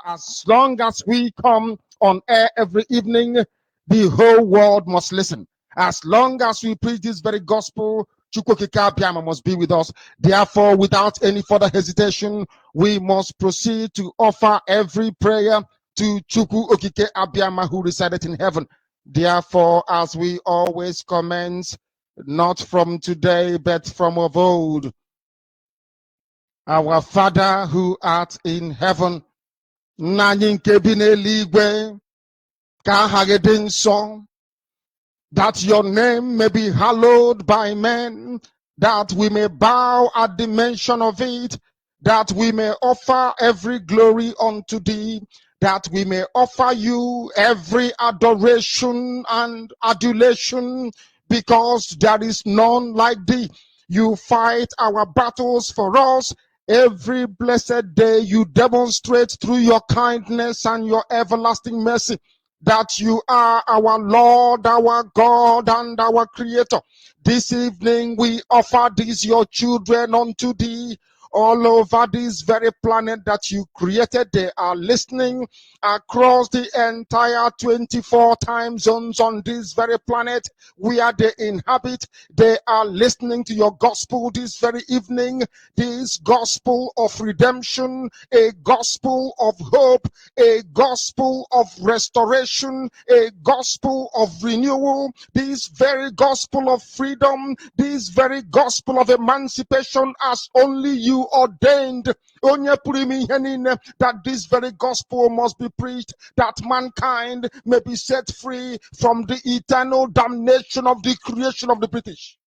as long as we come on air every evening, the whole world must listen. As long as we preach this very gospel, Chukwokika Abiyama must be with us. Therefore, without any further hesitation, we must proceed to offer every prayer to Chukwu Okike Abiyama who resided in heaven. Therefore, as we always commence, not from today, but from of old, our Father who art in heaven, Nna nke bi n'eluigwe, ka aha gị dị nsọ, that your name may be hallowed by men, that we may bow at the mention of it, that we may offer every glory unto thee, that we may offer you every adoration and adulation, because there is none like thee. You fight our battles for us. Every blessed day you demonstrate through your kindness and your everlasting mercy that you are our Lord, our God, and our Creator. This evening we offer these your children unto thee. All over this very planet that you created, they are listening across the entire 24 time zones on this very planet where they inhabit. They are listening to your gospel this very evening, this gospel of redemption, a gospel of hope, a gospel of restoration, a gospel of renewal, this very gospel of freedom, this very gospel of emancipation as only you ordained, that this very gospel must be preached, that mankind may be set free from the eternal damnation of the creation of the British.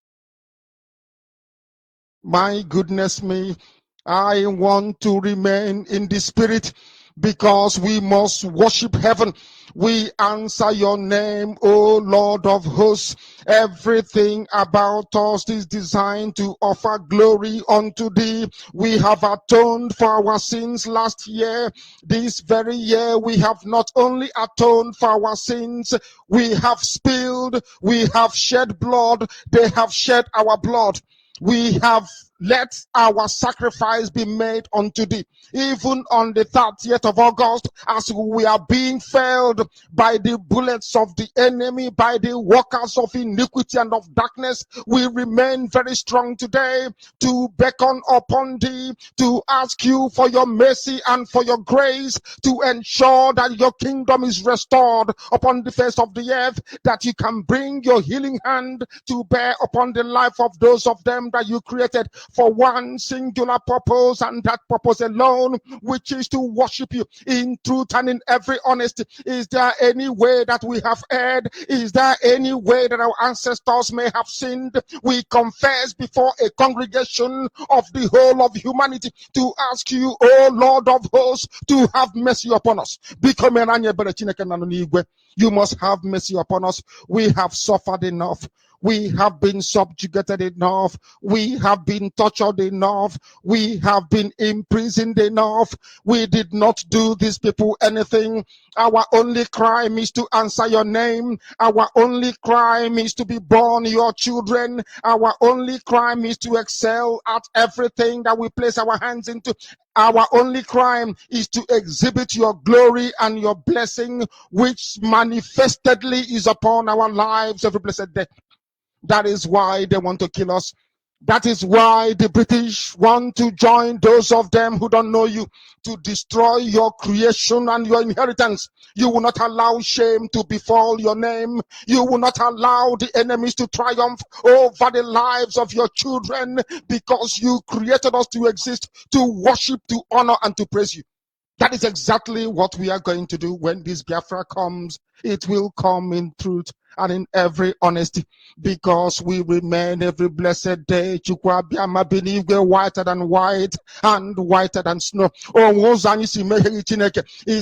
My goodness me, I want to remain in the spirit, because we must worship heaven. We answer your name, O Lord of hosts. Everything about us is designed to offer glory unto thee. We have atoned for our sins last year. This very year we have not only atoned for our sins, we have spilled, we have shed blood, they have shed our blood. We have let our sacrifice be made unto thee. Even on the 30th of August, as we are being felled by the bullets of the enemy, by the workers of iniquity and of darkness, we remain very strong today to beckon upon thee, to ask you for your mercy and for your grace, to ensure that your kingdom is restored upon the face of the earth, that you can bring your healing hand to bear upon the life of those of them that you created for one singular purpose, and that purpose alone, which is to worship you in truth and in every honesty. Is there any way that we have erred? Is there any way that our ancestors may have sinned? We confess before a congregation of the whole of humanity to ask you, O Lord of hosts, to have mercy upon us. You must have mercy upon us. We have suffered enough. We have been subjugated enough. We have been tortured enough. We have been imprisoned enough. We did not do these people anything. Our only crime is to answer your name. Our only crime is to be born your children. Our only crime is to excel at everything that we place our hands into. Our only crime is to exhibit your glory and your blessing, which manifestedly is upon our lives every blessed day. That is why they want to kill us. That is why the British want to join those of them who don't know you to destroy your creation and your inheritance. You will not allow shame to befall your name. You will not allow the enemies to triumph over the lives of your children, because you created us to exist, to worship, to honor, and to praise you. That is exactly what we are going to do when this Biafra comes. It will come in truth and in every honesty, because we remain every blessed day Chukwu Abiyama binigwe whiter than white and whiter than snow. Is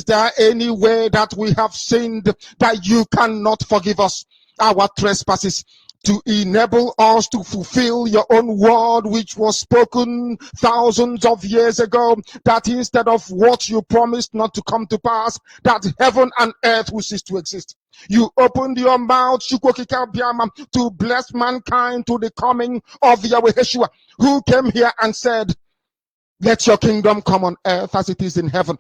there any way that we have sinned that you cannot forgive us our trespasses, to enable us to fulfill your own word, which was spoken thousands of years ago, that instead of what you promised not to come to pass, that heaven and earth will cease to exist? You opened your mouth, Chukwokika Abiyama, to bless mankind to the coming of Yahweh Yeshua, who came here and said, let your kingdom come on earth as it is in heaven.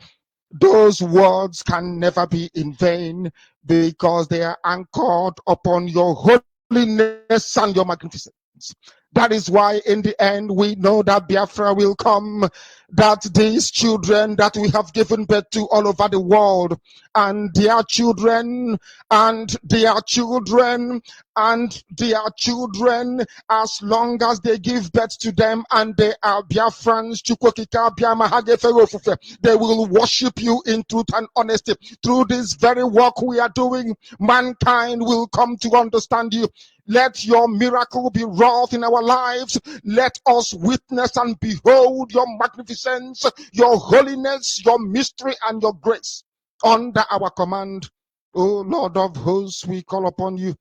Those words can never be in vain because they are anchored upon your holiness and your magnificence. That is why in the end we know that Biafra will come, that these children that we have given birth to all over the world, and their children, and their children, and their children, as long as they give birth to them and they are Biafrans, they will worship you in truth and honesty. Through this very work we are doing, mankind will come to understand you. Let your miracle be wrought in our lives. Let us witness and behold your magnificence, your holiness, your mystery, and your grace under our command. O Lord of hosts, we call upon you.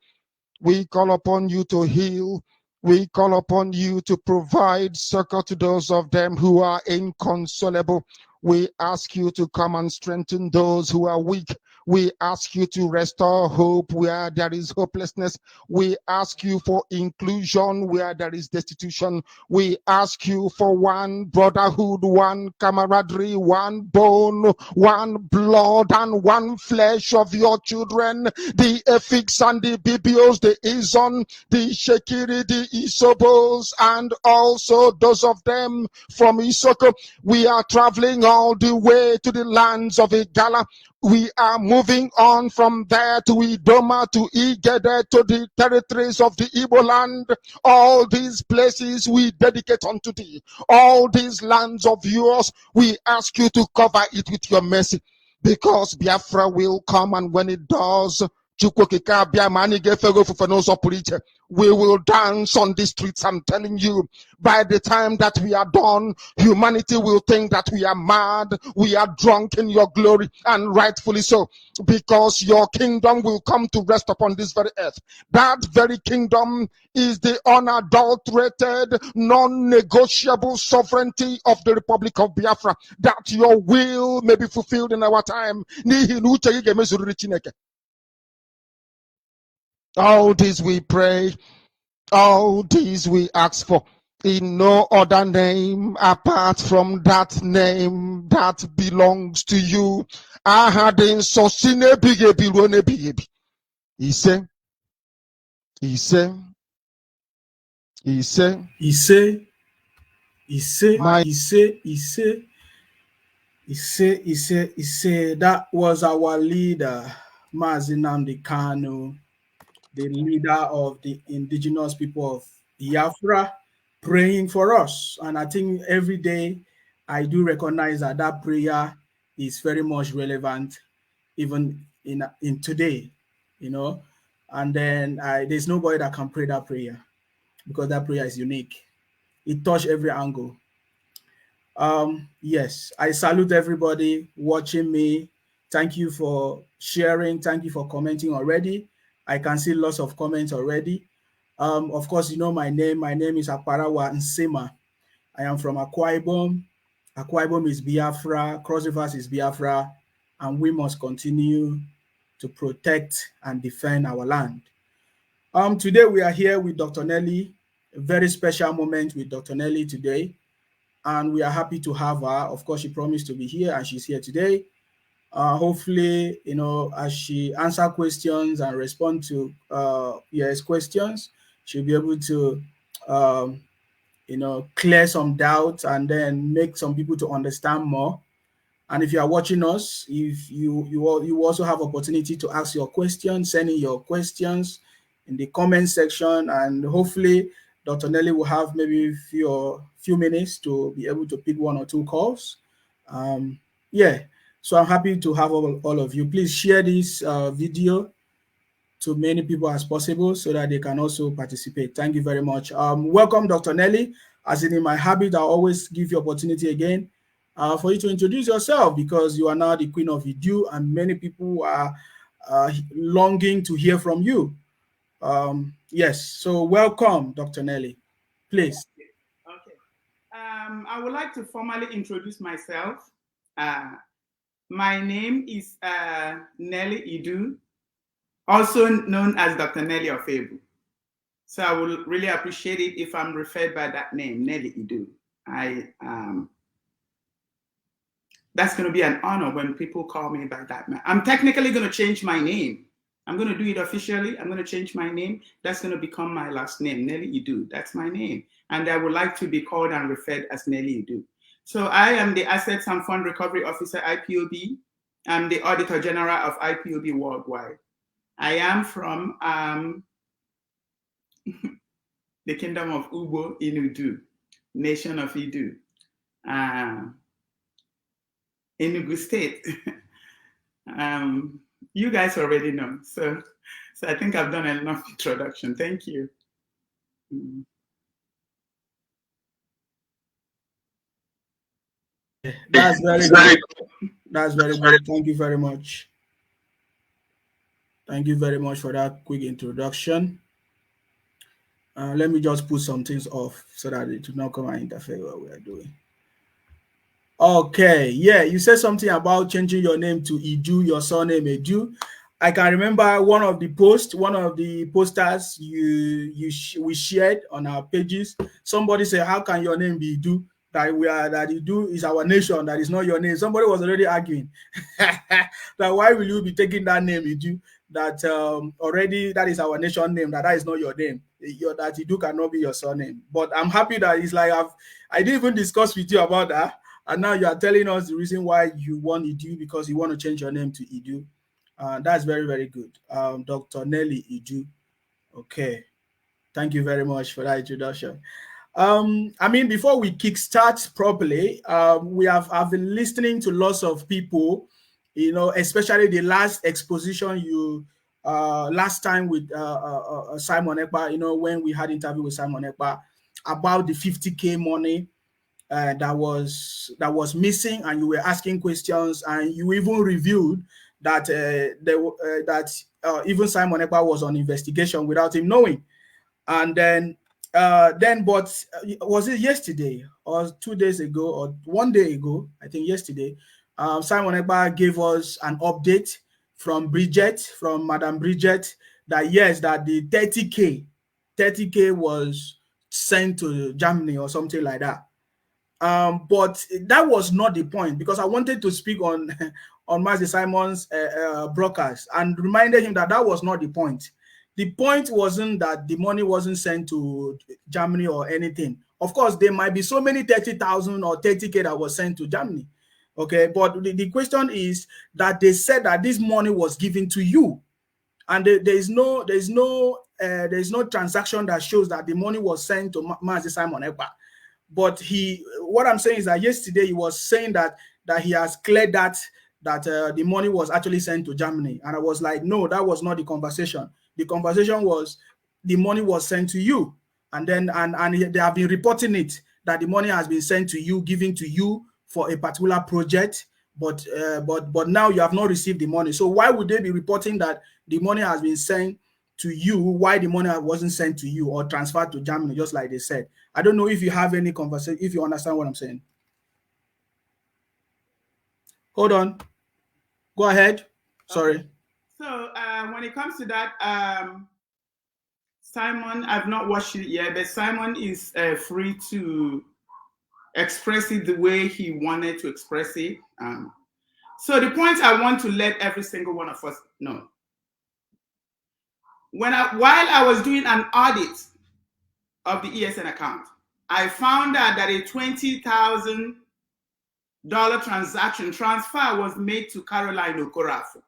We call upon you to heal. We call upon you to provide succor to those of them who are inconsolable. We ask you to come and strengthen those who are weak. We ask you to restore hope where there is hopelessness. We ask you for inclusion where there is destitution. We ask you for one brotherhood, one camaraderie, one bone, one blood, and one flesh of your children, the Efiks and the Bibios, the Izon, the Shekiri, the Isobos, and also those of them from Isoko. We are traveling all the way to the lands of Igala. We are moving on from there to Idoma, to Igede, to the territories of the Igbo land. All these places we dedicate unto thee. All these lands of yours, we ask you to cover it with your mercy. Because Biafra will come, and when it does, we will dance on the streets. I'm telling you, by the time that we are done, humanity will think that we are mad, we are drunk in your glory, and rightfully so, because your kingdom will come to rest upon this very earth. That very kingdom is the unadulterated, non-negotiable sovereignty of the Republic of Biafra, that your will may be fulfilled in our time. All this we pray, all these we ask for, in no other name apart from that name that belongs to you. Ahadin sosine bigebi rone bigebi. He said, he said, he said, He say, my that was our leader, Mazi Nnamdi Kanu, the leader of the indigenous people of Biafra, praying for us. And I think every day I do recognize that that prayer is very much relevant, even in today, you know. And then there's nobody that can pray that prayer because that prayer is unique. It touched every angle. Yes, I salute everybody watching me. Thank you for sharing. Thank you for commenting already. I can see lots of comments already. Of course, you know my name. My name is Aparawa Nsema. I am from Akwa Ibom. Akwa Ibom is Biafra. Cross Rivers is Biafra. And we must continue to protect and defend our land. Today we are here with Dr. Nelly. A very special moment with Dr. Nelly today. And we are happy to have her. Of course, she promised to be here, and she's here today. Hopefully, you know, as she answer questions and respond to yes questions, she'll be able to, you know, clear some doubts and then make some people to understand more. And if you are watching us, if you also have opportunity to ask your questions, send in your questions in the comment section, and hopefully Dr. Nelly will have maybe few minutes to be able to pick one or two calls. Yeah, so I'm happy to have all of you. Please share this video to many people as possible so that they can also participate. Thank you very much. Welcome, Dr. Nelly. As in my habit, I always give you opportunity again for you to introduce yourself, because you are now the Queen of Idu, and many people are longing to hear from you. Yes, so welcome, Dr. Nelly. Please. Okay. I would like to formally introduce myself. My name is Nelly Idu, also known as Dr. Nelly of Ebu. So I will really appreciate it if I'm referred by that name, Nelly Idu. That's going to be an honor when people call me by that man. I'm technically going to change my name. I'm going to do it officially. I'm going to change my name. That's going to become my last name, Nelly Idu. That's my name. And I would like to be called and referred as Nelly Idu. So I am the Assets and Fund Recovery Officer, IPOB. I'm the Auditor General of IPOB Worldwide. I am from the Kingdom of Ubo in Udu, Nation of Idu, Enugu State. You guys already know. So I think I've done enough introduction. Thank you. That's very good. That's very good. Thank you very much. Thank you very much for that quick introduction. Let me just put some things off so that it will not come and interfere with what we are doing. Okay, yeah, you said something about changing your name to Idu, your surname Edu. I can remember one of the posters we shared on our pages. Somebody said, "How can your name be Idu? That Idu is our nation. That is not your name." Somebody was already arguing that why will you be taking that name Idu? That already that is our nation name. That is not your name. That Idu cannot be your surname. But I'm happy that it's like I didn't even discuss with you about that. And now you are telling us the reason why you want Idu, because you want to change your name to Idu. That's very, very good. Dr. Nelly Idu. Okay. Thank you very much for that introduction. I mean, before we kickstart properly, I've been listening to lots of people, you know, especially the last exposition last time with Simon Ekpa, you know, when we had interview with Simon Ekpa about the 50K money that was missing, and you were asking questions, and you even revealed that even Simon Ekpa was on investigation without him knowing. And then was it yesterday or 2 days ago or 1 day ago? I think yesterday, Simon Ekpa gave us an update from Madam Bridget, that yes, that the 30K was sent to Germany or something like that. But that was not the point, because I wanted to speak on Mazi Simon's broadcast and reminded him that was not the point. The point wasn't that the money wasn't sent to Germany or anything. Of course, there might be so many 30,000 or 30K that was sent to Germany. Okay, but the question is that they said that this money was given to you, and there's no transaction that shows that the money was sent to Mazi Simon Ekpa. But what I'm saying is that yesterday he was saying that he has cleared that the money was actually sent to Germany, and I was like, no, that was not the conversation. The conversation was the money was sent to you, and then and they have been reporting it that the money has been sent to you, given to you for a particular project, but now you have not received the money. So why would they be reporting that the money has been sent to you, why the money wasn't sent to you or transferred to Germany, just like they said? I don't know if you have any conversation, if you understand what I'm saying. Hold on. Go ahead. Sorry. Okay. So when it comes to that, Simon, I've not watched it yet, but Simon is free to express it the way he wanted to express it. So the point I want to let every single one of us know. While I was doing an audit of the ESN account, I found out that a $20,000 transfer was made to Caroline Okorafor.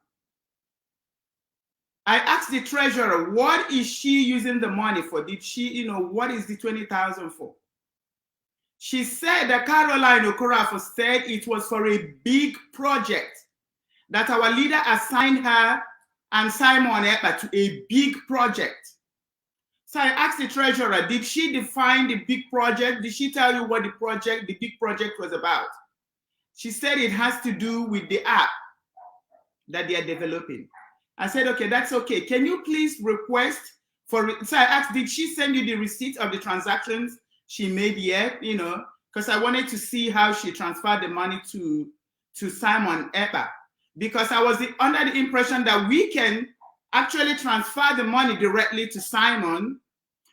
I asked the treasurer, what is she using the money for? Did she, what is the 20,000 for? She said that Caroline Okorafor said it was for a big project, that our leader assigned her and Simon Ekpa to a big project. So I asked the treasurer, did she define the big project? Did she tell you what the big project was about? She said it has to do with the app that they are developing. I said, okay, that's okay. Can you please request for, so I asked, did she send you the receipt of the transactions she made yet? Because I wanted to see how she transferred the money to Simon Ekpa. Because I was under the impression that we can actually transfer the money directly to Simon.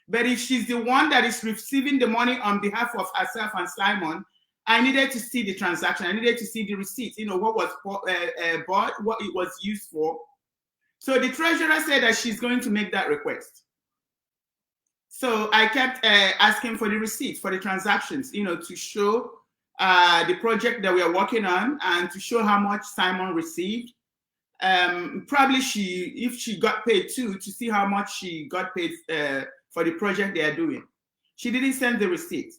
But if she's the one that is receiving the money on behalf of herself and Simon, I needed to see the transaction. I needed to see the receipt, you know, what was bought, what it was used for. So the treasurer said that she's going to make that request. So I kept asking for the receipts for the transactions, you know, to show the project that we are working on and to show how much Simon received. Probably if she got paid too, to see how much she got paid for the project they are doing. She didn't send the receipt.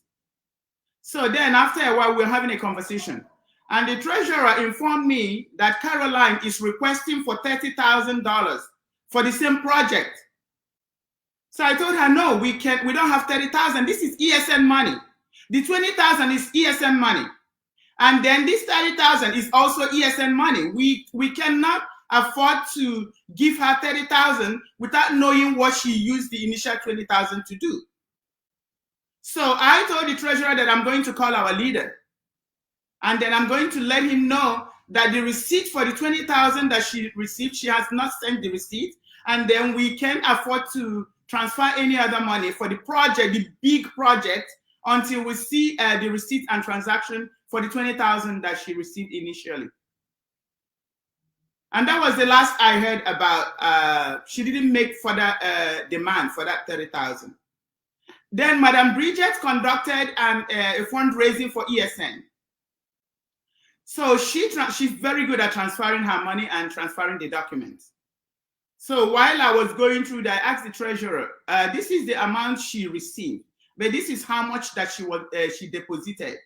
So then after a while, we were having a conversation. And the treasurer informed me that Caroline is requesting for $30,000 for the same project. So I told her, no, we don't have 30,000. This is ESN money. The 20,000 is ESN money. And then this 30,000 is also ESN money. We cannot afford to give her 30,000 without knowing what she used the initial 20,000 to do. So I told the treasurer that I'm going to call our leader. And then I'm going to let him know that the receipt for the 20,000 that she received, she has not sent the receipt. And then we can't afford to transfer any other money for the project, the big project, until we see the receipt and transaction for the 20,000 that she received initially. And that was the last I heard about, she didn't make further demand for that 30,000. Then Madam Bridget conducted a fundraising for ESN. So she's very good at transferring her money and transferring the documents. So while I was going through that, I asked the treasurer, this is the amount she received, but this is how much that she deposited.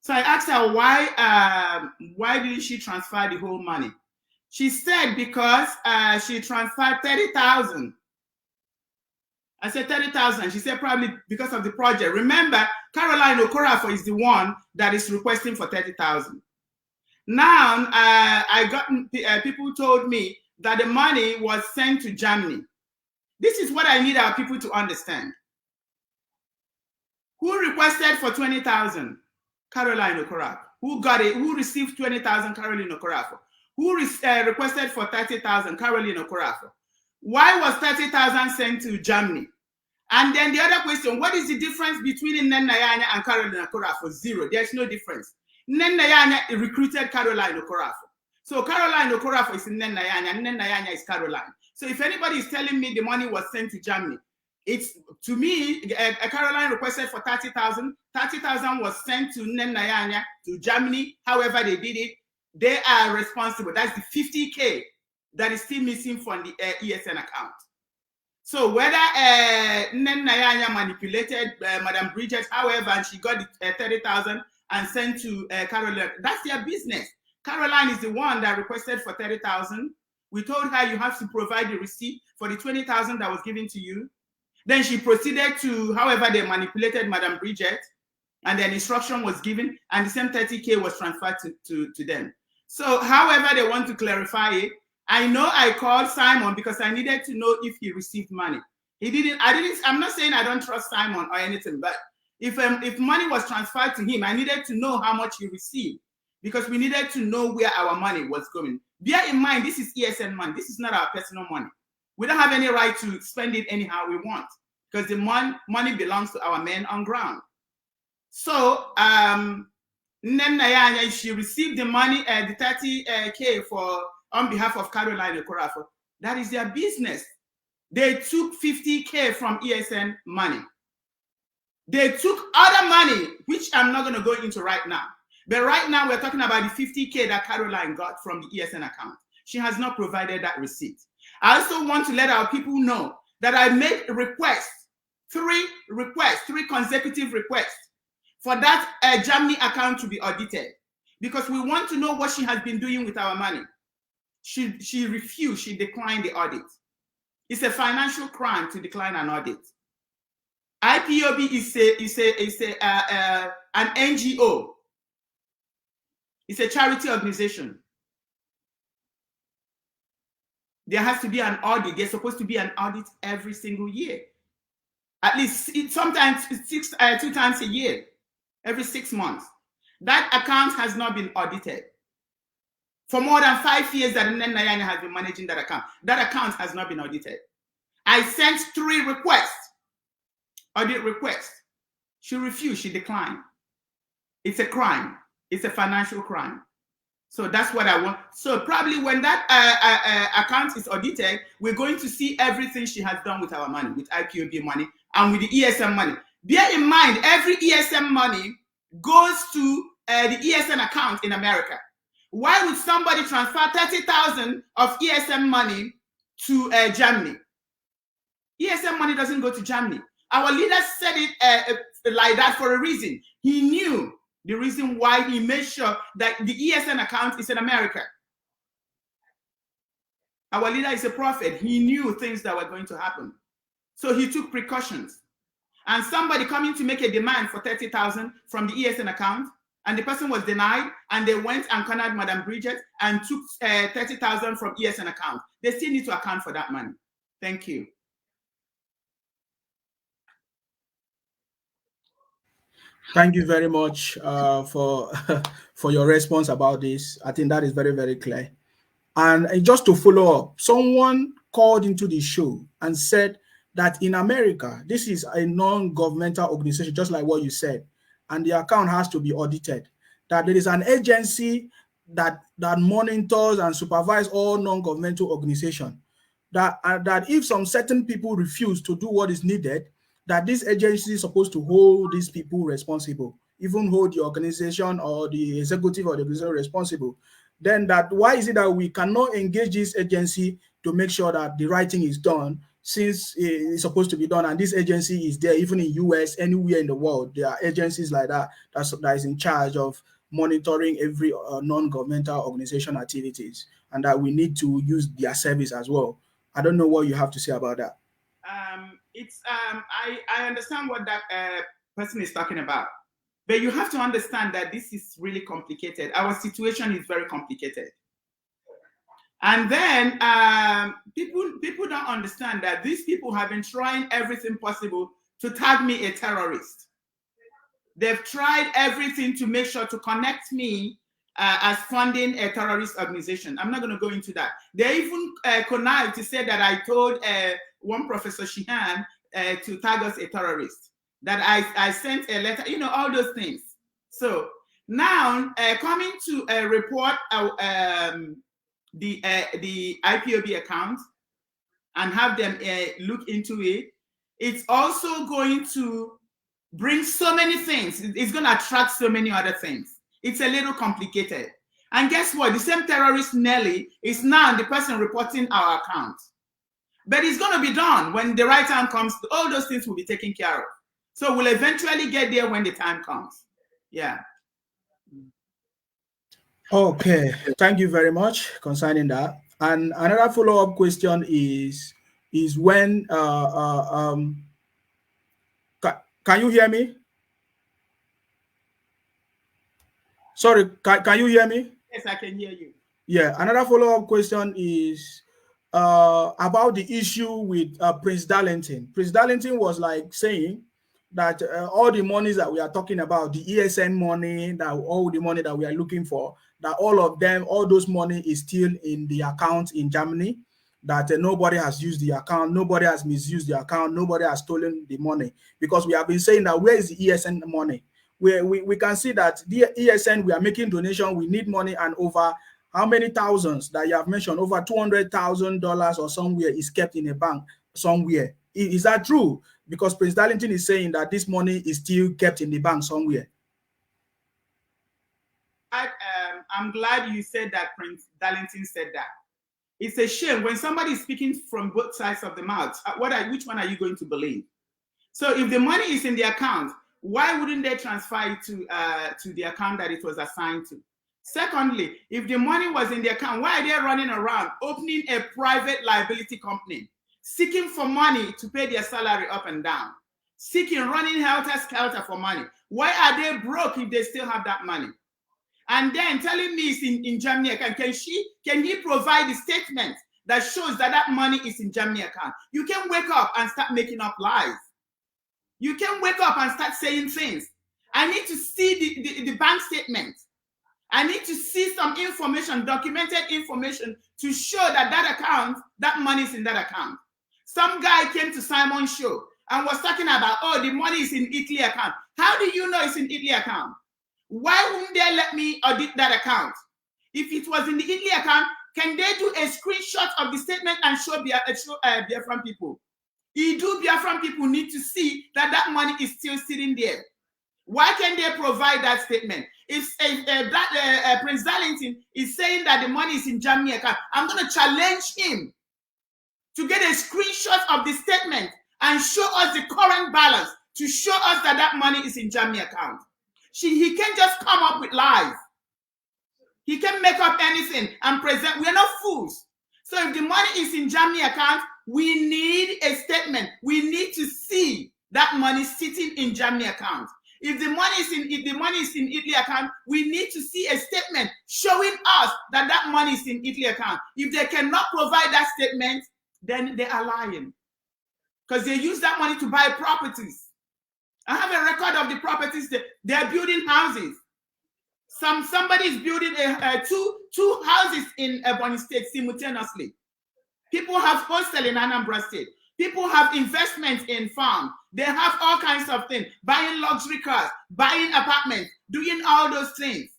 So I asked her why didn't she transfer the whole money? She said because she transferred 30,000. I said 30,000. She said probably because of the project. Remember, Caroline Okorafor is the one that is requesting for 30,000. Now, I got people told me that the money was sent to Germany. This is what I need our people to understand. Who requested for 20,000? Caroline Okorafor. Who got it? Who received 20,000? Caroline Okorafor. Who requested for 30,000? Caroline Okorafor. Why was 30,000 sent to Germany? And then the other question, what is the difference between Nnamdi and Caroline Okorafor? Zero. There's no difference. Nnamdi recruited Caroline Okorafor. So Caroline Okorafor is Nnamdi and Nnamdi is Caroline. So if anybody is telling me the money was sent to Germany, it's, to me, Caroline requested for 30,000. 30,000 was sent to Nnamdi to Germany. However they did it, they are responsible. That's the 50K that is still missing from the ESN account. So whether Nnamdi manipulated Madam Bridget, however, and she got the 30,000 and sent to Caroline, that's their business. Caroline is the one that requested for 30,000. We told her you have to provide the receipt for the 20,000 that was given to you. Then she proceeded to, however, they manipulated Madam Bridget, and then instruction was given, and the same 30K was transferred to them. So however they want to clarify it, I know I called Simon because I needed to know if he received money. He didn't, I'm not saying I don't trust Simon or anything, but if money was transferred to him, I needed to know how much he received because we needed to know where our money was going. Bear in mind, this is ESN money. This is not our personal money. We don't have any right to spend it anyhow we want because the money belongs to our men on ground. So, Nnamdi, she received the money, the 30K on behalf of Caroline Okorafor. That is their business. They took 50K from ESN money. They took other money, which I'm not going to go into right now. But right now, we're talking about the 50K that Caroline got from the ESN account. She has not provided that receipt. I also want to let our people know that I made requests, three consecutive requests for that Germany account to be audited because we want to know what she has been doing with our money. She refused, she declined the audit. It's a financial crime to decline an audit. IPOB is an NGO. It's a charity organization. There has to be an audit. There's supposed to be an audit every single year. At least sometimes 2 times a year, every 6 months. That account has not been audited. For more than 5 years that Nnamdi has been managing that account has not been audited. I sent 3 requests, audit requests. She refused, she declined. It's a crime. It's a financial crime. So that's what I want. So probably when that account is audited, we're going to see everything she has done with our money, with IPOB money and with the ESN money. Bear in mind, every ESN money goes to the ESN account in America. Why would somebody transfer 30,000 of ESN money to Germany? ESN money doesn't go to Germany. Our leader said it like that for a reason. He knew the reason why he made sure that the ESN account is in America. Our leader is a prophet. He knew things that were going to happen. So he took precautions. And somebody coming to make a demand for 30,000 from the ESN account, and the person was denied, and they went and cornered Madam Bridget and took 30,000 from ESN account. They still need to account for that money. Thank you. Thank you very much for your response about this. I think that is very, very clear. And just to follow up, someone called into the show and said that in America, this is a non-governmental organization, just like what you said, and the account has to be audited. That there is an agency that monitors and supervises all non-governmental organizations. That if some certain people refuse to do what is needed, that this agency is supposed to hold these people responsible, even hold the organization or the executive or the organization responsible. Then why is it that we cannot engage this agency to make sure that the right thing is done, since it's supposed to be done, and this agency is there even in US, anywhere in the world? There are agencies like that that is in charge of monitoring every non-governmental organization activities, and that we need to use their service as well. I don't know what you have to say about that. I understand what that person is talking about, but you have to understand that this is really complicated. Our situation is very complicated. And then people don't understand that these people have been trying everything possible to tag me a terrorist. They've tried everything to make sure to connect me as funding a terrorist organization. I'm not going to go into that. They even connived to say that I told one Professor Sheehan to tag us a terrorist, that I sent a letter, you know, all those things. So now coming to report the IPOB account and have them look into it, it's also going to bring so many things. It's going to attract so many other things. It's a little complicated. And guess what? The same terrorist Nelly is now the person reporting our account. But it's going to be done when the right time comes. All those things will be taken care of. So we'll eventually get there when the time comes. Yeah. Okay. Thank you very much concerning that. And another follow-up question is when can you hear me? Sorry, can you hear me? Yes, I can hear you. Yeah, another follow-up question is about the issue with Prince Darlington. Prince Darlington was like saying that all the monies that we are talking about, the ESN money, that all the money that we are looking for, that all of them, all those money is still in the account in Germany, that nobody has used the account, nobody has misused the account, nobody has stolen the money. Because we have been saying that where is the ESN money? We can see that the ESN, we are making donation, we need money, and over how many thousands that you have mentioned, over $200,000 or somewhere is kept in a bank somewhere. Is that true? Because Prince Darlington is saying that this money is still kept in the bank somewhere. I'm glad you said that Prince Darlington said that. It's a shame when somebody is speaking from both sides of the mouth. Which one are you going to believe? So if the money is in the account, why wouldn't they transfer it to the account that it was assigned to? Secondly, if the money was in the account, why are they running around opening a private liability company, seeking for money to pay their salary up and down, running helter-skelter for money? Why are they broke if they still have that money? And then telling me it's in Germany account. Can he provide the statement that shows that that money is in Germany account? You can wake up and start making up lies. You can wake up and start saying things. I need to see the bank statement. I need to see some information, documented information, to show that that account, that money is in that account. Some guy came to Simon's show and was talking about, oh, the money is in Italy account. How do you know it's in Italy account? Why wouldn't they let me audit that account? If it was in the Italy account, can they do a screenshot of the statement and show Biafran people? Biafran people need to see that that money is still sitting there. Why can't they provide that statement? If Prince Darlington is saying that the money is in Germany account, I'm going to challenge him to get a screenshot of the statement and show us the current balance to show us that that money is in Germany account. He can't just come up with lies. He can make up anything and present. We're not fools. So if the money is in Germany account, we need a statement. We need to see that money sitting in Germany account. If the money is in Italy account, we need to see a statement showing us that that money is in Italy account. If they cannot provide that statement, then they are lying, because they use that money to buy properties. I have a record of the properties that they're building houses. Somebody is building two houses in Ebonyi State simultaneously. People have hostel in Anambra State. People have investments in farm. They have all kinds of things, buying luxury cars, buying apartments, doing all those things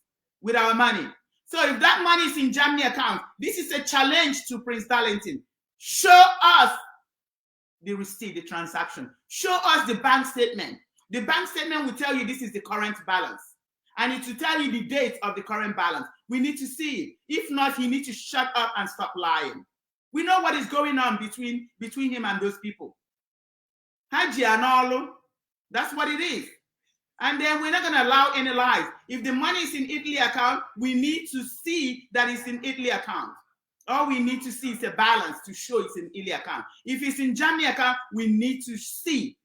with our money. So if that money is in Germany account, this is a challenge to Prince Darlington. Show us the receipt, the transaction. Show us the bank statement. The bank statement will tell you this is the current balance. And it will tell you the date of the current balance. We need to see it. If not, he needs to shut up and stop lying. We know what is going on between him and those people. Haji and all, that's what it is. And then we're not going to allow any lies. If the money is in Italy account, we need to see that it's in Italy account. All we need to see is a balance to show it's in Italy account. If it's in Germany account, we need to see.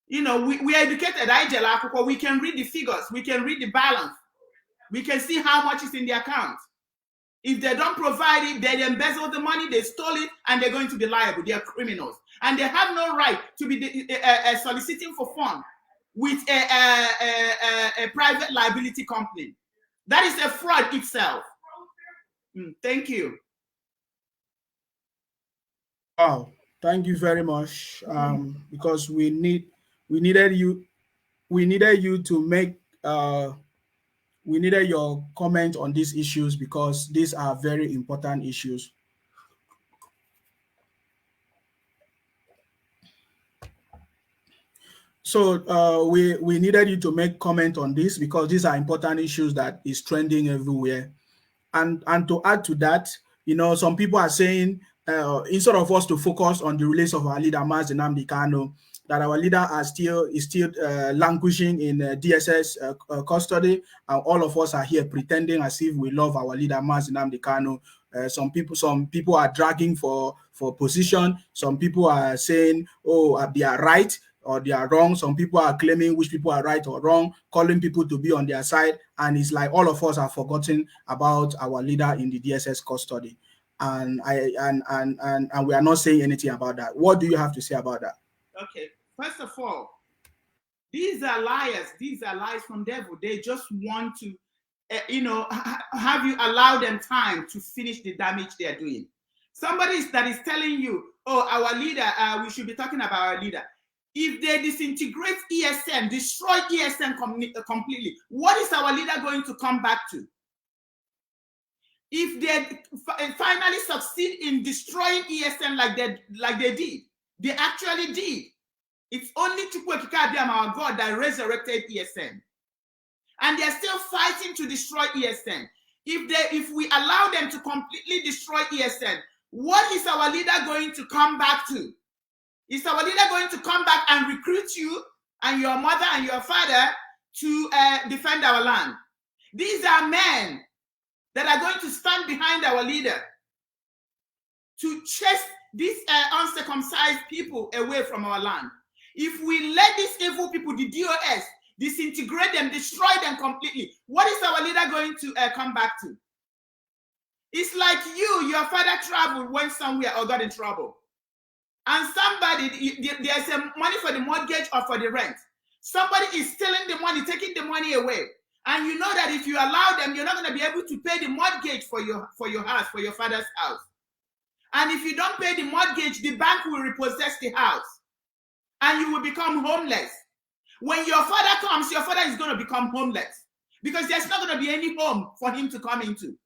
You know, we are educated. We can read the figures. We can read the balance. We can see how much is in the account. If they don't provide it, they embezzle the money, they stole it, and they're going to be liable. They are criminals. And they have no right to be soliciting for funds with a private liability company. That is a fraud itself. Thank you. Wow, thank you very much. Because we needed you to make we needed your comment on these issues, because these are very important issues. So we needed you to make comment on this, because these are important issues that is trending everywhere. And to add to that, you know, some people are saying, instead of us to focus on the release of our leader, Mazi Nnamdi Kanu, that our leader is still languishing in DSS custody, and all of us are here pretending as if we love our leader, Mazi Nnamdi Kanu. Some people are dragging for position. Some people are saying, oh, they are right or they are wrong. Some people are claiming which people are right or wrong, calling people to be on their side. And it's like all of us have forgotten about our leader in the DSS custody. And we are not saying anything about that. What do you have to say about that? Okay. First of all, these are liars. These are lies from devil. They just want to, have you allow them time to finish the damage they are doing. Somebody that is telling you, oh, our leader, we should be talking about our leader. If they disintegrate ESN, destroy ESN completely, what is our leader going to come back to? If they finally succeed in destroying ESN like they did, they actually did. It's only Chukwuemeka Abiyam, our God, that resurrected ESN. And they're still fighting to destroy ESN. If we allow them to completely destroy ESN, what is our leader going to come back to? Is our leader going to come back and recruit you and your mother and your father to defend our land? These are men that are going to stand behind our leader to chase these uncircumcised people away from our land. If we let these evil people, the DOS, disintegrate them, destroy them completely, what is our leader going to come back to? It's like your father traveled, went somewhere or got in trouble. And somebody, there's a money for the mortgage or for the rent. Somebody is stealing the money, taking the money away. And you know that if you allow them, you're not going to be able to pay the mortgage for your house, for your father's house. And if you don't pay the mortgage, the bank will repossess the house. And you will become homeless. When your father comes, your father is going to become homeless. because there's not going to be any home for him to come into.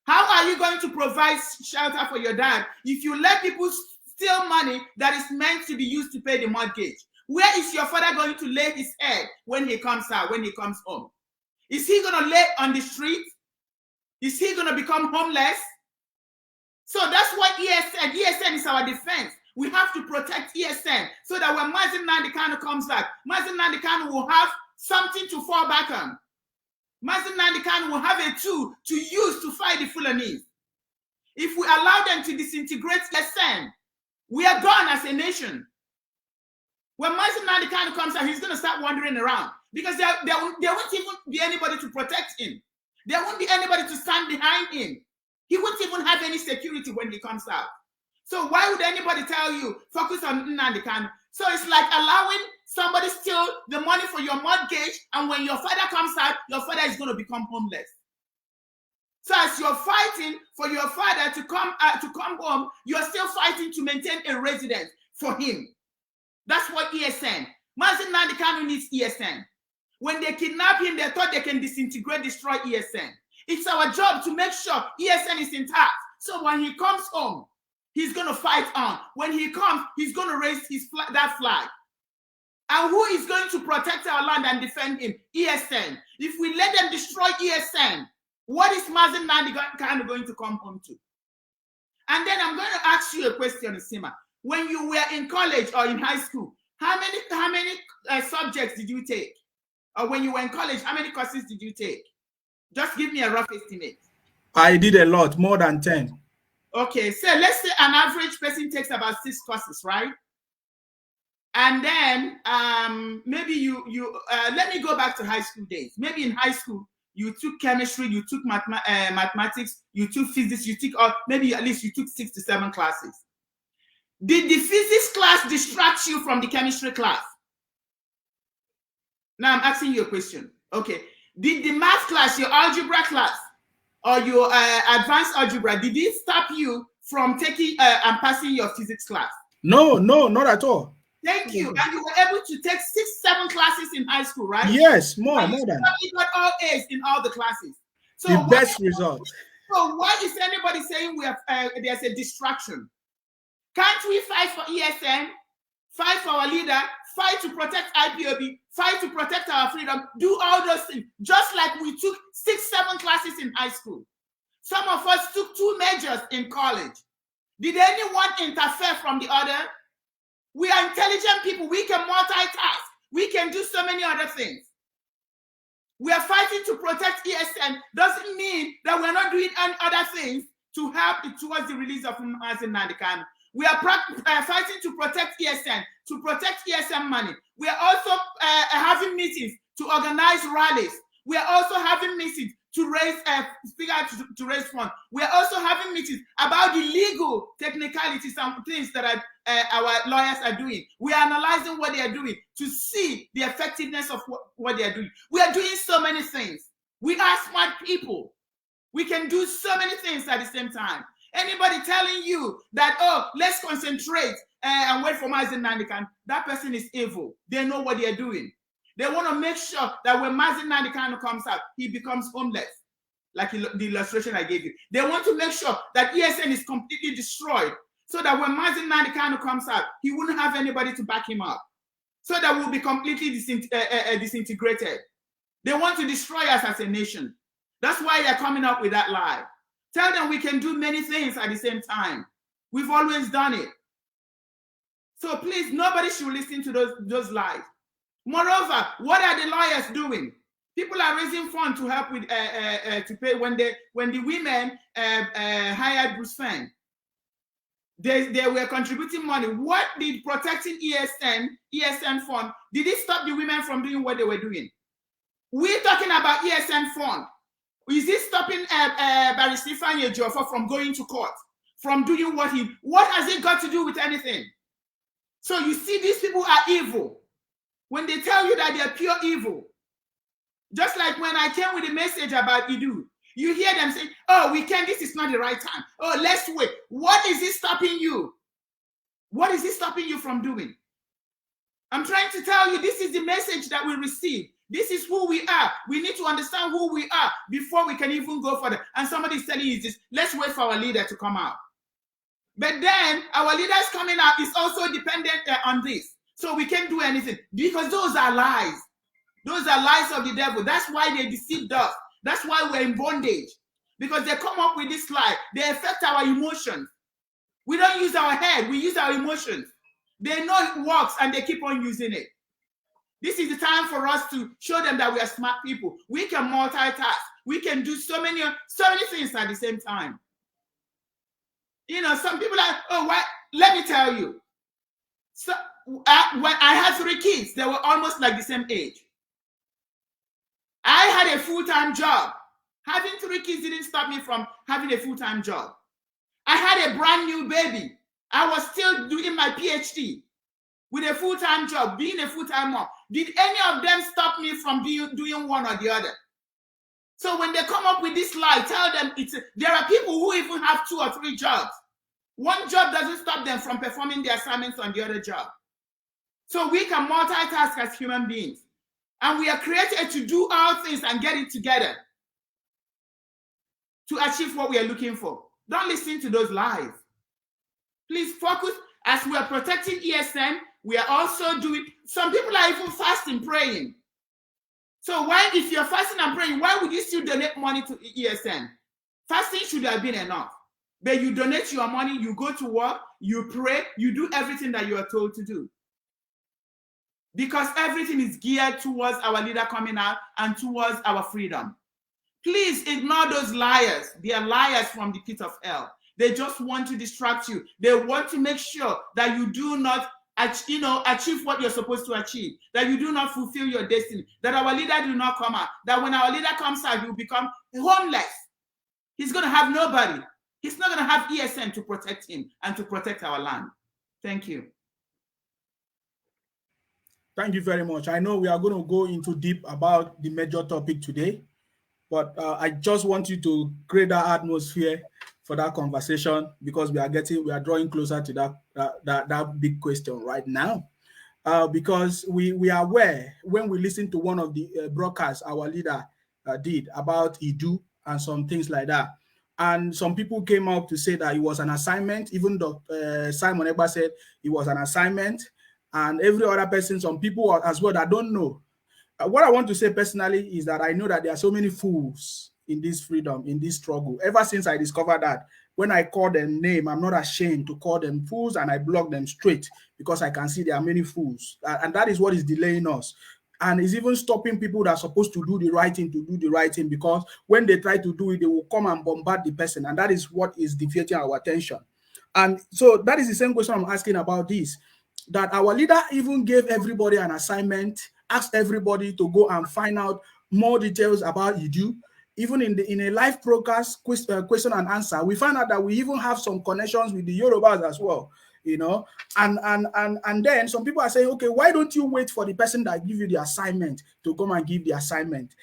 How are you going to provide shelter for your dad if you let people steal money that is meant to be used to pay the mortgage? Where is your father going to lay his head when he comes out, when he comes home? Is he going to lay on the street? Is he going to become homeless? So that's what ESN is our defense. We have to protect ESN so that when Mazi Nnamdi Kanu comes back, Mazi Nnamdi Kanu will have something to fall back on. Mazi Nnamdi Kanu will have a tool to use to fight the Fulanese. If we allow them to disintegrate ESN, we are gone as a nation. When Mazi Nnamdi Kanu comes out, he's going to start wandering around because there won't even be anybody to protect him. There won't be anybody to stand behind him. He won't even have any security when he comes out. So why would anybody tell you, focus on Nnamdi Kanu? So it's like allowing somebody steal the money for your mortgage, and when your father comes out, your father is going to become homeless. So as you're fighting for your father to come home, you're still fighting to maintain a residence for him. That's what ESN. Mazi Nnamdi Kanu needs ESN. When they kidnap him, they thought they can disintegrate, destroy ESN. It's our job to make sure ESN is intact. So when he comes home, he's going to fight on. When he comes, he's going to raise that flag. And who is going to protect our land and defend him? ESN. If we let them destroy ESN, what is Mazi Nnamdi Kanu going to come home to? And then I'm going to ask you a question, Sima. When you were in college or in high school, how many subjects did you take? Or when you were in college, how many courses did you take? Just give me a rough estimate. I did a lot, more than 10. Okay, so let's say an average person takes about 6 courses, right? And then maybe you let me go back to high school days. Maybe in high school, you took chemistry, you took mathematics, you took physics, you took, maybe at least you took 6 to 7 classes. Did the physics class distract you from the chemistry class? Now I'm asking you a question. Okay. Did the math class, your algebra class, or your advanced algebra, did it stop you from taking and passing your physics class? No, not at all. Thank you. And you were able to take 6, 7 classes in high school, right? Yes, more than. You got all A's in all the classes. So the best result. So why is anybody saying we have there's a distraction? Can't we fight for ESN, fight for our leader, fight to protect IPOB, fight to protect our freedom, do all those things, just like we took 6, 7 classes in high school. Some of us took 2 majors in college. Did anyone interfere from the other? We are intelligent people. We can multitask. We can do so many other things. We are fighting to protect ESN. Doesn't mean that we're not doing any other things to help towards the release of Mazi Nnamdi Kanu. We are fighting to protect ESN, to protect ESN money. We are also having meetings to organize rallies. We are also having meetings to raise to raise funds. We are also having meetings about the legal technicalities and things that our lawyers are doing. We are analyzing what they are doing to see the effectiveness of what they are doing. We are doing so many things. We are smart people. We can do so many things at the same time. Anybody telling you that, oh, let's concentrate and wait for Mazi Nnamdi Kanu, that person is evil. They know what they are doing. They want to make sure that when Mazi Nnamdi Kanu comes out, he becomes homeless, like the illustration I gave you. They want to make sure that ESN is completely destroyed, so that when Mazi Nnamdi Kanu comes out, he wouldn't have anybody to back him up, so that we'll be completely disintegrated. They want to destroy us as a nation. That's why they're coming up with that lie. Tell them we can do many things at the same time. We've always done it. So please, nobody should listen to those lies. Moreover, what are the lawyers doing? People are raising funds to help with to pay when the women hired Bruce Feng. They were contributing money. What did protecting ESN fund? Did it stop the women from doing what they were doing? We're talking about ESN fund. Is it stopping Barrister Ifeanyi Ejiofor from going to court, from doing what has it got to do with anything? So you see, these people are evil. When they tell you that they're pure evil, just like when I came with a message about Idu, you hear them say, oh, this is not the right time. Oh, let's wait. What is it stopping you? What is it stopping you from doing? I'm trying to tell you, this is the message that we receive. This is who we are. We need to understand who we are before we can even go further. And somebody is telling you this, let's wait for our leader to come out. But then our leaders coming out is also dependent on this. So we can't do anything because those are lies. Those are lies of the devil. That's why they deceived us. That's why we're in bondage. Because they come up with this lie. They affect our emotions. We don't use our head. We use our emotions. They know it works and they keep on using it. This is the time for us to show them that we are smart people. We can multitask. We can do so many things at the same time. You know, some people are, oh, what? Let me tell you. So when I had 3 kids, they were almost like the same age. I had a full-time job. Having 3 kids didn't stop me from having a full-time job. I had a brand new baby. I was still doing my PhD with a full-time job, being a full-time mom. Did any of them stop me from doing one or the other? So when they come up with this lie, tell them there are people who even have 2 or 3 jobs. One job doesn't stop them from performing their assignments on the other job. So we can multitask as human beings. And we are created to do all things and get it together to achieve what we are looking for. Don't listen to those lies. Please focus. As we are protecting ESN, we are also doing, some people are even fasting, praying. So why, if you're fasting and praying, why would you still donate money to ESN? Fasting should have been enough. But you donate your money, you go to work, you pray, you do everything that you are told to do. Because everything is geared towards our leader coming out and towards our freedom. Please ignore those liars. They are liars from the pit of hell. They just want to distract you. They want to make sure that you do not achieve what you're supposed to achieve, that you do not fulfill your destiny, that our leader do not come out, that when our leader comes out, you become homeless. He's going to have nobody. He's not going to have ESN to protect him and to protect our land. Thank you. Thank you very much. I know we are going to go into deep about the major topic today, but I just want you to create that atmosphere for that conversation because we are drawing closer to that big question right now. Because we are aware when we listen to one of the broadcasts our leader did about Idu and some things like that. And some people came up to say that it was an assignment. Even Dr. Simon Egba said it was an assignment. And every other person, some people as well that don't know. What I want to say personally is that I know that there are so many fools in this freedom, in this struggle. Ever since I discovered that, when I call them name, I'm not ashamed to call them fools and I block them straight because I can see there are many fools. And that is what is delaying us. And it's even stopping people that are supposed to do the right thing to do the right thing, because when they try to do it, they will come and bombard the person. And that is what is defeating our attention. And so that is the same question I'm asking about this, that our leader even gave everybody an assignment, asked everybody to go and find out more details about Idu. Even in a live broadcast question and answer, we find out that we even have some connections with the Yorubas as well, you know. And then some people are saying, okay, why don't you wait for the person that give you the assignment to come and give the assignment,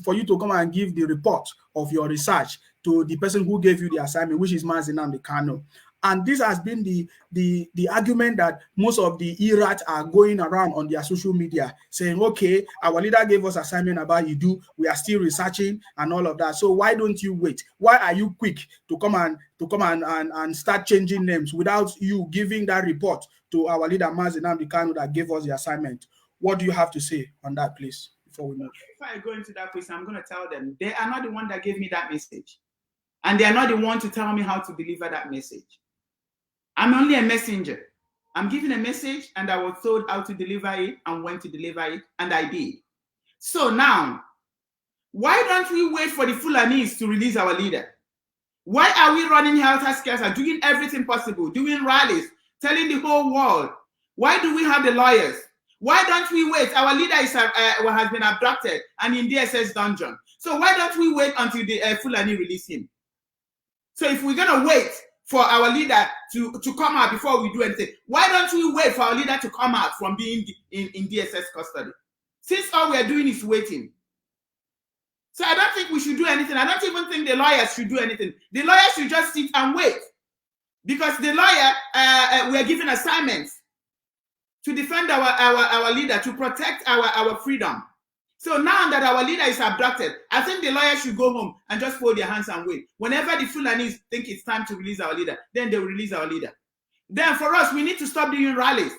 for you to come and give the report of your research to the person who gave you the assignment, which is mazi, Nnamdi, kanu. And this has been the argument that most of the ERAT are going around on their social media saying, okay, our leader gave us assignment about Idu, we are still researching and all of that. So why don't you wait? Why are you quick to come and start changing names without you giving that report to our leader mazi, Nnamdi, kanu, that gave us the assignment? What do you have to say on that, please, before we move? If I go into that question, I'm going to tell them they are not the one that gave me that message. And they are not the one to tell me how to deliver that message. I'm only a messenger. I'm giving a message and I was told how to deliver it and when to deliver it, and I did. So now, why don't we wait for the Fulanis to release our leader? Why are we running helter-skelter, doing everything possible, doing rallies, telling the whole world? Why do we have the lawyers? Why don't we wait? Our leader has been abducted and in DSS dungeon. So why don't we wait until the Fulani release him? So if we're going to wait for our leader to come out before we do anything, why don't we wait for our leader to come out from being in DSS custody? Since all we are doing is waiting. So I don't think we should do anything. I don't even think the lawyers should do anything. The lawyers should just sit and wait. Because the lawyer, we are given assignments to defend our leader, to protect our freedom. So now that our leader is abducted, I think the lawyers should go home and just fold their hands and wait. Whenever the Fulanis think it's time to release our leader, then they will release our leader. Then for us, we need to stop doing rallies.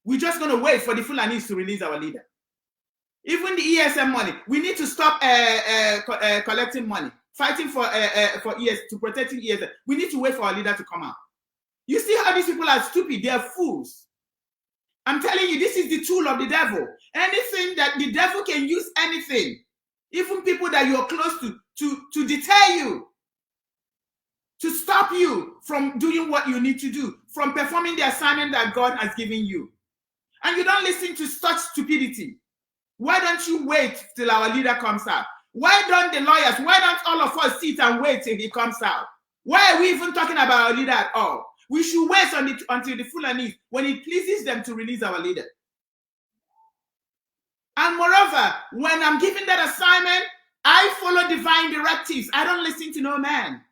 We're just going to wait for the Fulanis to release our leader. Even the ESM money, we need to stop collecting money, fighting for to protecting ESM. We need to wait for our leader to come out. You see how these people are stupid? They are fools. I'm telling you, this is the tool of the devil. Anything that the devil can use, anything, even people that you're close to deter you, to stop you from doing what you need to do, from performing the assignment that God has given you. And you don't listen to such stupidity. Why don't you wait till our leader comes out? Why don't the lawyers, why don't all of us sit and wait till he comes out? Why are we even talking about our leader at all? We should wait until the Fulanis, when it pleases them to release our leader. And moreover, when I'm given that assignment, I follow divine directives. I don't listen to no man.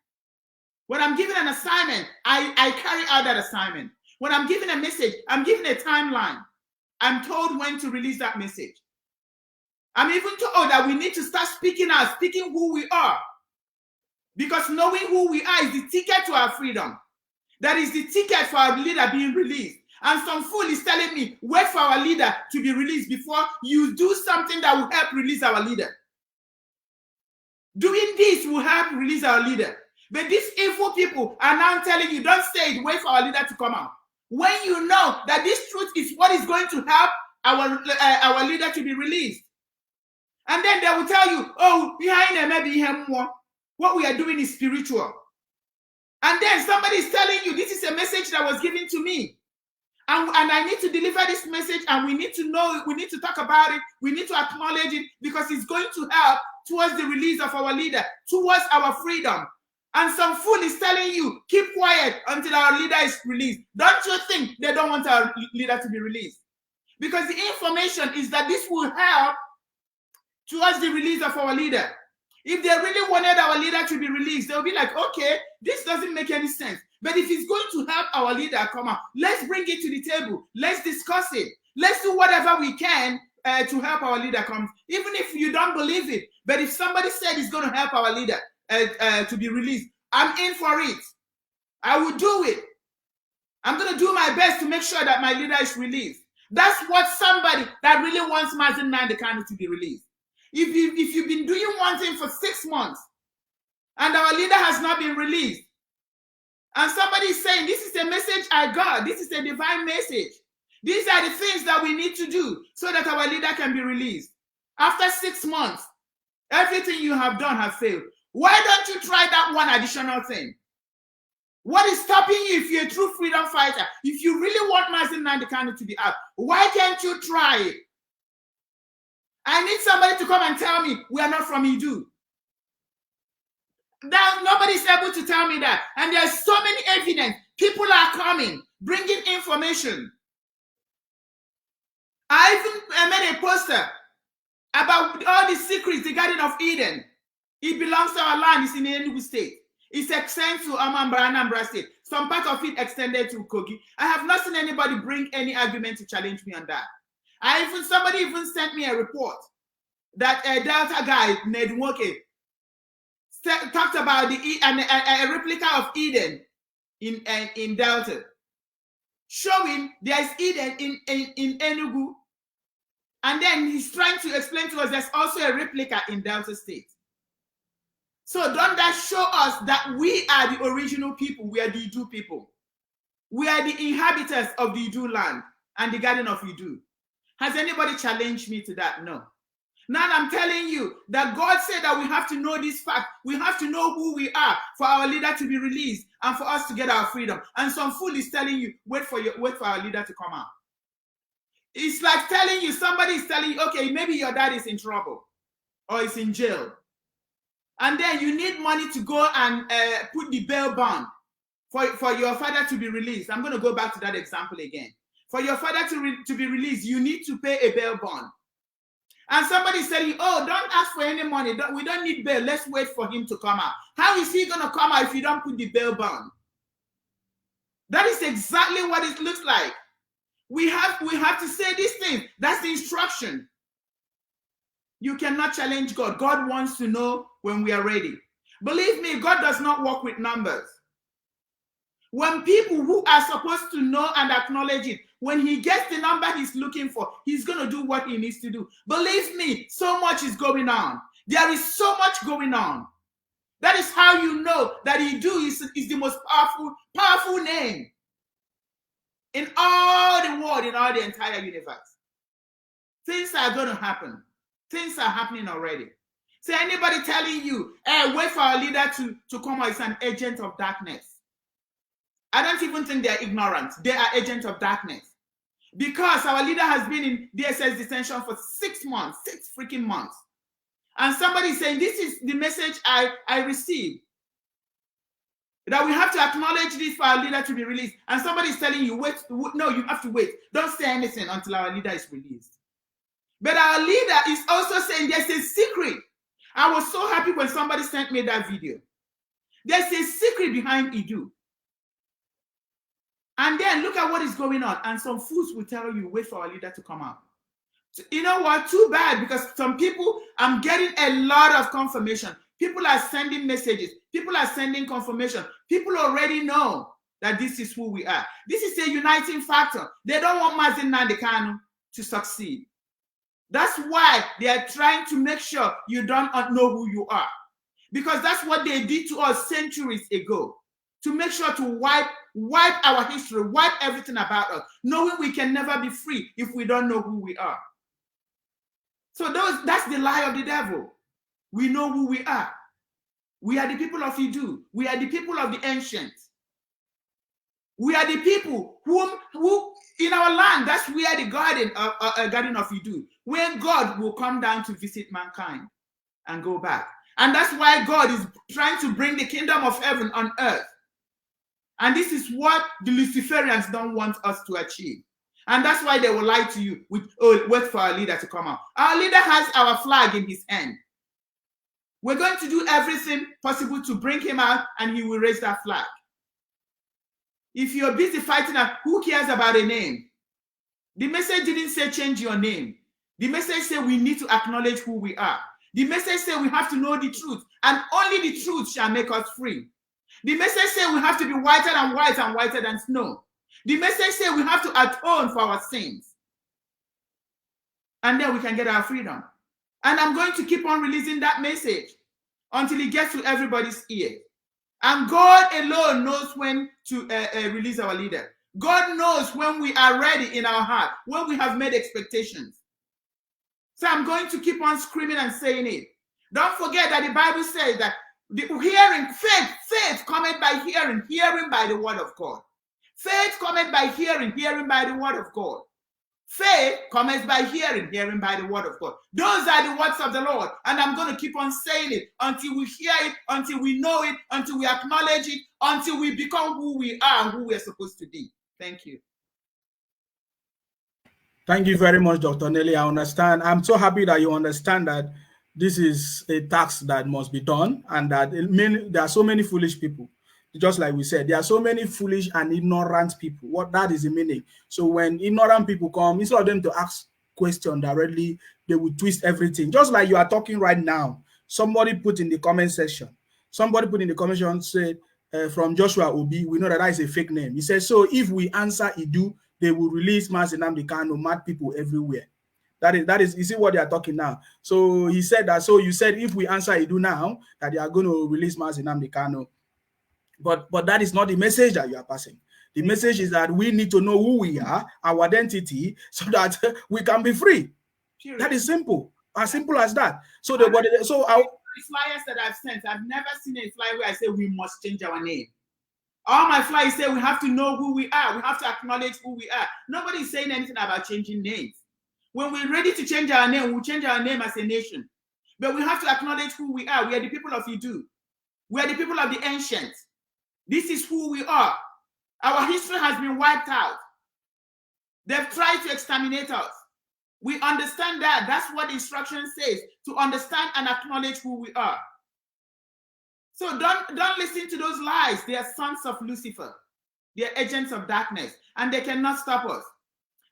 When I'm given an assignment, I carry out that assignment. When I'm given a message, I'm given a timeline. I'm told when to release that message. I'm even told that we need to start speaking out, speaking who we are. Because knowing who we are is the ticket to our freedom. That is the ticket for our leader being released. And some fool is telling me, wait for our leader to be released before you do something that will help release our leader. Doing this will help release our leader. But these evil people are now telling you, don't say it, wait for our leader to come out. When you know that this truth is what is going to help our leader to be released. And then they will tell you, oh, behind them, maybe what we are doing is spiritual. And then somebody is telling you, this is a message that was given to me. And I need to deliver this message, and we need to know, we need to talk about it, we need to acknowledge it, because it's going to help towards the release of our leader, towards our freedom. And some fool is telling you, keep quiet until our leader is released. Don't you think they don't want our leader to be released? Because the information is that this will help towards the release of our leader. If they really wanted our leader to be released, they'll be like, okay, this doesn't make any sense. But if it's going to help our leader come out, let's bring it to the table. Let's discuss it. Let's do whatever we can to help our leader come. Even if you don't believe it. But if somebody said it's going to help our leader to be released, I'm in for it. I will do it. I'm going to do my best to make sure that my leader is released. That's what somebody that really wants mazi Nnamdi Kanu to be released. If you've been doing one thing for 6 months and our leader has not been released, and somebody is saying, this is a message I got, this is a divine message, these are the things that we need to do so that our leader can be released. After 6 months, everything you have done has failed. Why don't you try that one additional thing? What is stopping you if you're a true freedom fighter? If you really want mazi Nnamdi Kanu to be out, why can't you try it? I need somebody to come and tell me we are not from Idu. Now, nobody's able to tell me that. And there's so many evidence. People are coming, bringing information. I even made a poster about all the secrets, the Garden of Eden. It belongs to our land. It's in Enugu State. It's extended to Anambra State. Some part of it extended to Kogi. I have not seen anybody bring any argument to challenge me on that. Somebody even sent me a report that a Delta guy, Ned Woke, talked about a replica of Eden in Delta, showing there is Eden in Enugu, and then he's trying to explain to us there's also a replica in Delta State. So don't that show us that we are the original people? We are the Idu people. We are the inhabitants of the Idu land and the Garden of Idu. Has anybody challenged me to that? No. Now I'm telling you that God said that we have to know this fact. We have to know who we are for our leader to be released and for us to get our freedom. And some fool is telling you, wait for our leader to come out. It's like telling you, somebody is telling you, okay, maybe your dad is in trouble or is in jail. And then you need money to go and put the bail bond for your father to be released. I'm going to go back to that example again. For your father to be released, you need to pay a bail bond. And somebody is telling you, oh, don't ask for any money. We don't need bail. Let's wait for him to come out. How is he going to come out if you don't put the bail bond? That is exactly what it looks like. We have to say these things. That's the instruction. You cannot challenge God. God wants to know when we are ready. Believe me, God does not work with numbers. When people who are supposed to know and acknowledge it, when he gets the number he's looking for, he's going to do what he needs to do. Believe me, so much is going on. There is so much going on. That is how you know that Idu is the most powerful name in all the world, in all the entire universe. Things are going to happen. Things are happening already. So anybody telling you, hey, wait for our leader to come out, is an agent of darkness. I don't even think they're ignorant. They are agents of darkness. Because our leader has been in DSS detention for 6 months, 6 freaking months. And somebody is saying, this is the message I received. That we have to acknowledge this for our leader to be released. And somebody is telling you, wait, no, you have to wait. Don't say anything until our leader is released. But our leader is also saying there's a secret. I was so happy when somebody sent me that video. There's a secret behind Idu. And then look at what is going on. And some fools will tell you, wait for our leader to come out. So, you know what? Too bad, because some people, I'm getting a lot of confirmation. People are sending messages. People are sending confirmation. People already know that this is who we are. This is a uniting factor. They don't want Mazi Nnamdi Kanu to succeed. That's why they are trying to make sure you don't know who you are. Because that's what they did to us centuries ago. To make sure to wipe our history, wipe everything about us, knowing we can never be free if we don't know who we are. So that's the lie of the devil. We know who we are. We are the people of Idu. We are the people of the ancient. We are the people who in our land, that's where the garden of Idu, where God will come down to visit mankind and go back. And that's why God is trying to bring the kingdom of heaven on earth. And this is what the Luciferians don't want us to achieve. And that's why they will lie to you with, oh, wait for our leader to come out. Our leader has our flag in his hand. We're going to do everything possible to bring him out, and he will raise that flag. If you're busy fighting, who cares about a name? The message didn't say change your name. The message said we need to acknowledge who we are. The message said we have to know the truth, and only the truth shall make us free. The message said we have to be whiter and whiter than snow. The message said we have to atone for our sins. And then we can get our freedom. And I'm going to keep on releasing that message until it gets to everybody's ear. And God alone knows when to release our leader. God knows when we are ready in our heart, when we have made expectations. So I'm going to keep on screaming and saying it. Don't forget that the Bible says that the hearing, faith cometh by hearing, hearing by the word of God. Faith cometh by hearing, hearing by the word of God. Faith comes by hearing, hearing by the word of God. Those are the words of the Lord. And I'm going to keep on saying it until we hear it, until we know it, until we acknowledge it, until we become who we are and who we're supposed to be. Thank you. Thank you very much, Dr. Nelly. I understand. I'm so happy that you understand that this is a task that must be done, and that there are so many foolish people. Just like we said, there are so many foolish and ignorant people. What that is the meaning. So when ignorant people come, instead of them to ask questions directly, they will twist everything. Just like you are talking right now. Somebody put in the comment section. Somebody put in the comment section, said, from Joshua Obi, we know that is a fake name. He says, so if we answer Idu, they will release Mazi Nnamdi Kanu, mad people everywhere. That is, you see what they are talking now. So he said that, so you said if we answer Idu now, that they are going to release Mazi Nnamdi Kanu. But that is not the message that you are passing. The message is that we need to know who we are, our identity, so that we can be free. Period. That is simple. As simple as that. So the flyers that I've sent, I've never seen a flyer where I say we must change our name. All my flyers say we have to know who we are. We have to acknowledge who we are. Nobody is saying anything about changing names. When we're ready to change our name, we'll change our name as a nation. But we have to acknowledge who we are. We are the people of Idu. We are the people of the ancient. This is who we are. Our history has been wiped out. They've tried to exterminate us. We understand that. That's what the instruction says, to understand and acknowledge who we are. So don't listen to those lies. They are sons of Lucifer. They are agents of darkness, and they cannot stop us.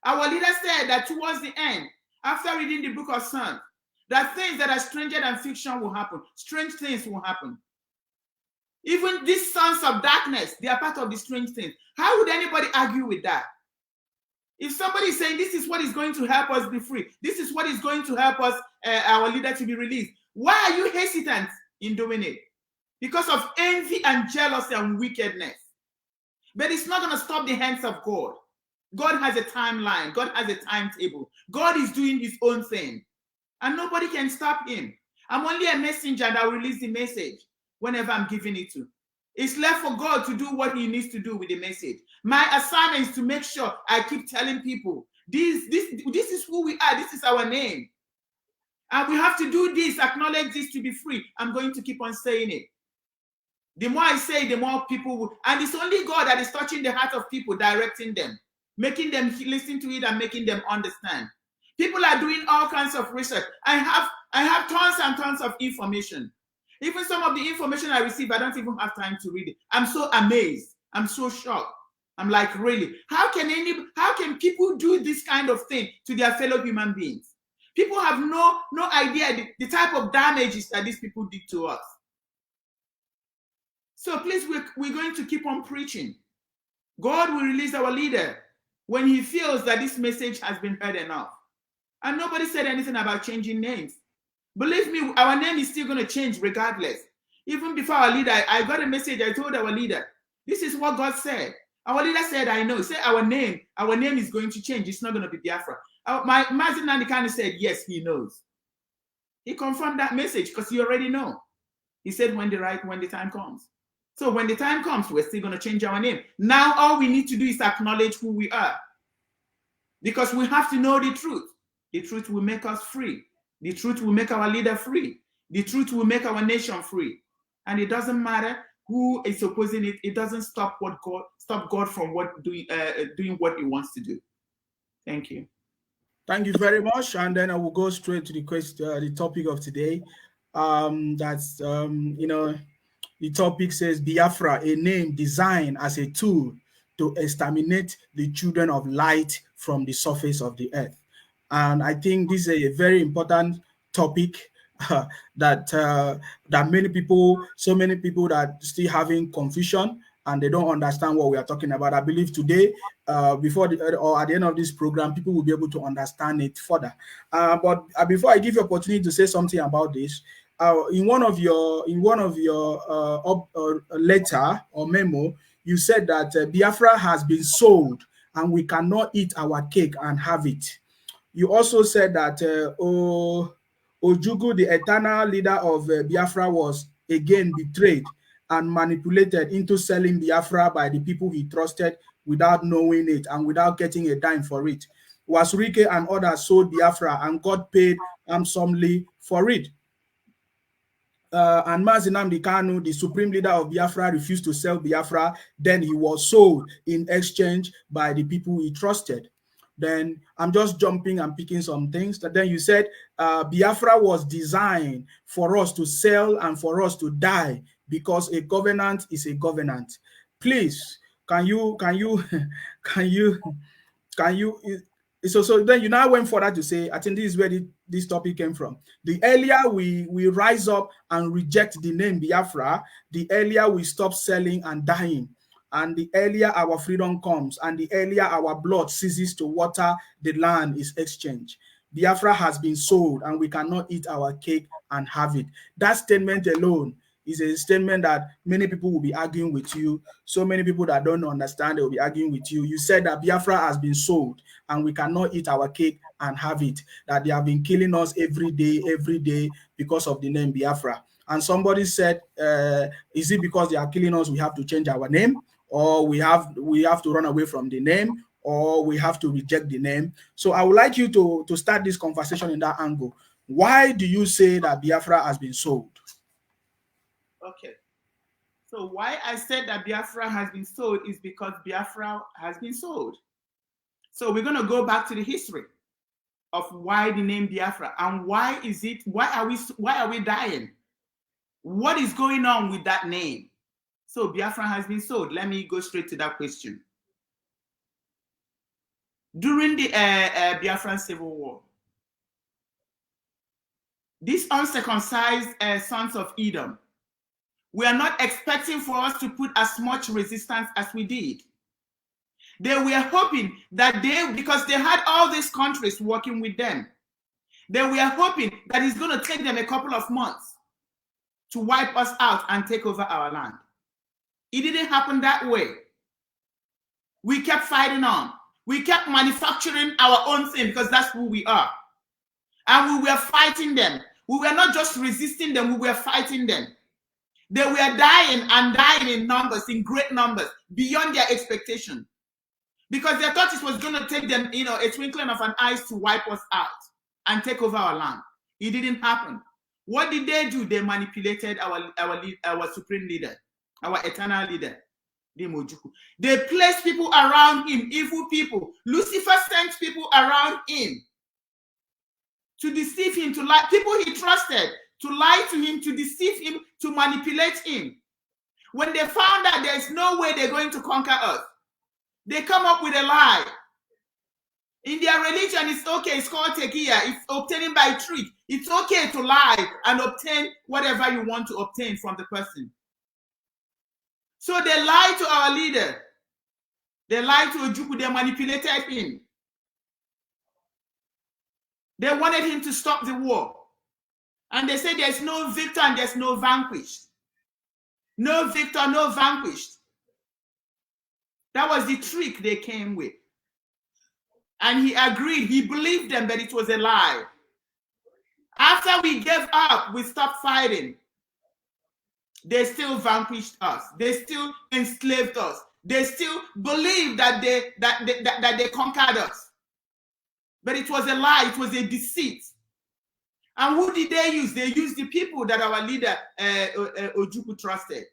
Our leader said that towards the end, after reading the book of Psalms, That things that are stranger than fiction will happen. Strange things will happen. Even these sons of darkness, they are part of the strange things. How would anybody argue with that? If somebody is saying this is what is going to help us be free, this is what is going to help us, our leader to be released, why are you hesitant in doing it? Because of envy and jealousy and wickedness. But it's not going to stop the hands of God. God has a timeline. God has a timetable. God is doing his own thing. And nobody can stop him. I'm only a messenger that will release the message whenever I'm giving it to. It's left for God to do what he needs to do with the message. My assignment is to make sure I keep telling people, this is who we are. This is our name. And we have to do this, acknowledge this to be free. I'm going to keep on saying it. The more I say, the more people will. And it's only God that is touching the heart of people, directing them, making them listen to it and making them understand. People are doing all kinds of research. I have tons and tons of information. Even some of the information I receive, I don't even have time to read it. I'm so amazed. I'm so shocked. I'm like, really? How can people do this kind of thing to their fellow human beings? People have no idea the type of damages that these people did to us. So please, we're going to keep on preaching. God will release our leader when he feels that this message has been heard enough. And nobody said anything about changing names. Believe me, our name is still going to change regardless. Even before our leader, I got a message. I told our leader, this is what God said. Our leader said, I know. He said, our name is going to change. It's not going to be Biafra. My mazi Nnamdi said, yes, he knows. He confirmed that message because he already know. He said, when the time comes. So when the time comes, we're still going to change our name. Now, all we need to do is acknowledge who we are. Because we have to know the truth. The truth will make us free. The truth will make our leader free. The truth will make our nation free. And it doesn't matter who is opposing it. It doesn't stop God from doing what he wants to do. Thank you. Thank you very much. And then I will go straight to the question, the topic of today. The topic says Biafra, a name designed as a tool to exterminate the children of light from the surface of the earth. And I think this is a very important topic that so many people that still having confusion and they don't understand what we are talking about. I believe today, or at the end of this program, people will be able to understand it further. But before I give you opportunity to say something about this, in one of your letter or memo, you said that Biafra has been sold and we cannot eat our cake and have it. You also said that Ojugu, the eternal leader of Biafra, was again betrayed and manipulated into selling Biafra by the people he trusted without knowing it and without getting a dime for it. Wasurike and others sold Biafra and got paid handsomely for it. And mazi Nnamdi Kanu, the supreme leader of Biafra, refused to sell Biafra. Then he was sold in exchange by the people he trusted. Then I'm just jumping and picking some things. Then you said Biafra was designed for us to sell and for us to die because a covenant is a covenant. Please, can you so then you now went further to say, I think this is where this topic came from. The earlier we rise up and reject the name Biafra, the earlier we stop selling and dying. And the earlier our freedom comes and the earlier our blood ceases to water the land is exchanged. Biafra has been sold and we cannot eat our cake and have it. That statement alone is a statement that many people will be arguing with you. So many people that don't understand, they will be arguing with you. You said that Biafra has been sold and we cannot eat our cake and have it. That they have been killing us every day because of the name Biafra. And somebody said, is it because they are killing us, we have to change our name? Or we have to run away from the name? Or we have to reject the name? So I would like you to start this conversation in that angle. Why do you say that Biafra has been sold? Okay. So why I said that Biafra has been sold is because Biafra has been sold. So we're going to go back to the history of why the name Biafra and why are we dying? What is going on with that name? So Biafra has been sold. Let me go straight to that question. During the Biafran Civil War, these uncircumcised sons of Edom, we are not expecting for us to put as much resistance as we did. They were hoping that because they had all these countries working with them, they were hoping that it's going to take them a couple of months to wipe us out and take over our land. It didn't happen that way. We kept fighting on. We kept manufacturing our own thing because that's who we are. And we were fighting them. We were not just resisting them, we were fighting them. They were dying and dying in numbers, in great numbers, beyond their expectation. Because they thought it was going to take them, a twinkling of an eye to wipe us out and take over our land. It didn't happen. What did they do? They manipulated our supreme leader, our eternal leader. They placed people around him, evil people. Lucifer sent people around him to deceive him, to lie. People he trusted to lie to him, to deceive him, to manipulate him. When they found out there's no way they're going to conquer us, they come up with a lie. In their religion, it's okay. It's called tekiya. It's obtaining by trick. It's okay to lie and obtain whatever you want to obtain from the person. So they lied to our leader. They lied to Ojukwu. They manipulated him. They wanted him to stop the war. And they said there's no victor and there's no vanquished. No victor, no vanquished. That was the trick they came with. And he agreed. He believed them, but it was a lie. After we gave up, we stopped fighting. They still vanquished us. They still enslaved us. They still believed that they conquered us. But it was a lie. It was a deceit. And who did they use? They used the people that our leader, Ojukwu, trusted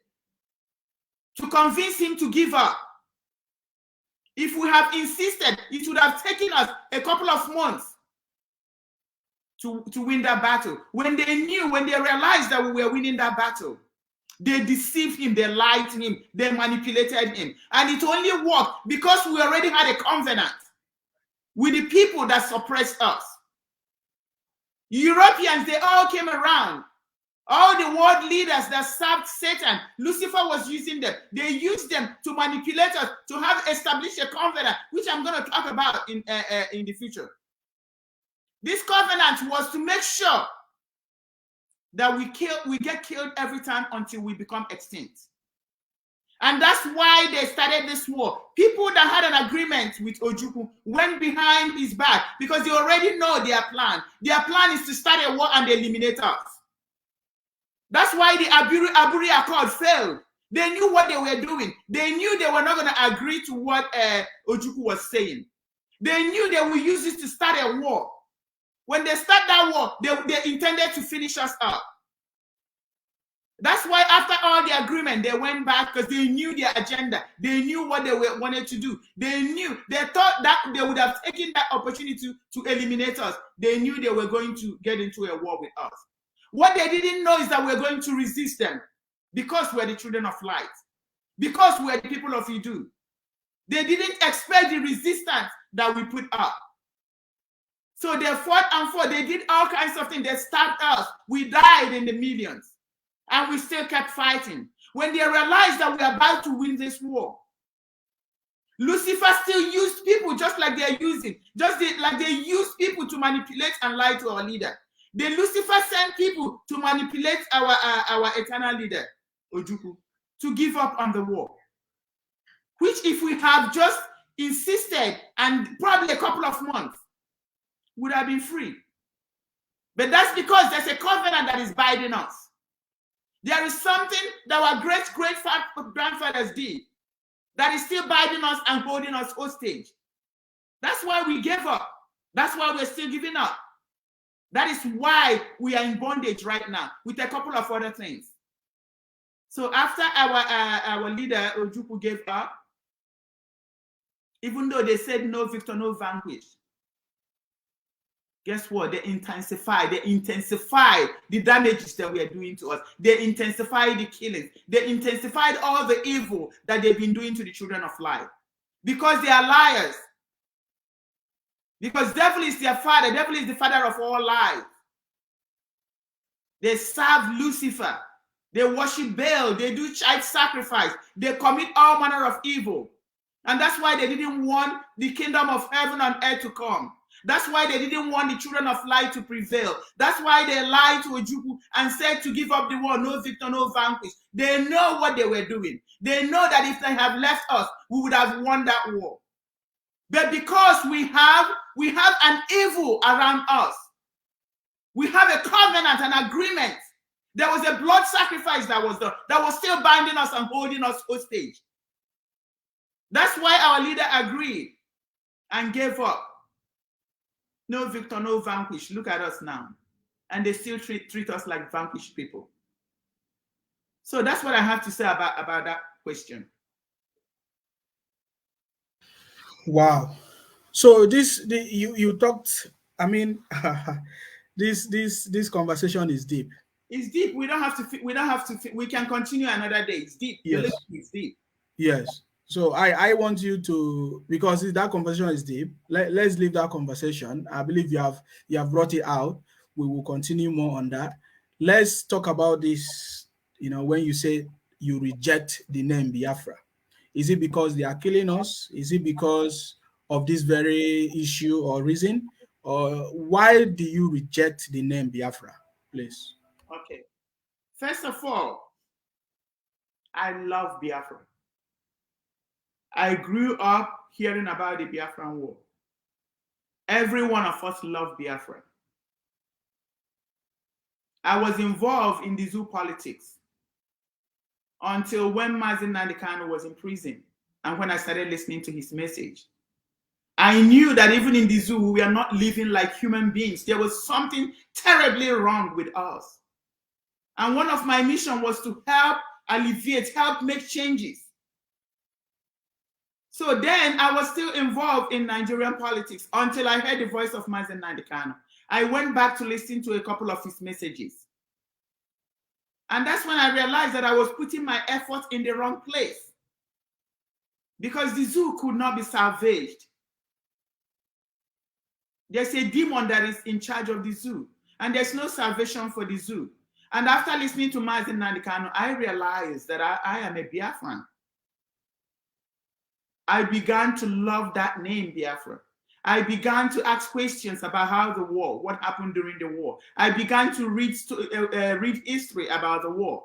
to convince him to give up. If we have insisted, it would have taken us a couple of months to win that battle. When they realized that we were winning that battle, they deceived him, they lied to him, they manipulated him. And it only worked because we already had a covenant with the people that suppressed us. Europeans, they all came around. All the world leaders that served Satan, Lucifer was using them. They used them to manipulate us, to have established a covenant, which I'm going to talk about in the future. This covenant was to make sure that we get killed every time until we become extinct. And that's why they started this war. People that had an agreement with Ojukwu went behind his back because they already know their plan. Their plan is to start a war and eliminate us. That's why the Aburi Accord failed. They knew what they were doing. They knew they were not going to agree to what Ojukwu was saying. They knew they would use this to start a war. When they start that war, they intended to finish us up. That's why after all the agreement, they went back because they knew their agenda. They knew what they wanted to do. They thought that they would have taken that opportunity to eliminate us. They knew they were going to get into a war with us. What they didn't know is that we're going to resist them because we're the children of light, because we're the people of Idu. They didn't expect the resistance that we put up. So they fought and fought. They did all kinds of things. They stabbed us. We died in the millions. And we still kept fighting. When they realized that we were about to win this war, Lucifer still used people just like they're using, like they used people to manipulate and lie to our leader. The Lucifer sent people to manipulate our eternal leader, Ojukwu, to give up on the war. Which if we have just insisted and probably a couple of months, would have been free. But that's because there's a covenant that is binding us. There is something that our great-grandfathers did that is still binding us and holding us hostage. That's why we gave up. That's why we're still giving up. That is why we are in bondage right now with a couple of other things. So after our leader, Ojukwu, gave up, even though they said no victor, no vanquish, guess what? They intensified the damages that we are doing to us. They intensified the killings. They intensified all the evil that they've been doing to the children of light. Because they are liars. Because devil is their father. Devil is the father of all lies. They serve Lucifer. They worship Baal. They do child sacrifice. They commit all manner of evil. And that's why they didn't want the kingdom of heaven and earth to come. That's why they didn't want the children of light to prevail. That's why they lied to Ojukwu and said to give up the war, no victor, no vanquish. They know what they were doing. They know that if they had left us, we would have won that war. But because we have an evil around us, we have a covenant, an agreement. There was a blood sacrifice that was still binding us and holding us hostage. That's why our leader agreed and gave up. No victor, no vanquish. Look at us now. And they still treat us like vanquished people. So that's what I have to say about that question. Wow. So you talked, I mean, this conversation is deep. It's deep. We don't have to, we can continue another day. It's deep. Yes. It's deep. Yes. So I want you to, because that conversation is deep, let's leave that conversation. I believe you have brought it out. We will continue more on that. Let's talk about this, when you say you reject the name Biafra. Is it because they are killing us? Is it because of this very issue or reason? Or why do you reject the name Biafra, please? Okay. First of all, I love Biafra. I grew up hearing about the Biafran War. Every one of us loved Biafra. I was involved in the zoo politics until when Mazi Nnamdi was in prison and when I started listening to his message. I knew that even in the zoo, we are not living like human beings. There was something terribly wrong with us. And one of my missions was to help alleviate, help make changes. So then I was still involved in Nigerian politics until I heard the voice of Mazi Nnamdi. I went back to listen to a couple of his messages. And that's when I realized that I was putting my effort in the wrong place. Because the zoo could not be salvaged. There's a demon that is in charge of the zoo. And there's no salvation for the zoo. And after listening to Mazi Nnamdi, I realized that I am a Biafran. I began to love that name, Biafra. I began to ask questions about what happened during the war. I began to read history about the war.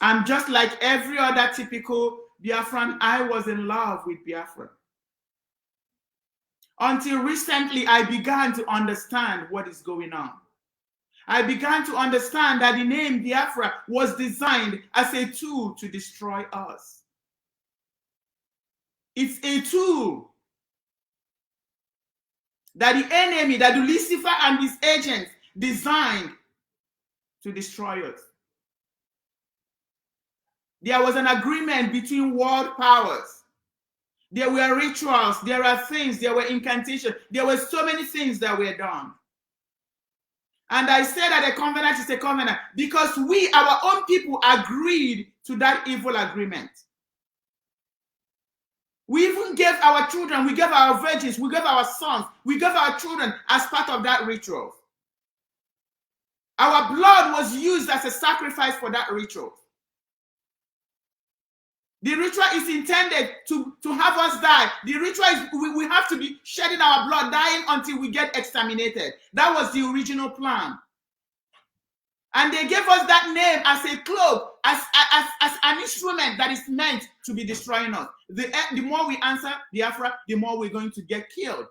And just like every other typical Biafran, I was in love with Biafra. Until recently, I began to understand what is going on. I began to understand that the name Biafra was designed as a tool to destroy us. It's a tool that the enemy, that Lucifer and his agents designed to destroy us. There was an agreement between world powers. There were rituals, there are things, there were incantations, there were so many things that were done. And I said that a covenant is a covenant because we, our own people, agreed to that evil agreement. We even gave our children, we gave our virgins, we gave our sons, we gave our children as part of that ritual. Our blood was used as a sacrifice for that ritual. The ritual is intended to have us die. The ritual is we have to be shedding our blood, dying until we get exterminated. That was the original plan. And they gave us that name as a cloak, as an instrument that is meant to be destroying us. The more we answer Biafra, the more we're going to get killed.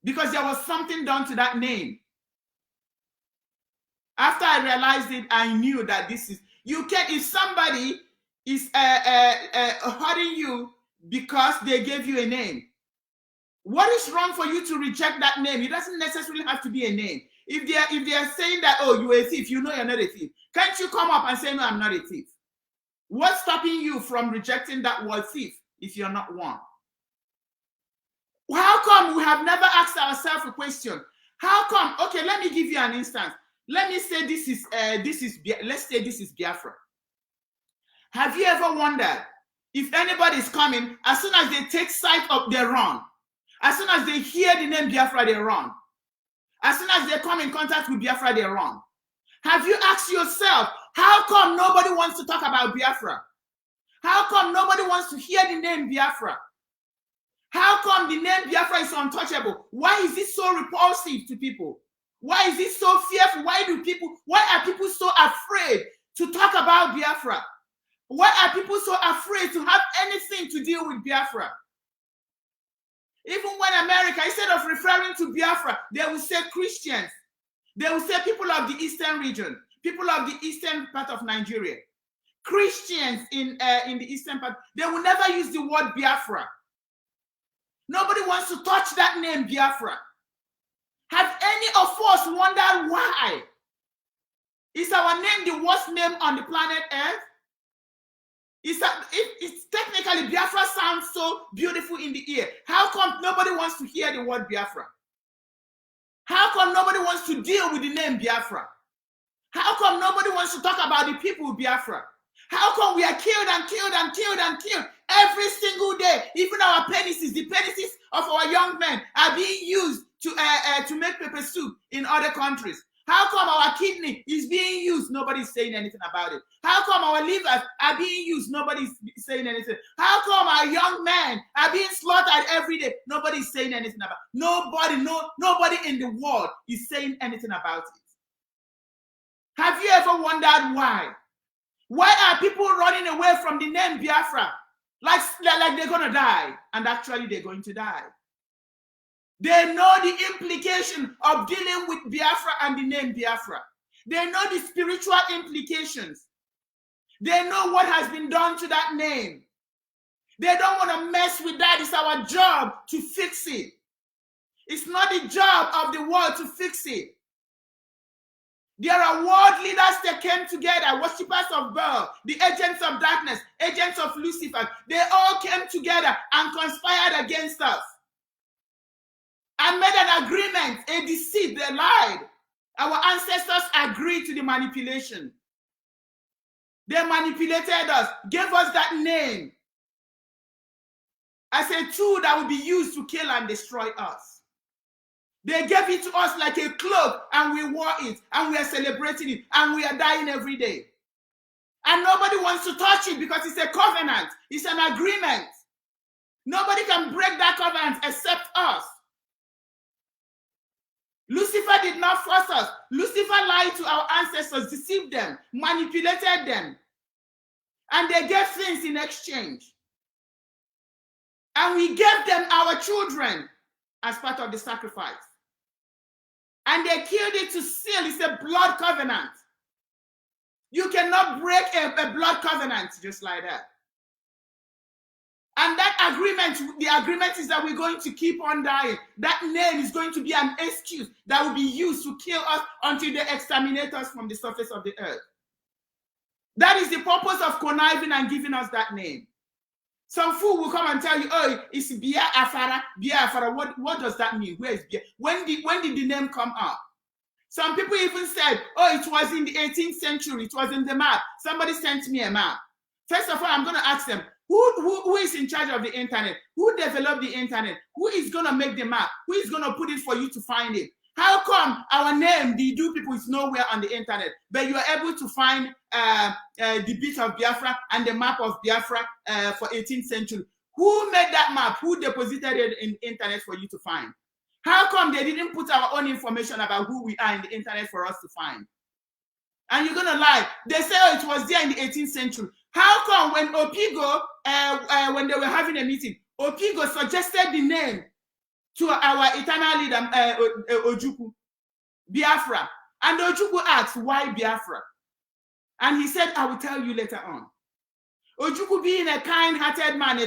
Because there was something done to that name. After I realized it, I knew that this is, you can, if somebody is hurting you because they gave you a name, what is wrong for you to reject that name? It doesn't necessarily have to be a name. If they are saying that, oh, you're a thief, you know you're not a thief, can't you come up and say, no, I'm not a thief? What's stopping you from rejecting that word thief if you're not one? How come we have never asked ourselves a question? How come? Okay, let me give you an instance. Let me say let's say this is Biafra. Have you ever wondered if anybody is coming, as soon as they take sight of, they run. As soon as they hear the name Biafra, they run. As soon as they come in contact with Biafra, they run. Have you asked yourself, how come nobody wants to talk about Biafra? How come nobody wants to hear the name Biafra? How come the name Biafra is untouchable? Why is it so repulsive to people? Why is it so fearful? Why are people so afraid to talk about Biafra? Why are people so afraid to have anything to deal with Biafra? Even when America, instead of referring to Biafra, they will say Christians. They will say people of the eastern region, people of the eastern part of Nigeria. Christians in the eastern part, they will never use the word Biafra. Nobody wants to touch that name, Biafra. Have any of us wondered why? Is our name the worst name on the planet Earth? It's technically, Biafra sounds so beautiful in the ear. How come nobody wants to hear the word Biafra? How come nobody wants to deal with the name Biafra? How come nobody wants to talk about the people of Biafra? How come we are killed and killed and killed and killed every single day? Even our penises, the penises of our young men are being used to make pepper soup in other countries. How come our kidney is being used? Nobody's saying anything about it. How come our livers are being used? Nobody's saying anything. How come our young men are being slaughtered every day? Nobody's saying anything about it. Nobody in the world is saying anything about it. Have you ever wondered why? Why are people running away from the name Biafra? Like they're going to die, and actually they're going to die. They know the implication of dealing with Biafra and the name Biafra. They know the spiritual implications. They know what has been done to that name. They don't want to mess with that. It's our job to fix it. It's not the job of the world to fix it. There are world leaders that came together, worshippers of Baal, the agents of darkness, agents of Lucifer. They all came together and conspired against us and made an agreement, a deceit. They lied. Our ancestors agreed to the manipulation. They manipulated us, gave us that name as a tool that would be used to kill and destroy us. They gave it to us like a cloak, and we wore it, and we are celebrating it, and we are dying every day. And nobody wants to touch it because it's a covenant. It's an agreement. Nobody can break that covenant except us. Lucifer did not force us. Lucifer lied to our ancestors, deceived them, manipulated them, and they gave things in exchange. And we gave them our children as part of the sacrifice. And they killed it to seal. It's a blood covenant. You cannot break a blood covenant just like that. And that agreement, the agreement is that we're going to keep on dying. That name is going to be an excuse that will be used to kill us until they exterminate us from the surface of the earth. That is the purpose of conniving and giving us that name. Some fool will come and tell you, oh, it's biafara. What does that mean? Where is Bia? When did the name come up? Some people even said, oh, it was in the 18th century. It was in the map. Somebody sent me a map. First of all, I'm going to ask them, who is in charge of the internet? Who developed the internet? Who is going to make the map? Who is going to put it for you to find it? How come our name, the Idu people, is nowhere on the internet, but you are able to find the bit of Biafra and the map of Biafra for 18th century? Who made that map? Who deposited it in the internet for you to find? How come they didn't put our own information about who we are in the internet for us to find? And you're going to lie. They say, oh, it was there in the 18th century. How come when Opigo, when they were having a meeting, Opigo suggested the name to our eternal leader, Ojukwu, Biafra. And Ojukwu asked, why Biafra? And he said, I will tell you later on. Ojukwu, being a kind-hearted man, he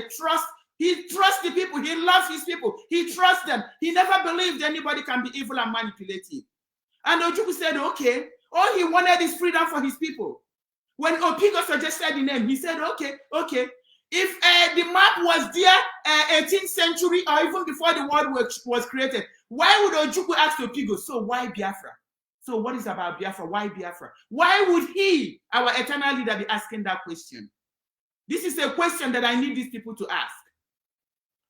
trusts the people. He loves his people. He trusts them. He never believed anybody can be evil and manipulative. And Ojukwu said, okay. All he wanted is freedom for his people. When Opigo suggested the name, he said, okay. If the map was there 18th century or even before the world was created, why would Ojukwu ask Opigo, so why Biafra? So what is about Biafra? Why Biafra? Why would he, our eternal leader, be asking that question? This is a question that I need these people to ask.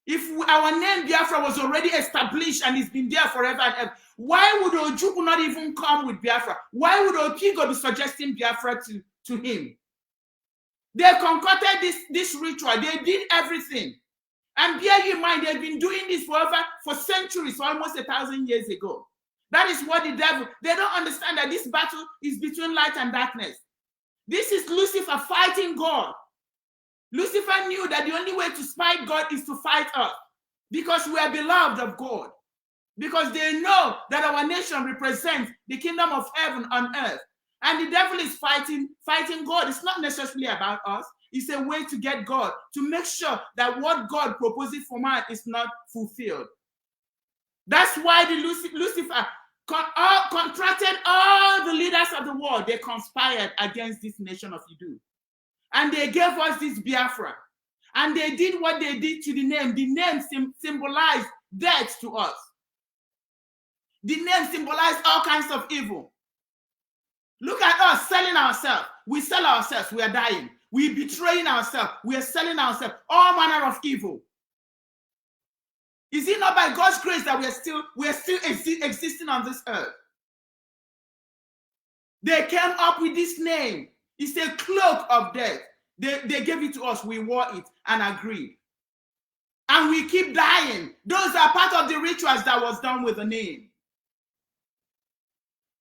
If our name Biafra was already established and it's been there forever and ever, why would Ojukwu not even come with Biafra? Why would Okigo be suggesting Biafra to him? They concocted this ritual. They did everything. And bear in mind, they've been doing this for centuries, almost 1,000 years ago. That is what the devil, they don't understand that this battle is between light and darkness. This is Lucifer fighting God. Lucifer knew that the only way to fight God is to fight us, because we are beloved of God. Because they know that our nation represents the kingdom of heaven on earth. And the devil is fighting God. It's not necessarily about us. It's a way to get God, to make sure that what God proposes for man is not fulfilled. That's why the Lucifer contracted all the leaders of the world. They conspired against this nation of Idu. And they gave us this Biafra. And they did what they did to the name. The name symbolized death to us. The name symbolized all kinds of evil. Look at us selling ourselves. We sell ourselves, we are dying. We betraying ourselves, we are selling ourselves. All manner of evil. Is it not by God's grace that we are still existing on this earth? They came up with this name. It's a cloak of death. They gave it to us. We wore it and agreed. And we keep dying. Those are part of the rituals that was done with the name.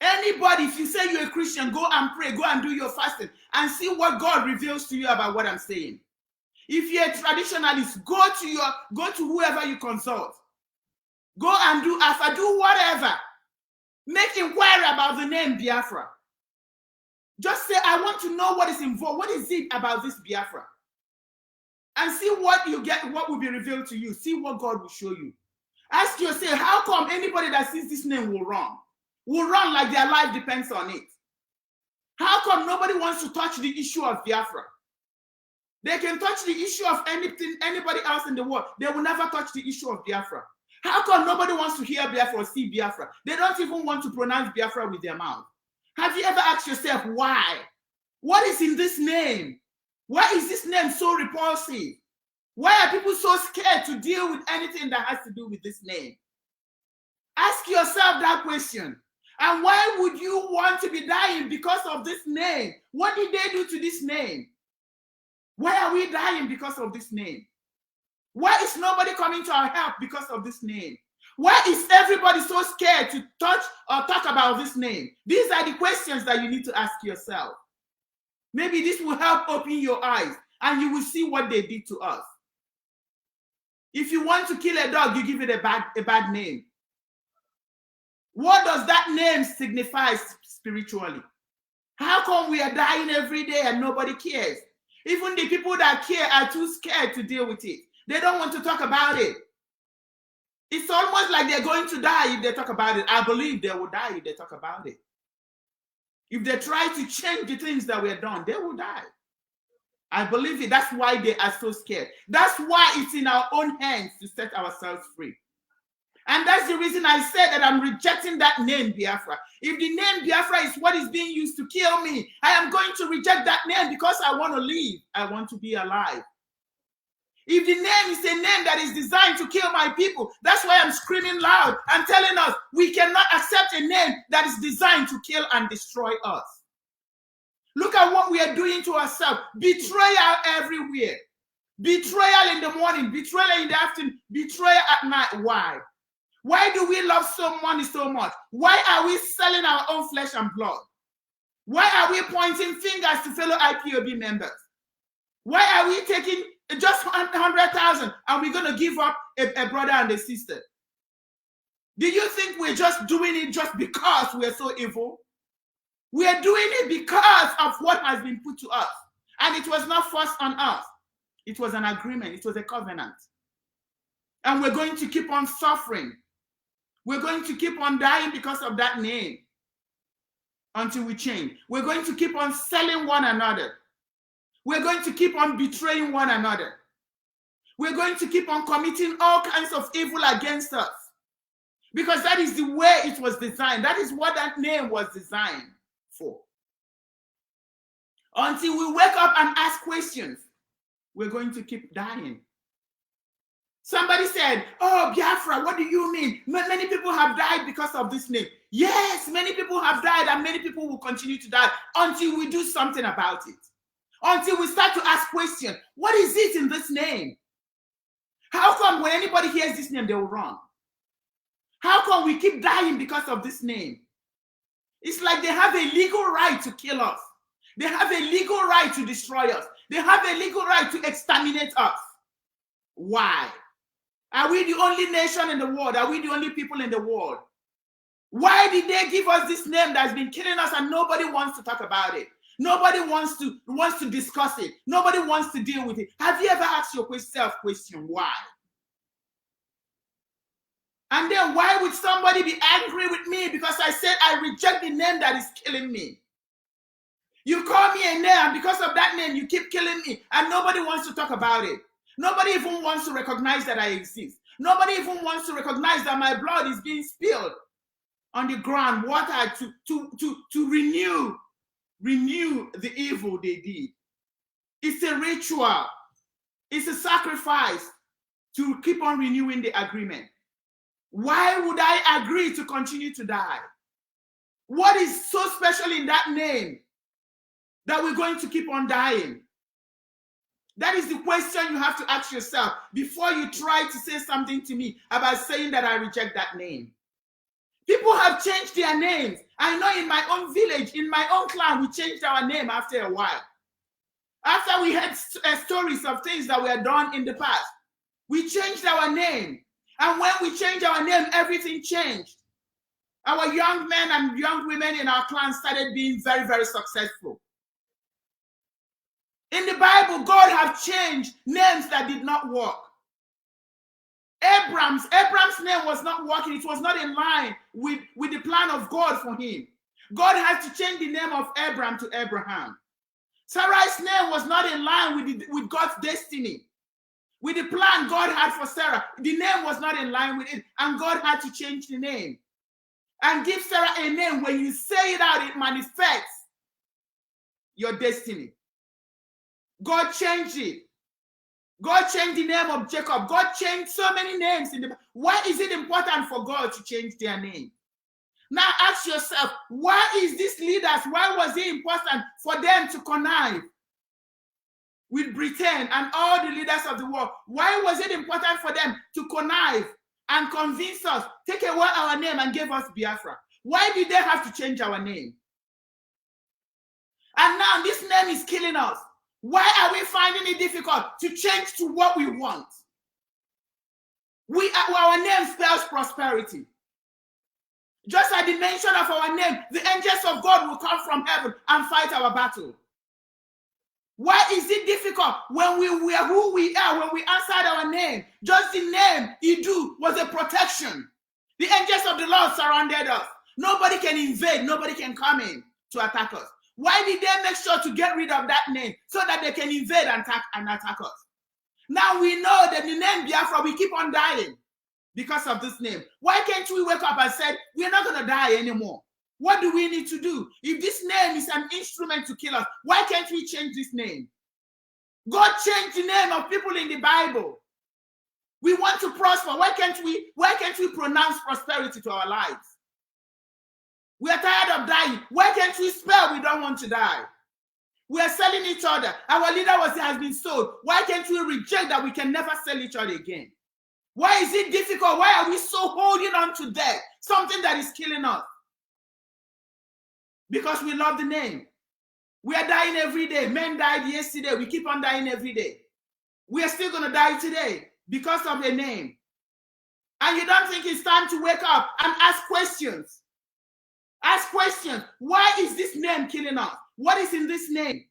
Anybody, if you say you're a Christian, go and pray, go and do your fasting and see what God reveals to you about what I'm saying. If you're a traditionalist, go to whoever you consult. Go and do Alpha, do whatever. Make inquiry about the name Biafra. Just say, I want to know what is involved. What is it about this Biafra? And see what you get, what will be revealed to you. See what God will show you. Ask yourself, how come anybody that sees this name will run? Will run like their life depends on it? How come nobody wants to touch the issue of Biafra? They can touch the issue of anybody else in the world. They will never touch the issue of Biafra. How come nobody wants to hear Biafra or see Biafra? They don't even want to pronounce Biafra with their mouth. Have you ever asked yourself why? What is in this name? Why is this name so repulsive? Why are people so scared to deal with anything that has to do with this name? Ask yourself that question. And why would you want to be dying because of this name? What did they do to this name? Why are we dying because of this name? Why is nobody coming to our help because of this name? Why is everybody so scared to touch or talk about this name? These are the questions that you need to ask yourself. Maybe this will help open your eyes and you will see what they did to us. If you want to kill a dog, you give it a bad name. What does that name signify spiritually? How come we are dying every day and nobody cares? Even the people that care are too scared to deal with it. They don't want to talk about it. It's almost like they're going to die if they talk about it. I believe they will die if they talk about it. If they try to change the things that were done, they will die. I believe it. That's why they are so scared. That's why it's in our own hands to set ourselves free. And that's the reason I said that I'm rejecting that name Biafra. If the name Biafra is what is being used to kill me, I am going to reject that name because I want to live. I want to be alive. If the name is a name that is designed to kill my people, that's why I'm screaming loud and telling us we cannot accept a name that is designed to kill and destroy us. Look at what we are doing to ourselves. Betrayal everywhere. Betrayal in the morning, betrayal in the afternoon, betrayal at night. Why? Why do we love money so much? Why are we selling our own flesh and blood? Why are we pointing fingers to fellow IPOB members? Why are we taking just 100,000 and we're going to give up a brother and a sister? Do you think we're just doing it just because we're so evil? We are doing it because of what has been put to us. And it was not forced on us. It was an agreement. It was a covenant. And we're going to keep on suffering. We're going to keep on dying because of that name until we change. We're going to keep on selling one another. We're going to keep on betraying one another. We're going to keep on committing all kinds of evil against us because that is the way it was designed. That is what that name was designed for. Until we wake up and ask questions, we're going to keep dying. Somebody said, oh, Biafra, what do you mean? Many people have died because of this name. Yes, many people have died and many people will continue to die until we do something about it. Until we start to ask questions. What is it in this name? How come when anybody hears this name, they will run? How come we keep dying because of this name? It's like they have a legal right to kill us. They have a legal right to destroy us. They have a legal right to exterminate us. Why? Are we the only nation in the world? Are we the only people in the world? Why did they give us this name that's been killing us and nobody wants to talk about it? Nobody wants to discuss it. Nobody wants to deal with it. Have you ever asked yourself question why? And then why would somebody be angry with me because I said I reject the name that is killing me? You call me a name and because of that name you keep killing me and nobody wants to talk about it. Nobody even wants to recognize that I exist. Nobody even wants to recognize that my blood is being spilled on the ground, water to renew the evil they did. It's a ritual. It's a sacrifice to keep on renewing the agreement. Why would I agree to continue to die? What is so special in that name that we're going to keep on dying? That is the question you have to ask yourself before you try to say something to me about saying that I reject that name. People have changed their names. I know in my own village, in my own clan, we changed our name after a while. After we had stories of things that were done in the past, we changed our name. And when we changed our name, everything changed. Our young men and young women in our clan started being very, very successful. In the Bible, God have changed names that did not work. Abraham's name was not working. It was not in line with the plan of God for him. God had to change the name of Abraham to Abraham. Sarah's name was not in line with God's destiny. With the plan God had for Sarah, the name was not in line with it, and God had to change the name. And give Sarah a name. When you say it out, it manifests your destiny. God changed it. God changed the name of Jacob. God changed so many names in the Bible. Why is it important for God to change their name? Now ask yourself, why is these leaders, why was it important for them to connive with Britain and all the leaders of the world? Why was it important for them to connive and convince us, take away our name and give us Biafra? Why did they have to change our name? And now this name is killing us. Why are we finding it difficult to change to what we want? Our name spells prosperity. Just at the mention of our name, the angels of God will come from heaven and fight our battle. Why is it difficult when we are who we are, when we answered our name? Just the name Idu was a protection. The angels of the Lord surrounded us. Nobody can invade, nobody can come in to attack us. Why did they make sure to get rid of that name so that they can invade and attack us? Now we know that the name Biafra, we keep on dying because of this name. Why can't we wake up and say, we're not going to die anymore? What do we need to do? If this name is an instrument to kill us, why can't we change this name? God changed the name of people in the Bible. We want to prosper. Why can't we pronounce prosperity to our lives? We are tired of dying. Why can't we spell we don't want to die? We are selling each other. Our leader has been sold. Why can't we reject that we can never sell each other again? Why is it difficult? Why are we so holding on to death? Something that is killing us. Because we love the name. We are dying every day. Men died yesterday. We keep on dying every day. We are still going to die today because of a name. And you don't think it's time to wake up and ask questions? Ask questions. Why is this name killing us? What is in this name?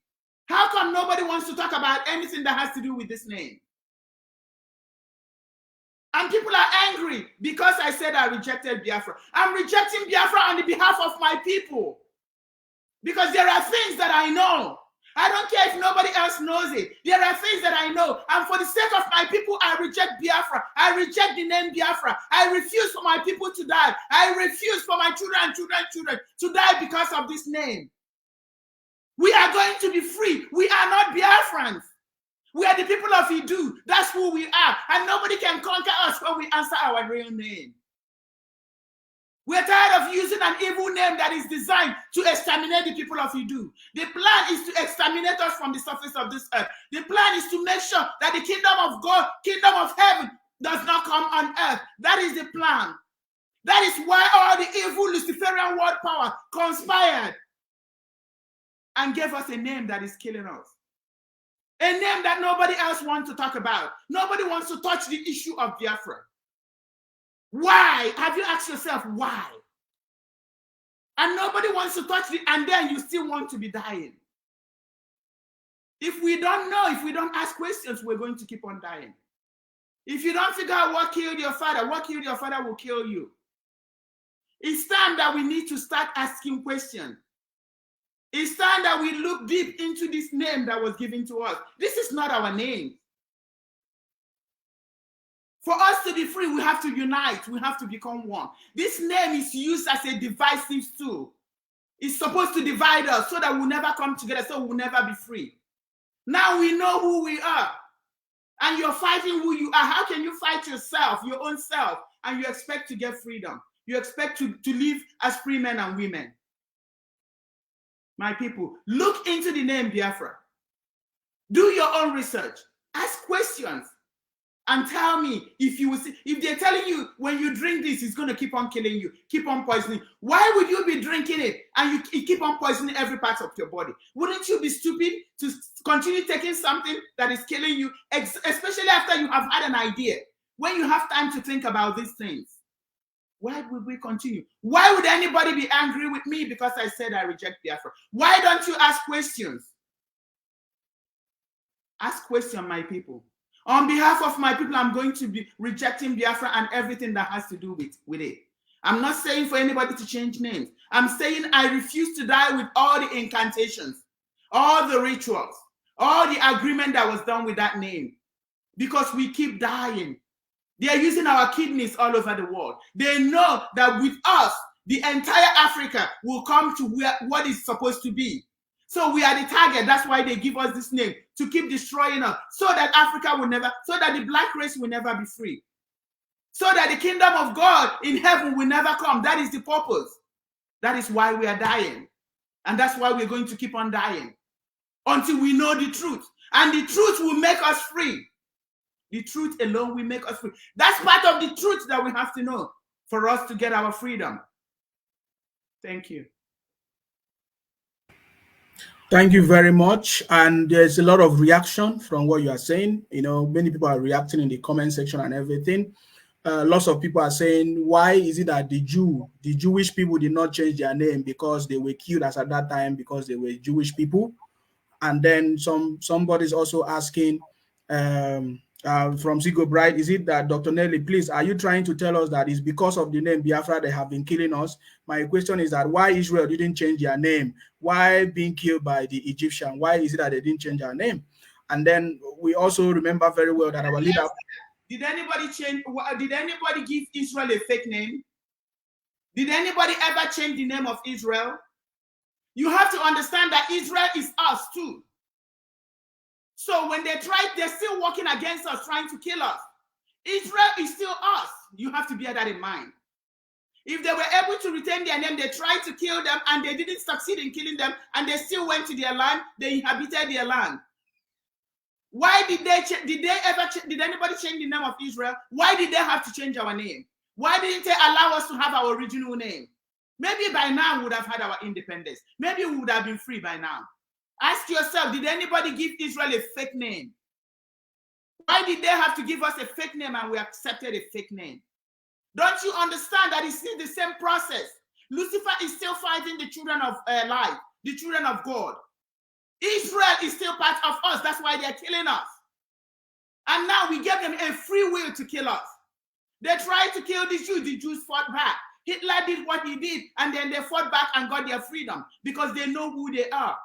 How come nobody wants to talk about anything that has to do with this name? And people are angry because I said I rejected Biafra. I'm rejecting Biafra on the behalf of my people. Because there are things that I know. I don't care if nobody else knows it. There are things that I know. And for the sake of my people, I reject Biafra. I reject the name Biafra. I refuse for my people to die. I refuse for my children and children to die because of this name. We are going to be free. We are not Biafrans. We are are the people of Idu. That's who we are. And nobody can conquer us when we answer our real name. We're tired of using an evil name that is designed to exterminate the people of Idu. The plan is to exterminate us from the surface of this earth. The plan is to make sure that the kingdom of God, kingdom of heaven, does not come on earth. That is the plan. That is why all the evil Luciferian world power conspired and gave us a name that is killing us. A name that nobody else wants to talk about. Nobody wants to touch the issue of Biafra. Why? Have you asked yourself why? And nobody wants to touch it, and then you still want to be dying. If we don't know, if we don't ask questions, we're going to keep on dying. If you don't figure out what killed your father will kill you. It's time that we need to start asking questions. It's time that we look deep into this name that was given to us. This is not our name. For us to be free, we have to unite. We have to become one. This name is used as a divisive tool. It's supposed to divide us so that we'll never come together, so we'll never be free. Now we know who we are. And you're fighting who you are. How can you fight yourself, your own self, and you expect to get freedom? You expect to live as free men and women. My people, look into the name Biafra. Do your own research. Ask questions. And tell me if they're telling you when you drink this, it's going to keep on killing you, keep on poisoning. Why would you be drinking it and you keep on poisoning every part of your body? Wouldn't you be stupid to continue taking something that is killing you, especially after you have had an idea? When you have time to think about these things, why would we continue? Why would anybody be angry with me because I said I reject Biafra? Why don't you ask questions? Ask questions, my people. On behalf of my people, I'm going to be rejecting Biafra and everything that has to do with it. I'm not saying for anybody to change names. I'm saying I refuse to die with all the incantations, all the rituals, all the agreement that was done with that name, because we keep dying. They are using our kidneys all over the world. They know that with us, the entire Africa will come to what is supposed to be. So we are the target. That's why they give us this name, to keep destroying us, so that Africa will never, so that the black race will never be free, so that the kingdom of God in heaven will never come. That is the purpose. That is why we are dying. And that's why we're going to keep on dying until we know the truth. And the truth will make us free. The truth alone will make us free. That's part of the truth that we have to know for us to get our freedom. Thank you. Thank you very much. And there's a lot of reaction from what you are saying. You know, many people are reacting in the comment section and everything. Lots of people are saying, why is it that the Jewish people did not change their name because they were killed as at that time because they were Jewish people? And then somebody's also asking from Zigo Bright, is it that, Dr. Nelly, please, are you trying to tell us that it's because of the name Biafra they have been killing us? My question is that why Israel didn't change their name? Why being killed by the Egyptian? Why is it that they didn't change their name? And then we also remember very well that our leader... Did anybody give Israel a fake name? Did anybody ever change the name of Israel? You have to understand that Israel is us too. So when they try, they're still working against us, trying to kill us. Israel is still us. You have to bear that in mind. If they were able to retain their name, they tried to kill them and they didn't succeed in killing them, and they still went to their land, they inhabited their land. Why did anybody change the name of Israel? Why did they have to change our name? Why didn't they allow us to have our original name? Maybe by now we would have had our independence. Maybe we would have been free by now. Ask yourself, did anybody give Israel a fake name? Why did they have to give us a fake name and we accepted a fake name? Don't you understand that it's still the same process? Lucifer is still fighting the children of light, the children of God. Israel is still part of us. That's why they're killing us. And now we gave them a free will to kill us. They tried to kill the Jews fought back. Hitler did what he did, and then they fought back and got their freedom because they know who they are.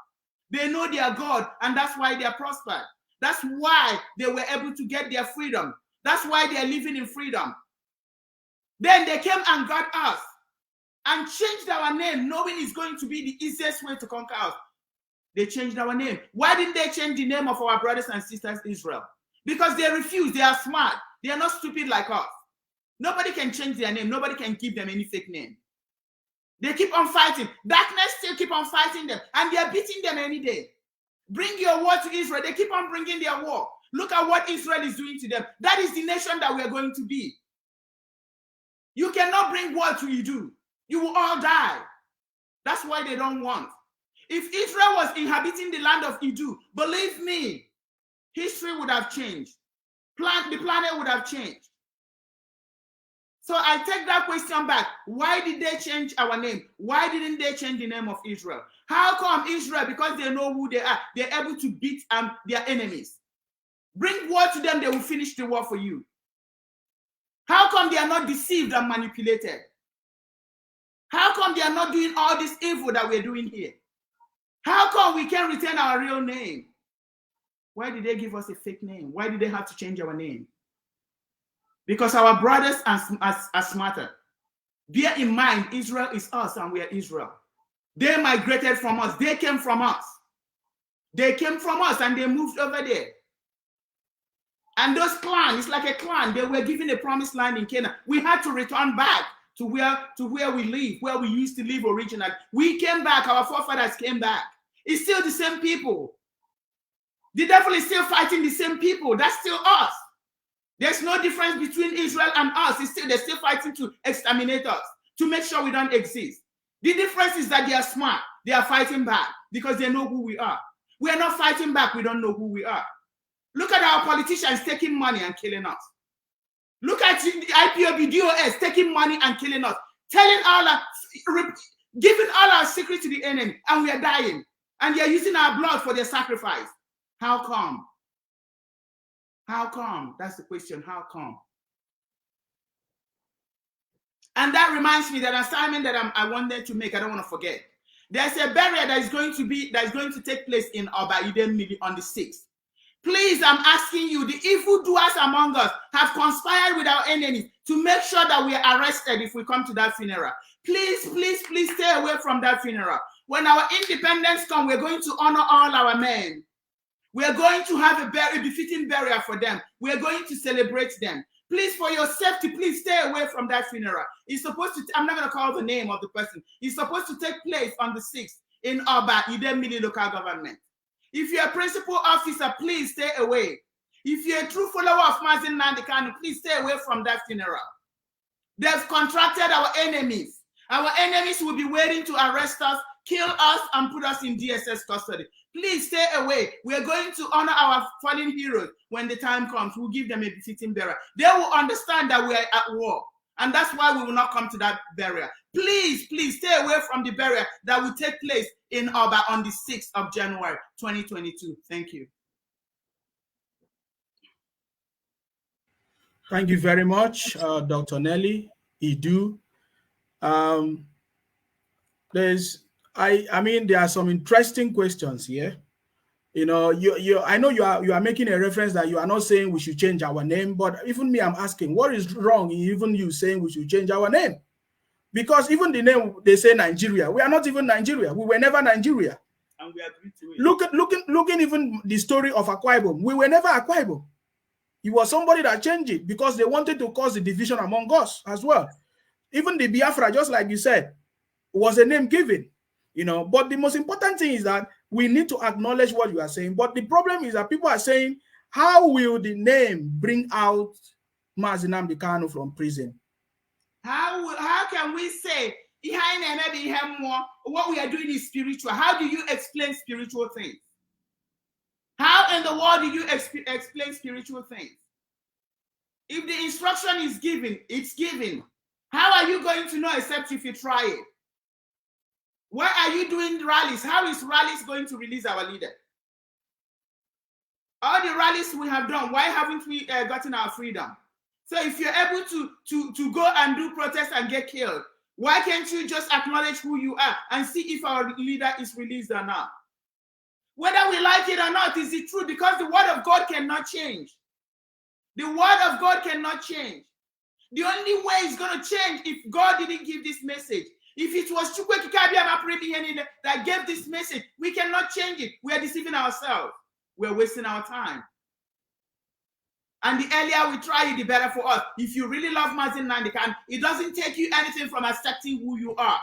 They know their God, and that's why they're prospered. That's why they were able to get their freedom. That's why they're living in freedom. Then they came and got us and changed our name, knowing it's going to be the easiest way to conquer us. They changed our name. Why didn't they change the name of our brothers and sisters Israel? Because they refuse. They are smart. They are not stupid like us. Nobody can change their name. Nobody can give them any fake name. They keep on fighting. Darkness still keep on fighting them. And they are beating them any day. Bring your war to Israel. They keep on bringing their war. Look at what Israel is doing to them. That is the nation that we are going to be. You cannot bring war to Edu. You will all die. That's why they don't want. If Israel was inhabiting the land of Edu, believe me, history would have changed. The planet would have changed. So I take that question back. Why did they change our name? Why didn't they change the name of Israel? How come Israel? Because they know who they are. They're able to beat their enemies. Bring war to them, they will finish the war for you. How come they are not deceived and manipulated? How come they are not doing all this evil that we're doing here? How come we can't retain our real name? Why did they give us a fake name? Why did they have to change our name? Because our brothers are smarter. Bear in mind, Israel is us and we are Israel. They migrated from us. They came from us. They came from us and they moved over there. And those clans, it's like a clan. They were given a promised land in Canaan. We had to return back to where we live, where we used to live originally. We came back. Our forefathers came back. It's still the same people. The devil is still fighting the same people. That's still us. There's no difference between Israel and us. They're still fighting to exterminate us, to make sure we don't exist. The difference is that they are smart. They are fighting back because they know who we are. We are not fighting back. We don't know who we are. Look at our politicians taking money and killing us. Look at the IPOB, DOS taking money and killing us, giving all our secrets to the enemy, and we are dying. And they are using our blood for their sacrifice. How come? How come? That's the question. How come? And that reminds me that assignment that I wanted to make. I don't want to forget. There's a burial that is going to take place in Oba Idemili on the 6th. Please, I'm asking you, the evildoers among us have conspired with our enemies to make sure that we are arrested if we come to that funeral. Please, please, please stay away from that funeral. When our independence comes, we're going to honor all our men. We are going to have a befitting burial for them. We are going to celebrate them. Please, for your safety, please stay away from that funeral. It's supposed to, I'm not going to call the name of the person. It's supposed to take place on the 6th in Oba, Idemili local government. If you're a principal officer, please stay away. If you're a true follower of mazi Nnamdi Kanu, please stay away from that funeral. They've contracted our enemies. Our enemies will be waiting to arrest us, kill us, and put us in DSS custody. Please stay away. We are going to honor our fallen heroes when the time comes. We'll give them a befitting burial. They will understand that we are at war. And that's why we will not come to that burial. Please, please stay away from the burial that will take place in Oba on the 6th of January, 2022. Thank you. Thank you very much, Dr. Nelly Idu. I mean, there are some interesting questions here. You know, I know you are making a reference that you are not saying we should change our name, but even me, I'm asking, what is wrong in even you saying we should change our name? Because even the name, they say Nigeria. We are not even Nigeria. We were never Nigeria. And we agree to it. Looking even the story of Akwa Ibom. We were never Akwa Ibom. It was somebody that changed it because they wanted to cause the division among us as well. Even the Biafra, just like you said, was a name given. You know, but the most important thing is that we need to acknowledge what you are saying. But the problem is that people are saying, how will the name bring out mazi Nnamdi Kanu from prison? How can we say what we are doing is spiritual? How do you explain spiritual things? How in the world do you explain spiritual things? If the instruction is given, it's given. How are you going to know except if you try it? Why are you doing rallies? How is rallies going to release our leader? All the rallies we have done, why haven't we gotten our freedom? So if you're able to go and do protests and get killed, why can't you just acknowledge who you are and see if our leader is released or not? Whether we like it or not, is it true? Because the word of God cannot change. The word of God cannot change. The only way it's going to change if God didn't give this message. If it was Chukwuemeka Abiama that gave this message, we cannot change it. We are deceiving ourselves. We are wasting our time. And the earlier we try it, the better for us. If you really love Mazi Nnamdi Kanu, it doesn't take you anything from accepting who you are.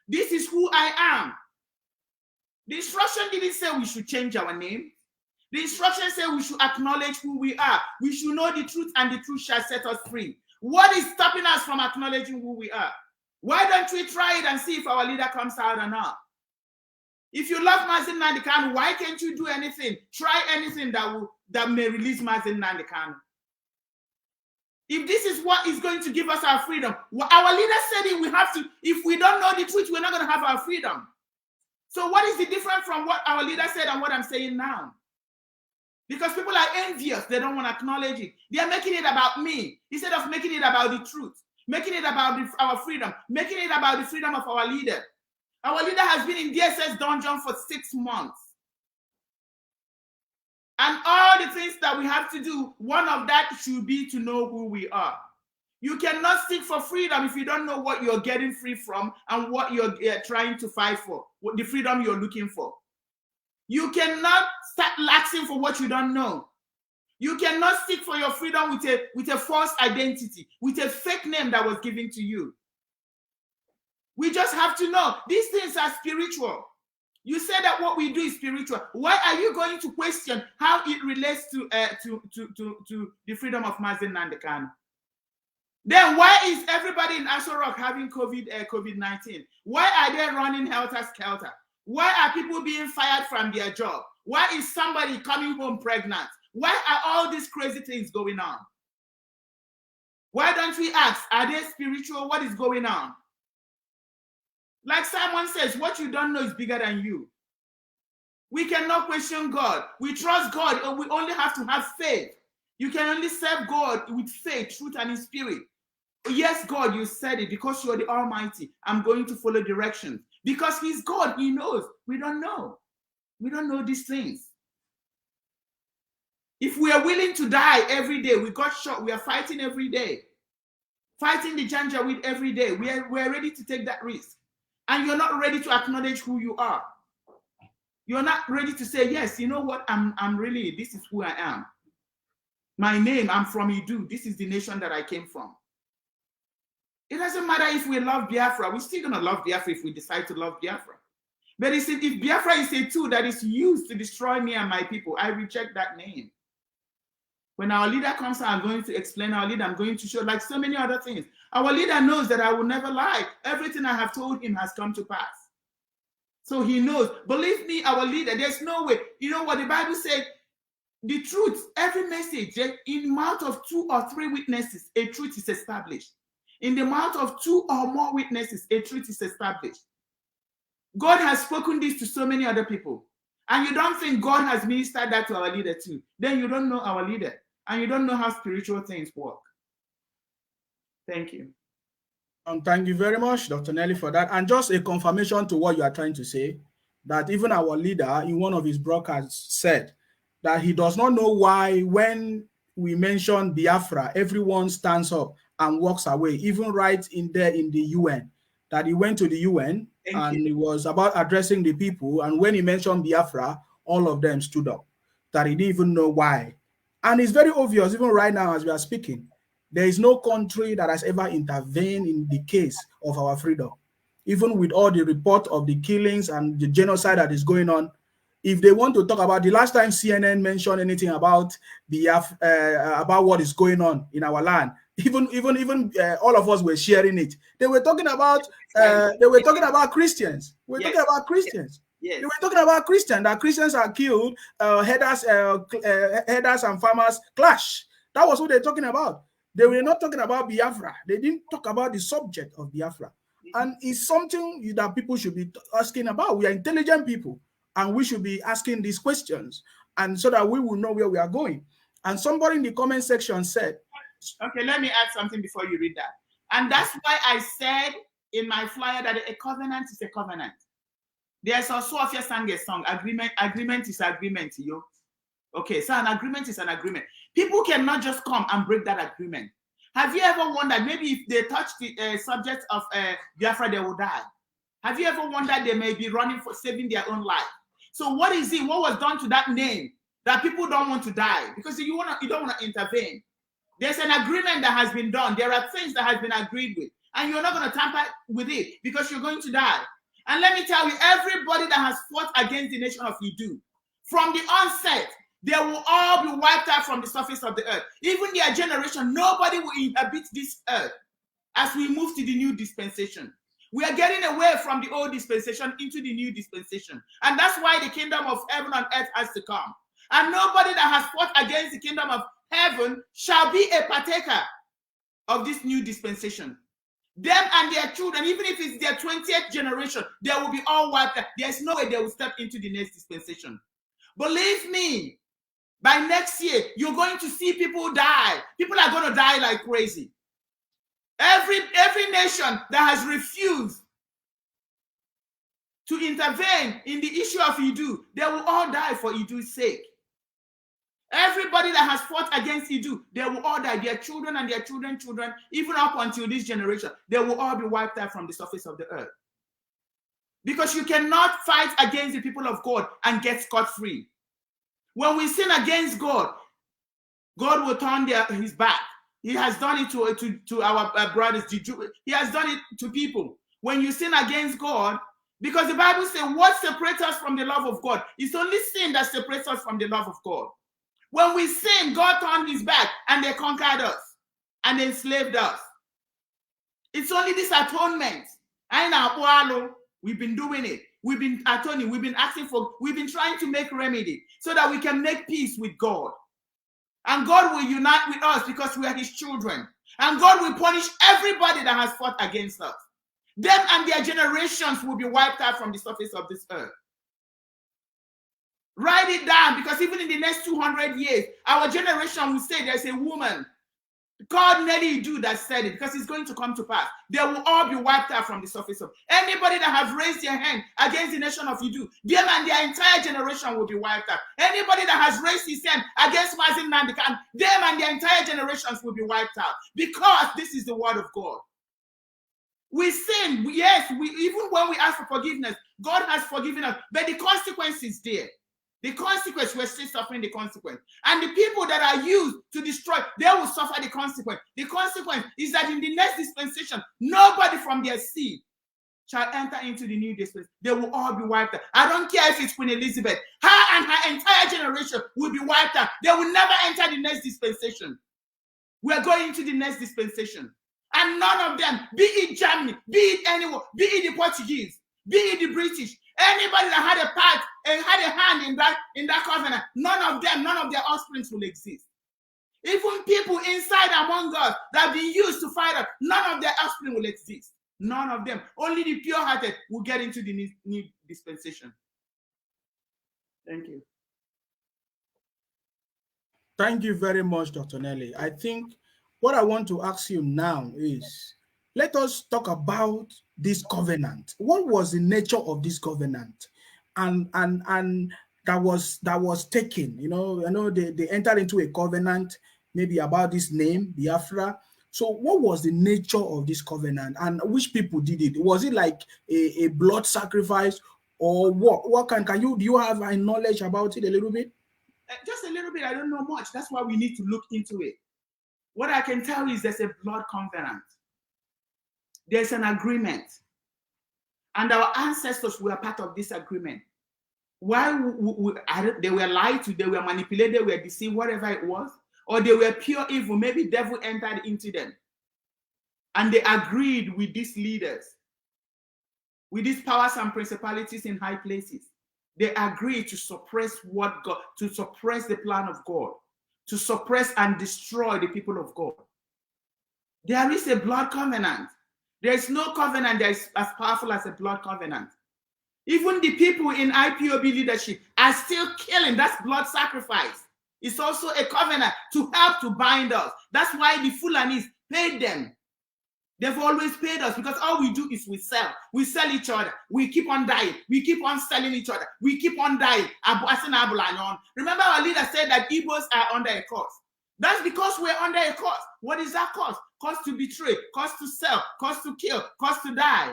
This is who I am. The instruction didn't say we should change our name. The instruction said we should acknowledge who we are. We should know the truth, and the truth shall set us free. What is stopping us from acknowledging who we are? Why don't we try it and see if our leader comes out or not? If you love Mazi Nnamdi Kanu, why can't you do anything? Try anything that may release Mazi Nnamdi Kanu. If this is what is going to give us our freedom, our leader said it, we have to, if we don't know the truth, we're not going to have our freedom. So what is the difference from what our leader said and what I'm saying now? Because people are envious, they don't want to acknowledge it. They are making it about me instead of making it about the truth, making it about our freedom, making it about the freedom of our leader. Our leader has been in DSS dungeon for 6 months. And all the things that we have to do, one of that should be to know who we are. You cannot seek for freedom if you don't know what you're getting free from and what you're trying to fight for, the freedom you're looking for. You cannot start asking for what you don't know. You cannot seek for your freedom with a false identity, with a fake name that was given to you. We just have to know these things are spiritual. You say that what we do is spiritual. Why are you going to question how it relates to the freedom of Mazi Nnamdi Kanu? Then why is everybody in Aso Rock having COVID-19? Why are they running helter-skelter? Why are people being fired from their job? Why is somebody coming home pregnant? Why are all these crazy things going on? Why don't we ask, are they spiritual? What is going on? Like Simon says, what you don't know is bigger than you. We cannot question God. We trust God, and we only have to have faith. You can only serve God with faith, truth, and in spirit. Yes, God, you said it because you're the Almighty. I'm going to follow directions. Because He's God, He knows. We don't know. We don't know these things. If we are willing to die every day, we got shot, we are fighting every day. Fighting the Janjaweed every day. We are ready to take that risk. And you're not ready to acknowledge who you are. You're not ready to say, yes, you know what, I'm really, this is who I am. My name, I'm from Idu. This is the nation that I came from. It doesn't matter if we love Biafra. We're still going to love Biafra if we decide to love Biafra. But if Biafra is a tool that is used to destroy me and my people, I reject that name. When our leader comes, I'm going to explain our leader. I'm going to show, like so many other things. Our leader knows that I will never lie. Everything I have told him has come to pass. So he knows. Believe me, our leader, there's no way. You know what the Bible said? The truth, every message, in the mouth of 2 or 3 witnesses, a truth is established. In the mouth of 2 or more witnesses, a truth is established. God has spoken this to so many other people. And you don't think God has ministered that to our leader too. Then you don't know our leader. And you don't know how spiritual things work. Thank you. Thank you very much, Dr. Nelly, for that. And just a confirmation to what you are trying to say, that even our leader in one of his broadcasts said that he does not know why when we mention Biafra, everyone stands up and walks away, even right in there in the UN, that he went to the UN and he was about addressing the people. And when he mentioned Biafra, all of them stood up, that he didn't even know why. And it's very obvious, even right now as we are speaking, there is no country that has ever intervened in the case of our freedom. Even with all the report of the killings and the genocide that is going on, if they want to talk about the last time CNN mentioned anything about about what is going on in our land, even all of us were sharing it. They were talking about Christians. We're talking about Christians. Yes. They were talking about Christians, that Christians are killed, herders and farmers clash. That was what they're talking about. They were not talking about Biafra. They didn't talk about the subject of Biafra. And it's something that people should be asking about. We are intelligent people, and we should be asking these questions, and so that we will know where we are going. And somebody in the comment section said, okay, let me add something before you read that. And that's why I said in my flyer that a covenant is a covenant. There's also a sang a song, agreement is agreement, yo. Okay, so an agreement is an agreement. People cannot just come and break that agreement. Have you ever wondered, maybe if they touch the subject of Biafra, they will die? Have you ever wondered they may be running for saving their own life? So what is it? What was done to that name that people don't want to die? Because you don't want to intervene. There's an agreement that has been done. There are things that has been agreed with, and you're not going to tamper with it because you're going to die. And let me tell you, everybody that has fought against the nation of Idu, from the onset, they will all be wiped out from the surface of the earth. Even their generation, nobody will inhabit this earth as we move to the new dispensation. We are getting away from the old dispensation into the new dispensation. And that's why the kingdom of heaven and earth has to come. And nobody that has fought against the kingdom of heaven shall be a partaker of this new dispensation. Them and their children, even if it's their 20th generation, they will be all wiped out. There's no way they will step into the next dispensation. Believe me, by next year, you're going to see people die. People are going to die like crazy. Every nation that has refused to intervene in the issue of Idu, they will all die for Idu's sake. Everybody that has fought against Idu, they will all die. Their children and their children's children, even up until this generation, they will all be wiped out from the surface of the earth. Because you cannot fight against the people of God and get scot-free. When we sin against God, God will turn his back. He has done it to our brothers. He has done it to people. When you sin against God, because the Bible says, what separates us from the love of God? It's only sin that separates us from the love of God. When we sin, God turned his back and they conquered us and enslaved us. It's only this atonement. We've been doing it. We've been atoning. We've been asking for, we've been trying to make remedy so that we can make peace with God. And God will unite with us because we are his children. And God will punish everybody that has fought against us. Them and their generations will be wiped out from the surface of this earth. Write it down, because even in the next 200 years, our generation will say there's a woman called Nelly that said it, because it's going to come to pass. They will all be wiped out from the surface of anybody that have raised their hand against the nation of Idu. Them and their entire generation will be wiped out. Anybody that has raised his hand against mazi Nnamdi, them and their entire generations will be wiped out, because this is the word of God. We sin, yes, even when we ask for forgiveness, God has forgiven us, but the consequence is there. The consequence, we're still suffering the consequence. And the people that are used to destroy, they will suffer the consequence. The consequence is that in the next dispensation, nobody from their seed shall enter into the new dispensation. They will all be wiped out. I don't care if it's Queen Elizabeth. Her and her entire generation will be wiped out. They will never enter the next dispensation. We're going into the next dispensation. And none of them, be it Germany, be it anyone, be it the Portuguese, be it the British, anybody that had a part and had a hand in that covenant, none of them, none of their offspring will exist. Even people inside among us that have been used to fight us, none of their offspring will exist. None of them. Only the pure-hearted will get into the new dispensation. Thank you. Thank you very much, Dr. Nelly. I think what I want to ask you now is, let us talk about this covenant. What was the nature of this covenant? And that was taken, you know, I know they entered into a covenant, maybe about this name, Biafra. So what was the nature of this covenant, and which people did it? Was it like a blood sacrifice, or what do you have a knowledge about it a little bit? Just a little bit. I don't know much. That's why we need to look into it. What I can tell you is there's a blood covenant. There's an agreement. And our ancestors were part of this agreement. Why they were lied to, they were manipulated, they were deceived, whatever it was, or they were pure evil. Maybe devil entered into them. And they agreed with these leaders, with these powers and principalities in high places. They agreed to suppress to suppress the plan of God, to suppress and destroy the people of God. There is a blood covenant. There is no covenant that is as powerful as a blood covenant. Even the people in IPOB leadership are still killing. That's blood sacrifice. It's also a covenant to help to bind us. That's why the Fulanis paid them. They've always paid us, because all we do is we sell. We sell each other. We keep on dying. We keep on selling each other. We keep on dying. Remember our leader said that Igbos are under a curse. That's because we're under a curse. What is that curse? Curse to betray, curse to sell, curse to kill, curse to die.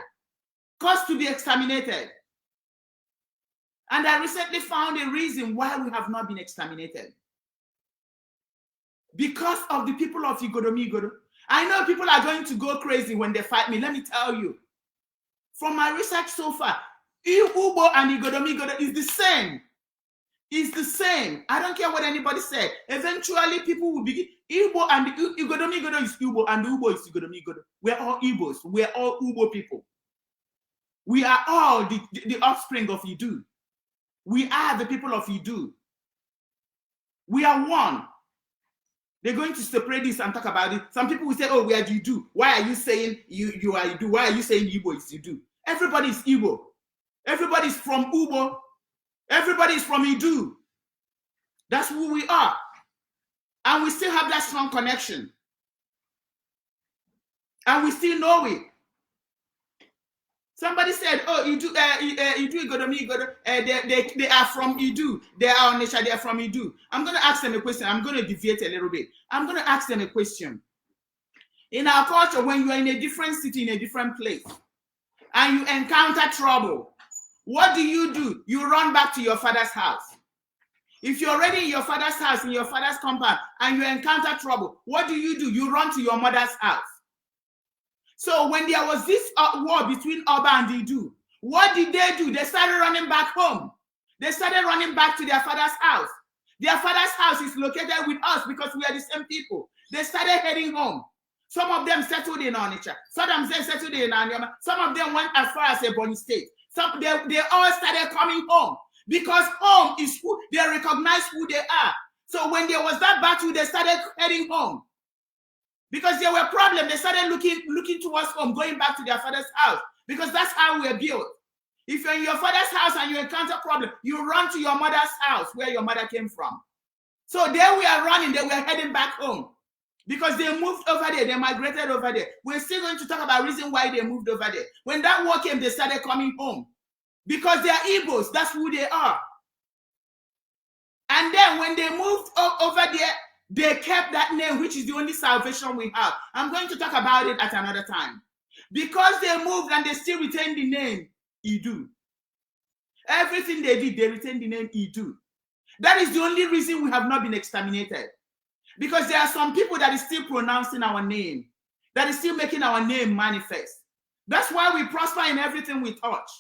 caused to be exterminated. And I recently found a reason why we have not been exterminated. Because of the people of Igodomigodo. I know people are going to go crazy when they fight me. Let me tell you. From my research so far, Igbo and Igodomigodo is the same. It's the same. I don't care what anybody said. Eventually, people will begin. Igbo and Igodomigodo is Igbo, and Igbo is Igodomigodo. We're all Igbos. We're all Igbo people. We are all the offspring of Idu. We are the people of Idu. We are one. They're going to separate this and talk about it. Some people will say, oh, we are Idu. Why are you saying you are Idu? Why are you saying Igbo is Idu? Everybody is Igbo. Everybody is from Igbo. Everybody is from Idu. That's who we are. And we still have that strong connection. And we still know it. Somebody said, oh, Idu, Igodomigodo, they are from Idu. They are on Nisha, they are from Idu. I'm going to ask them a question. I'm going to deviate a little bit. I'm going to ask them a question. In our culture, when you are in a different city, in a different place, and you encounter trouble, what do? You run back to your father's house. If you're already in your father's house, in your father's compound, and you encounter trouble, what do? You run to your mother's house. So when there was this war between Oba and Idu, what did they do? They started running back home. They started running back to their father's house. Their father's house is located with us because we are the same people. They started heading home. Some of them settled in Onitsha. Some of them settled in Anyama. Some of them went as far as Ebonyi State. They all started coming home because home is who they recognize who they are. So when there was that battle, they started heading home. Because there were problems, they started looking towards home, going back to their father's house. Because that's how we're built. If you're in your father's house and you encounter a problem, you run to your mother's house where your mother came from. So there we are running, they were heading back home. Because they moved over there, they migrated over there. We're still going to talk about the reason why they moved over there. When that war came, they started coming home. Because they are Igbos, that's who they are. And then when they moved over there, they kept that name, which is the only salvation we have. I'm going to talk about it at another time. Because they moved and they still retained the name Idu. Everything they did, they retained the name Idu. That is the only reason we have not been exterminated. Because there are some people that is still pronouncing our name, that is still making our name manifest. That's why we prosper in everything we touch.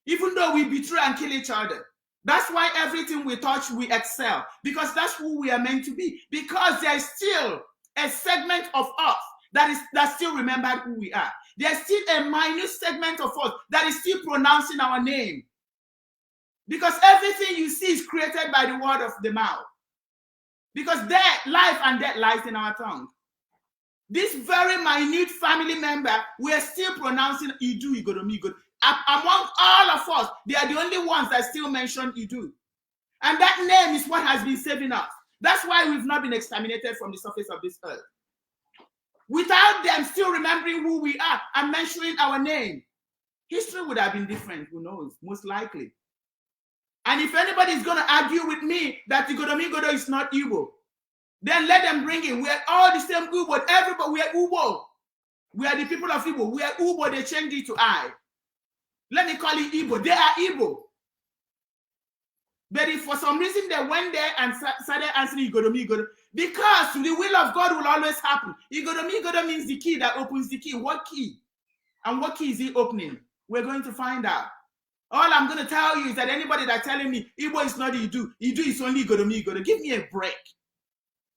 Even though we betray and kill each other. That's why everything we touch, we excel. Because that's who we are meant to be. Because there is still a segment of us that still remembered who we are. There's still a minute segment of us that is still pronouncing our name. Because everything you see is created by the word of the mouth. Because life and death lies in our tongue. This very minute family member, we are still pronouncing Idu, Igodomigodo. Among all of us, they are the only ones that still mention Idu. And that name is what has been saving us. That's why we've not been exterminated from the surface of this earth. Without them still remembering who we are and mentioning our name, history would have been different, who knows, most likely. And if anybody is going to argue with me that Igodomigodo is not Igbo, then let them bring it. We are all the same Igbo. Everybody, we are Igbo. We are the people of Igbo. We are Igbo. They changed it to I. Let me call it Igbo. They are Igbo. But if for some reason they went there and started answering Igodomigodo, because the will of God will always happen. Igodomigodo means the key that opens the key. What key? And what key is he opening? We're going to find out. All I'm going to tell you is that anybody that's telling me Igbo is not Idu is only Igodomigodo, give me a break.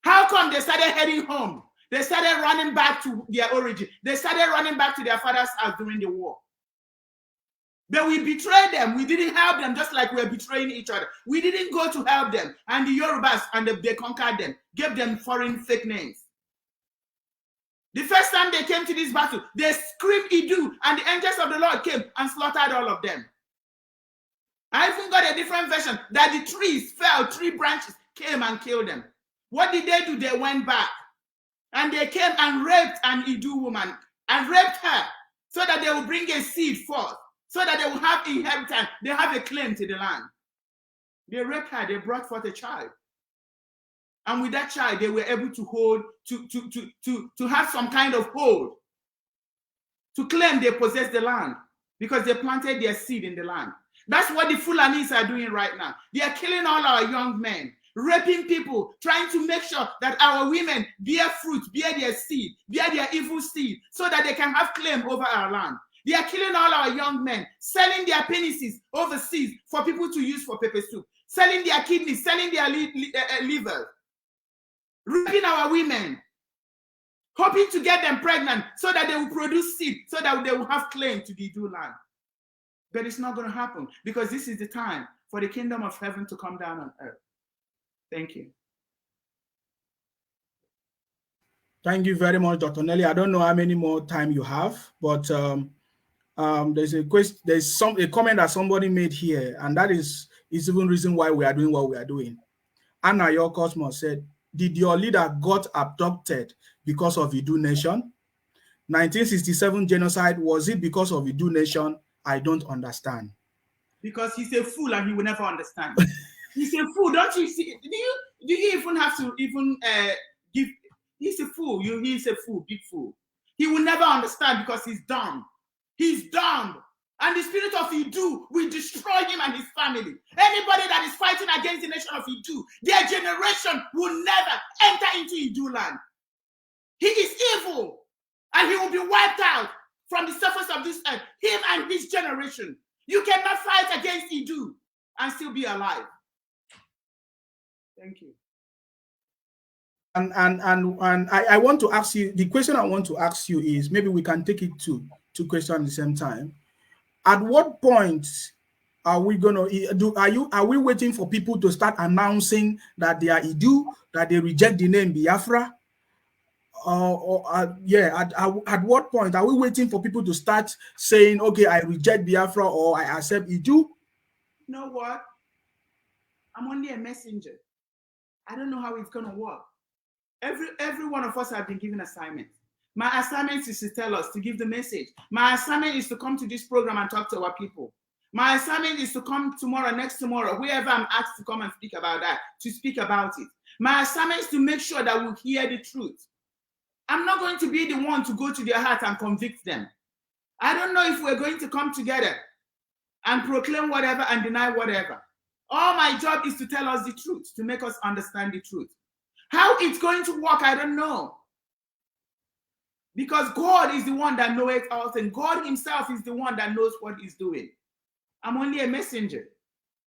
How come they started heading home? They started running back to their origin. They started running back to their father's house during the war. But we betrayed them. We didn't help them, just like we're betraying each other. We didn't go to help them. And the Yorubas, and they conquered them, gave them foreign fake names. The first time they came to this battle, they screamed Idu, and the angels of the Lord came and slaughtered all of them. I even got a different version that the trees fell, tree branches came and killed them. What did they do? They went back and they came and raped an Idu woman and raped her so that they will bring a seed forth, so that they will have inheritance. They have a claim to the land. They raped her, they brought forth a child. And with that child, they were able to hold, to have some kind of hold, to claim they possess the land. because they planted their seed in the land. That's what the Fulanis are doing right now. They are killing all our young men, raping people, trying to make sure that our women bear fruit, bear their seed, bear their evil seed, so that they can have claim over our land. They are killing all our young men, selling their penises overseas for people to use for pepper soup, selling their kidneys, selling their liver, raping our women, hoping to get them pregnant so that they will produce seed, so that they will have claim to the Idu land. But it's not going to happen, because this is the time for the kingdom of heaven to come down on earth. Thank you. Thank you very much, Dr. Nelly. I don't know how many more time you have, but there's a question. There's a comment that somebody made here, and that is even reason why we are doing what we are doing. Anna Your Cosmos said, "Did your leader got abducted because of Idu Nation? 1967 genocide, was it because of Idu Nation? I don't understand." Because he's a fool and he will never understand. He's a fool, don't you see? Do you even have to even give? He's a fool. He's a fool, big fool. He will never understand because he's dumb. He's dumb. And the spirit of Idu will destroy him and his family. Anybody that is fighting against the nation of Idu, their generation will never enter into Idu land. He is evil, and he will be wiped out from the surface of this earth, him and his generation. You cannot fight against Idu and still be alive. Thank you. And I want to ask you, the question I want to ask you is, maybe we can take it to two questions at the same time. At what point are we gonna do? Are we waiting for people to start announcing that they are Idu, that they reject the name Biafra? At what point are we waiting for people to start saying, okay, I reject Biafra or I accept Idu? You know what? I'm only a messenger. I don't know how it's gonna work. Every one of us have been given assignments. My assignment is to tell us, to give the message. My assignment is to come to this program and talk to our people. My assignment is to come tomorrow, next tomorrow, whoever I'm asked to come and speak about that, to speak about it. My assignment is to make sure that we hear the truth. I'm not going to be the one to go to their heart and convict them. I don't know if we're going to come together and proclaim whatever and deny whatever. All my job is to tell us the truth, to make us understand the truth. How it's going to work, I don't know. Because God is the one that knows all things. God himself is the one that knows what he's doing. I'm only a messenger.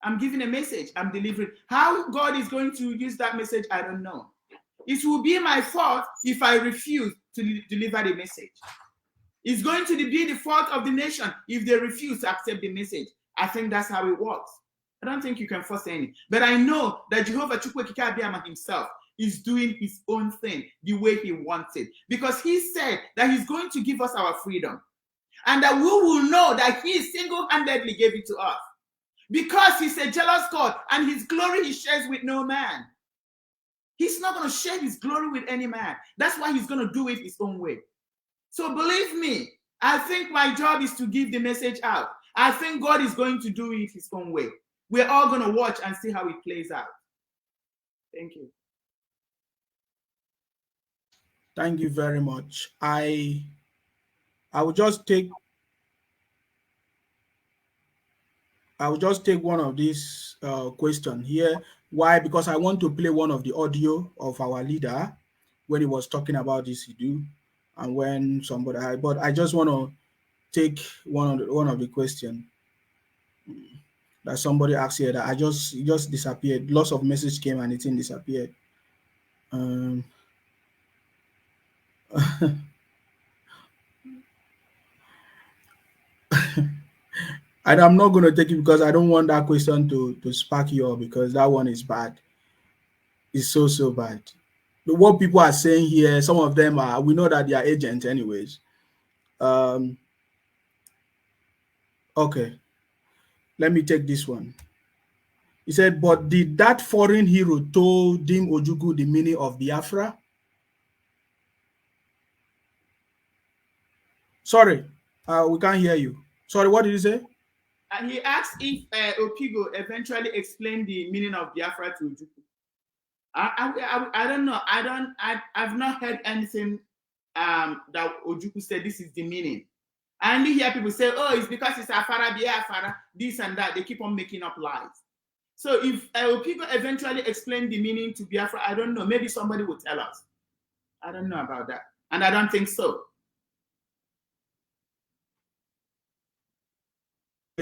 I'm giving a message. I'm delivering. How God is going to use that message, I don't know. It will be my fault if I refuse to deliver the message. It's going to be the fault of the nation if they refuse to accept the message. I think that's how it works. I don't think you can force any. But I know that Jehovah Chukwuekike Abiyama himself is doing his own thing the way he wants it. Because he said that he's going to give us our freedom. And that we will know that he single-handedly gave it to us. Because he's a jealous God and his glory he shares with no man. He's not going to share his glory with any man. That's why he's going to do it his own way. So believe me, I think my job is to give the message out. I think God is going to do it his own way. We're all going to watch and see how it plays out. Thank you. Thank you very much. I will just take one of these questions here. Why? Because I want to play one of the audio of our leader when he was talking about this issue, and when somebody. But I just want to take one of the questions that somebody asked here that it just disappeared. Lots of message came and it didn't disappear. And I'm not going to take it because I don't want that question to spark you up, because that one is bad. It's so bad. What people are saying here, some of them are, we know that they are agents anyways. Okay. Let me take this one. He said, but did that foreign hero told Dim Ojukwu the meaning of Biafra? Sorry, we can't hear you. Sorry, what did you say? He asked if Opigo eventually explained the meaning of Biafra to Ojukwu. I don't know. I've not heard anything that Ojukwu said this is the meaning. I only hear people say, oh, it's because it's Afara, Biafara, this and that. They keep on making up lies. So if people eventually explain the meaning to Biafra, I don't know. Maybe somebody will tell us. I don't know about that. And I don't think so.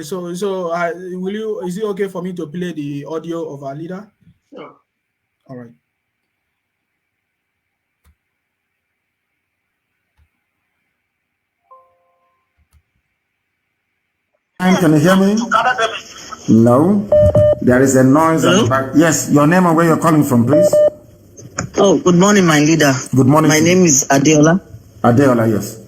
So will you? Is it okay for me to play the audio of our leader? Sure. All right. Can you hear me? No. There is a noise at the back. Yes, your name and where you're calling from, please. Oh, good morning, my leader. Good morning. My name is Adeola. Adeola, yes.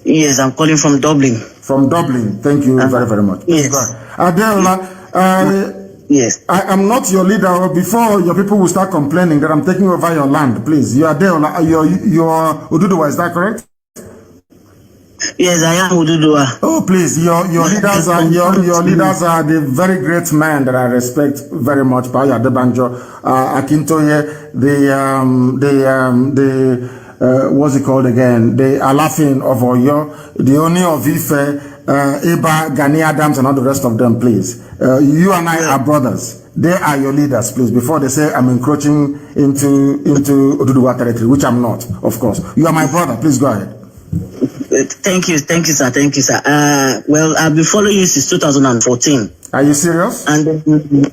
Yes, I'm calling from Dublin. From Dublin. Thank you very, very much. Yes. Adeola, yes. I am not your leader. Before your people will start complaining that I'm taking over your land, please. You are Adeola. You're Ududuwa, is that correct? Yes, I am Ududuwa. Oh, please, your leaders are your leaders are the very great man that I respect very much. Paya Debanjo, Akintoye, what's it called again? The Alafin of Oyo, the Oni of Ife, Eba, Gani Adams, and all the rest of them, please. You and I are brothers. They are your leaders, please. Before they say I'm encroaching into Ududuwa territory, which I'm not, of course. You are my brother. Please go ahead. Thank you, sir. Well, I've been following you since 2014. Are you serious? And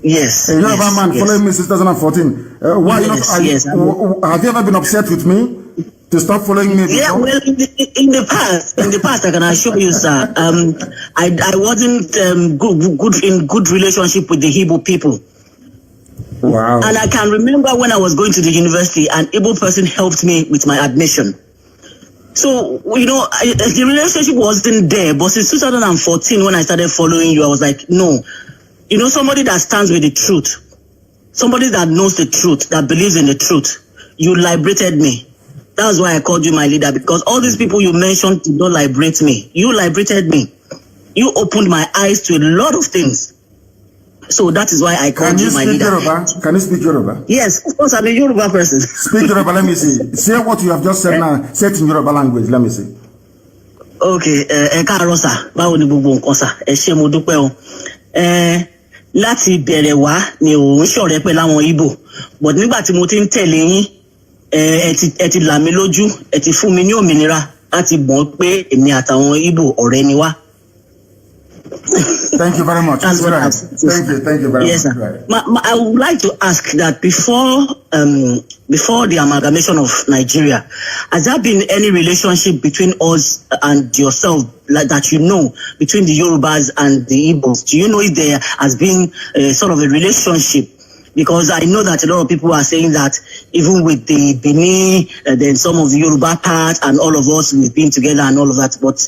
yes. You're a man following me since 2014. Why yes, have you ever been upset with me to stop following me? Before? Yeah, well, in the past, I can assure you, sir. I wasn't in good relationship with the Igbo people. Wow. And I can remember when I was going to the university, an Igbo person helped me with my admission. So, you know, the relationship wasn't there. But since 2014, when I started following you, I was like, no. You know, somebody that stands with the truth. Somebody that knows the truth, that believes in the truth. You liberated me. That's why I called you my leader. Because all these people you mentioned did not liberate me. You liberated me. You opened my eyes to a lot of things. So that is why I called you my leader. Can you speak Yoruba? Yes, of course, I'm a Yoruba person. Speak Yoruba, let me see. Say what you have just said now. Say it in Yoruba language, let me see. Okay, káàárọ̀ sà, báwo ni gbogbo nǹkan sà, ẹ ṣé mo dúpẹ́ o. Láti bẹ̀rẹ̀ wá ni ò ń ṣọ̀rẹ́ pẹ̀lú àwọn Igbo. But nígbà tí mo ti ń tẹ̀lé yín, ẹ ti là mí lójú, ẹ ti fún mi ní òmìnira láti mọ̀ pé èmi àtàwọn Igbo ọ̀rẹ́ ni wá. Thank you very much. Thank you very much. Yes, sir. I would like to ask that before the amalgamation of Nigeria, has there been any relationship between us and yourself, like that you know, between the Yorubas and the Igbos? Do you know if there has been sort of a relationship? Because I know that a lot of people are saying that even with the Bini, then some of the Yoruba part and all of us, we've been together and all of that, but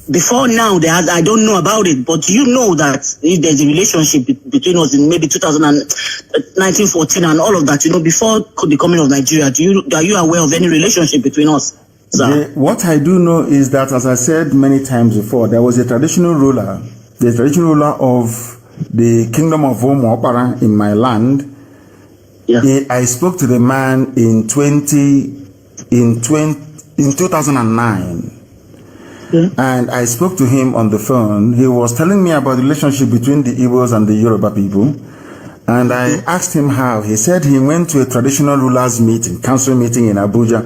before now, I don't know about it, but you know that if there's a relationship between us in maybe 1914 and all of that, you know, before the coming of Nigeria, are you aware of any relationship between us? What I do know is that, as I said many times before, there was a traditional ruler, the traditional ruler of the kingdom of Omo Opara in my land. Yeah. I spoke to the man in 2009. Okay. And I spoke to him on the phone. He was telling me about the relationship between the Igbos and the Yoruba people. And I asked him how. He said he went to a traditional rulers meeting, council meeting in Abuja.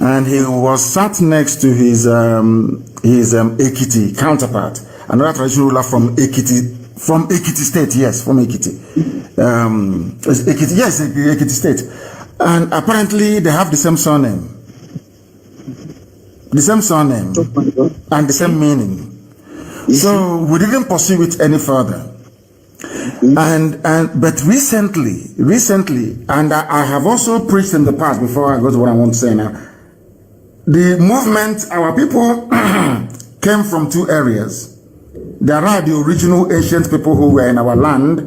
And he was sat next to his Ekiti counterpart, another traditional ruler from Ekiti State, yes, from Ekiti. Ekiti State. And apparently they have the same surname. The same surname and the same meaning. So we didn't pursue it any further. But recently, and I have also preached in the past before I go to what I want to say now. The movement, our people came from two areas. There are the original ancient people who were in our land.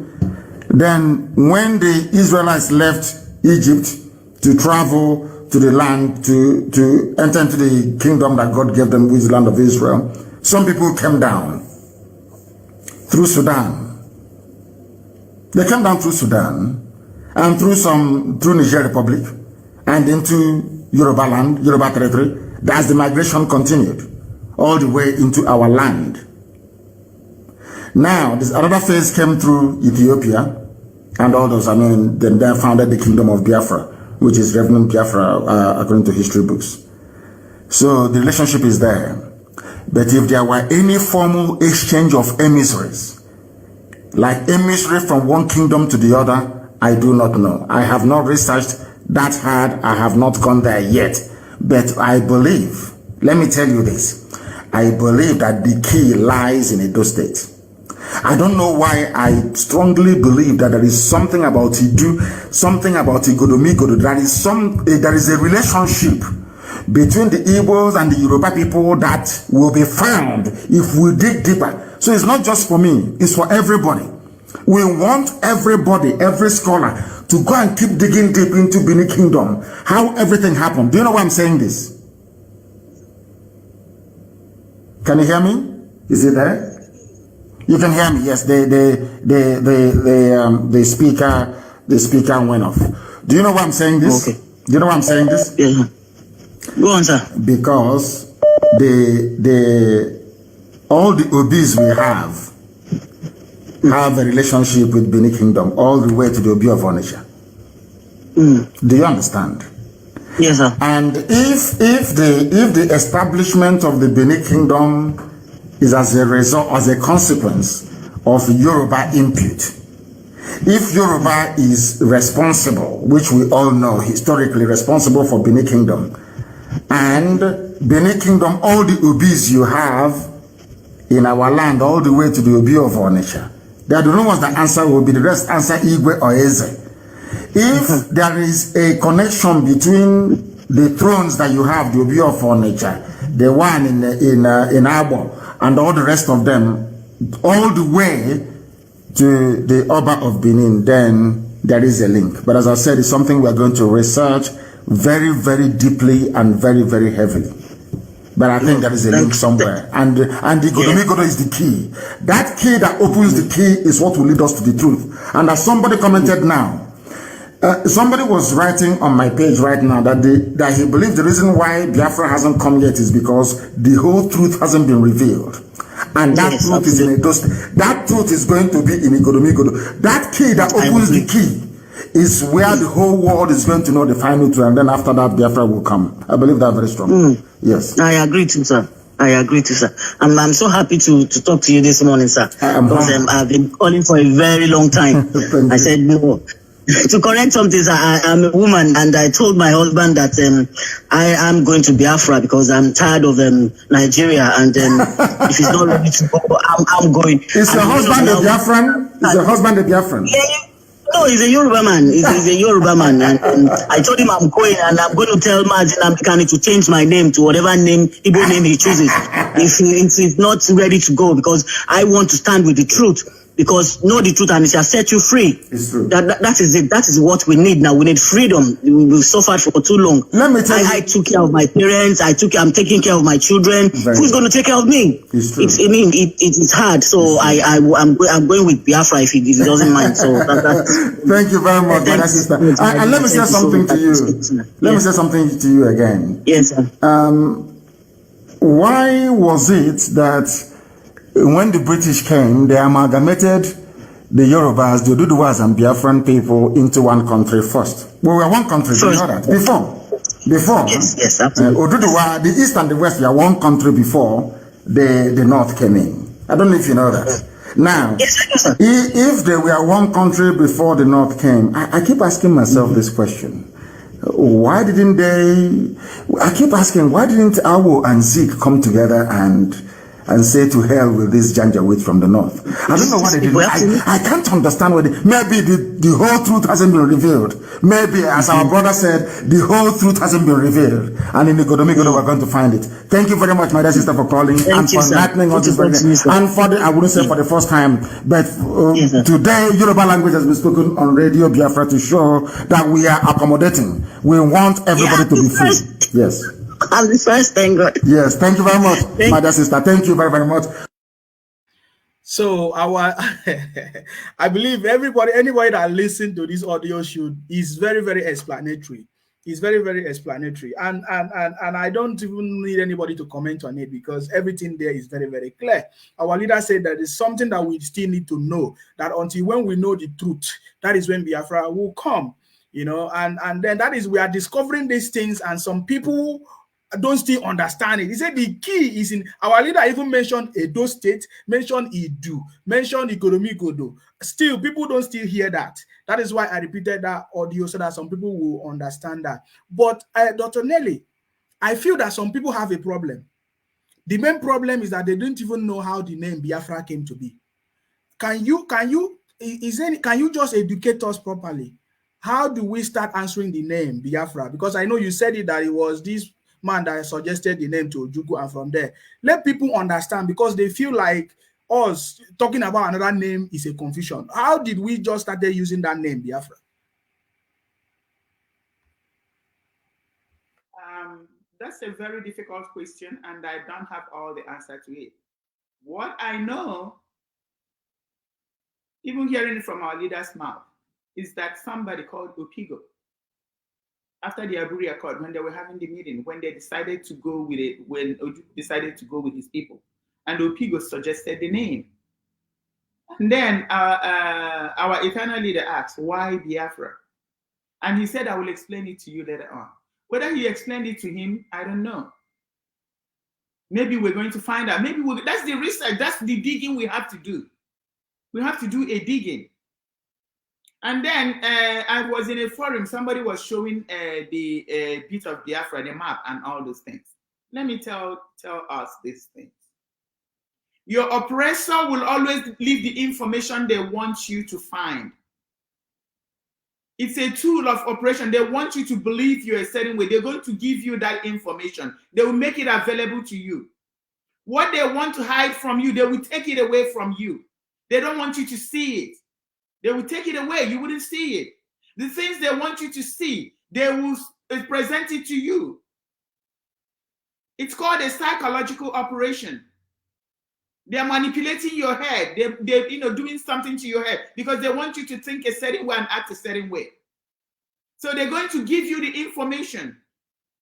Then when the Israelites left Egypt to travel to the land, to enter into the kingdom that God gave them, which is the land of Israel, some people came down through Sudan. They came down through Sudan and through Niger Republic and into Yoruba land, Yoruba territory. As the migration continued, all the way into our land. Now, this another phase came through Ethiopia and all those. I mean, then they founded the Kingdom of Biafra, which is Reverend Biafra, according to history books. So the relationship is there. But if there were any formal exchange of emissaries, like emissary from one kingdom to the other, I do not know. I have not researched that hard. I have not gone there yet. But I believe, let me tell you this, I believe that the key lies in Edo State. I don't know why I strongly believe that there is something about Idu, something about Igodomigodo. There is a relationship between the Igbos and the Yoruba people that will be found if we dig deeper. So it's not just for me, it's for everybody. We want everybody, every scholar, to go and keep digging deep into Benin Kingdom, how everything happened. Do you know why I'm saying this? Can you hear me? Is it there? You can hear me. Yes, the speaker went off. Do you know why I'm saying this? Okay. Do you know why I'm saying this? Yeah. Go on, sir. Because all the Obis we have a relationship with Benin Kingdom all the way to the Obi of Onitsha. Do you understand? Yes, sir. And if the establishment of the Benin Kingdom is as a result, as a consequence of Yoruba input, if Yoruba is responsible, which we all know historically responsible for Benin Kingdom, and Benin Kingdom, all the Obis you have in our land, all the way to the Obi of Onitsha, they are the only ones that answer will be the rest answer Igwe or Eze. If there is a connection between the thrones that you have, the Obi of Onitsha, the one in Abo, and all the rest of them, all the way to the Oba of Benin, then there is a link. But as I said, it's something we are going to research very, very deeply and very, very heavily. But I think there is a link somewhere. And the Godomigodo is the key. That key that opens the key is what will lead us to the truth. And as somebody commented now, somebody was writing on my page right now that he believes the reason why Biafra hasn't come yet is because the whole truth hasn't been revealed. And that truth is in Edo State. That truth is going to be in Igodomigodo. That key that opens the key is where the whole world is going to know the final truth, and then after that, Biafra will come. I believe that very strongly. Yes. I agree to, sir. I agree to, sir. I'm so happy to talk to you this morning, sir. Because I've been calling for a very long time. I said no. To correct something, sir, I'm a woman, and I told my husband that I am going to Biafra because I'm tired of Nigeria, and if he's not ready to go, I'm going. Is your husband a Biafran? Is your husband a Biafran? Yeah. No, he's a Yoruba man. He's a Yoruba man. And I told him I'm going, and I'm going to tell mazi Nnamdi to change my name to whatever name, Igbo name he chooses. If he's not ready to go, because I want to stand with the truth. Because know the truth and it shall set you free. It's true. That is it. That is what we need now. We need freedom. We've suffered for too long. Let me tell you. I took care of my parents. I'm taking care of my children. Who's going to take care of me? It's true. It is hard. So I'm going with Biafra if he doesn't mind. So thank you very much, my sister. And let me say something to you. Let me say something to you again. Yes, sir. Why was it that when the British came, they amalgamated the Yorubas, the Oduduwas, and Biafran people into one country first? We were one country, you know that? Before. Yes, absolutely. Oduduwa, the East and the West were one country before the North came in. I don't know if you know that. Now, if they were one country before the North came, I keep asking myself this question. Why didn't I keep asking, why didn't Awo and Zeke come together and say to hell with this Janjaweed from the north? I don't know what they did. I can't understand what maybe the whole truth hasn't been revealed. Maybe, as our brother said, the whole truth hasn't been revealed. And in the Godomigodo, we're going to find it. Thank you very much, my dear sister, for calling and for enlightening us this very. And for the, I wouldn't say for the first time, but today, Yoruba language has been spoken on Radio Biafra to show that we are accommodating. We want everybody to be free. Yes. I'm the first, thank God. Yes, thank you very much, my dear sister. Thank you very, very much. So I believe anybody that listens to this audio is very, very explanatory. It's very, very explanatory. And I don't even need anybody to comment on it because everything there is very, very clear. Our leader said that it's something that we still need to know, that until when we know the truth, that is when Biafra will come, you know, and then that is, we are discovering these things, and some people don't still understand it. He said the key is in, our leader even mentioned Edo State, mentioned Idu, mentioned Ikoromi-Godo. Still, people don't still hear that. That is why I repeated that audio so that some people will understand that. But Dr. Nelly, I feel that some people have a problem. The main problem is that they don't even know how the name Biafra came to be. Can you just educate us properly? How do we start answering the name Biafra? Because I know you said it, that it was this man that suggested the name to Ojukwu, and from there, let people understand, because they feel like us talking about another name is a confusion. How did we just started using that name Biafra? That's a very difficult question, and I don't have all the answer to it. What I know, even hearing it from our leader's mouth, is that somebody called Opigo, after the Aburi Accord, when they were having the meeting, when they decided to go with it, when Ojukwu decided to go with his people, and Opigo suggested the name. And then our eternal leader asked, why Biafra? And he said, I will explain it to you later on. Whether he explained it to him, I don't know. Maybe we're going to find out. Maybe that's the research, that's the digging we have to do. We have to do a digging. And then I was in a forum, somebody was showing the bit of Biafra, the map, and all those things. Let me tell us these things. Your oppressor will always leave the information they want you to find. It's a tool of operation. They want you to believe you're a certain way. They're going to give you that information. They will make it available to you. What they want to hide from you, they will take it away from you. They don't want you to see it. They will take it away. You wouldn't see it. The things they want you to see, they will present it to you. It's called a psychological operation. They're manipulating your head. They're doing something to your head because they want you to think a certain way and act a certain way. So they're going to give you the information.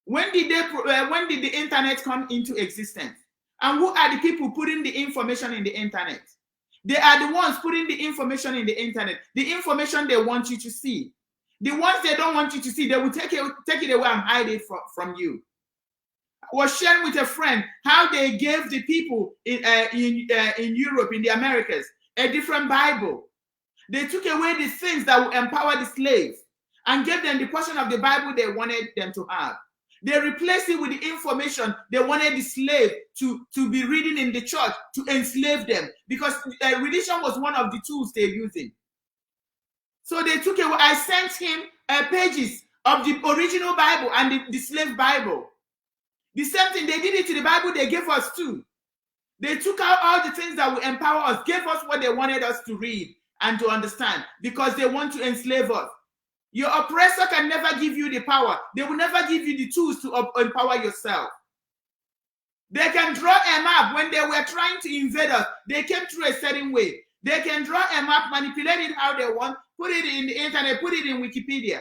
When did the internet come into existence? And who are the people putting the information in the internet? They are the ones putting the information in the internet, the information they want you to see. The ones they don't want you to see, they will take it away and hide it from you. I was sharing with a friend how they gave the people in Europe, in the Americas, a different Bible. They took away the things that would empower the slaves and gave them the portion of the Bible they wanted them to have. They replaced it with the information they wanted the slave to be reading in the church to enslave them, because religion was one of the tools they're using. So they took away. I sent him pages of the original Bible and the slave Bible. The same thing, they did it to the Bible they gave us too. They took out all the things that would empower us, gave us what they wanted us to read and to understand, because they want to enslave us. Your oppressor can never give you the power. They will never give you the tools to empower yourself. They can draw a map. When they were trying to invade us, they came through a certain way. They can draw a map, manipulate it how they want, put it in the internet, put it in Wikipedia.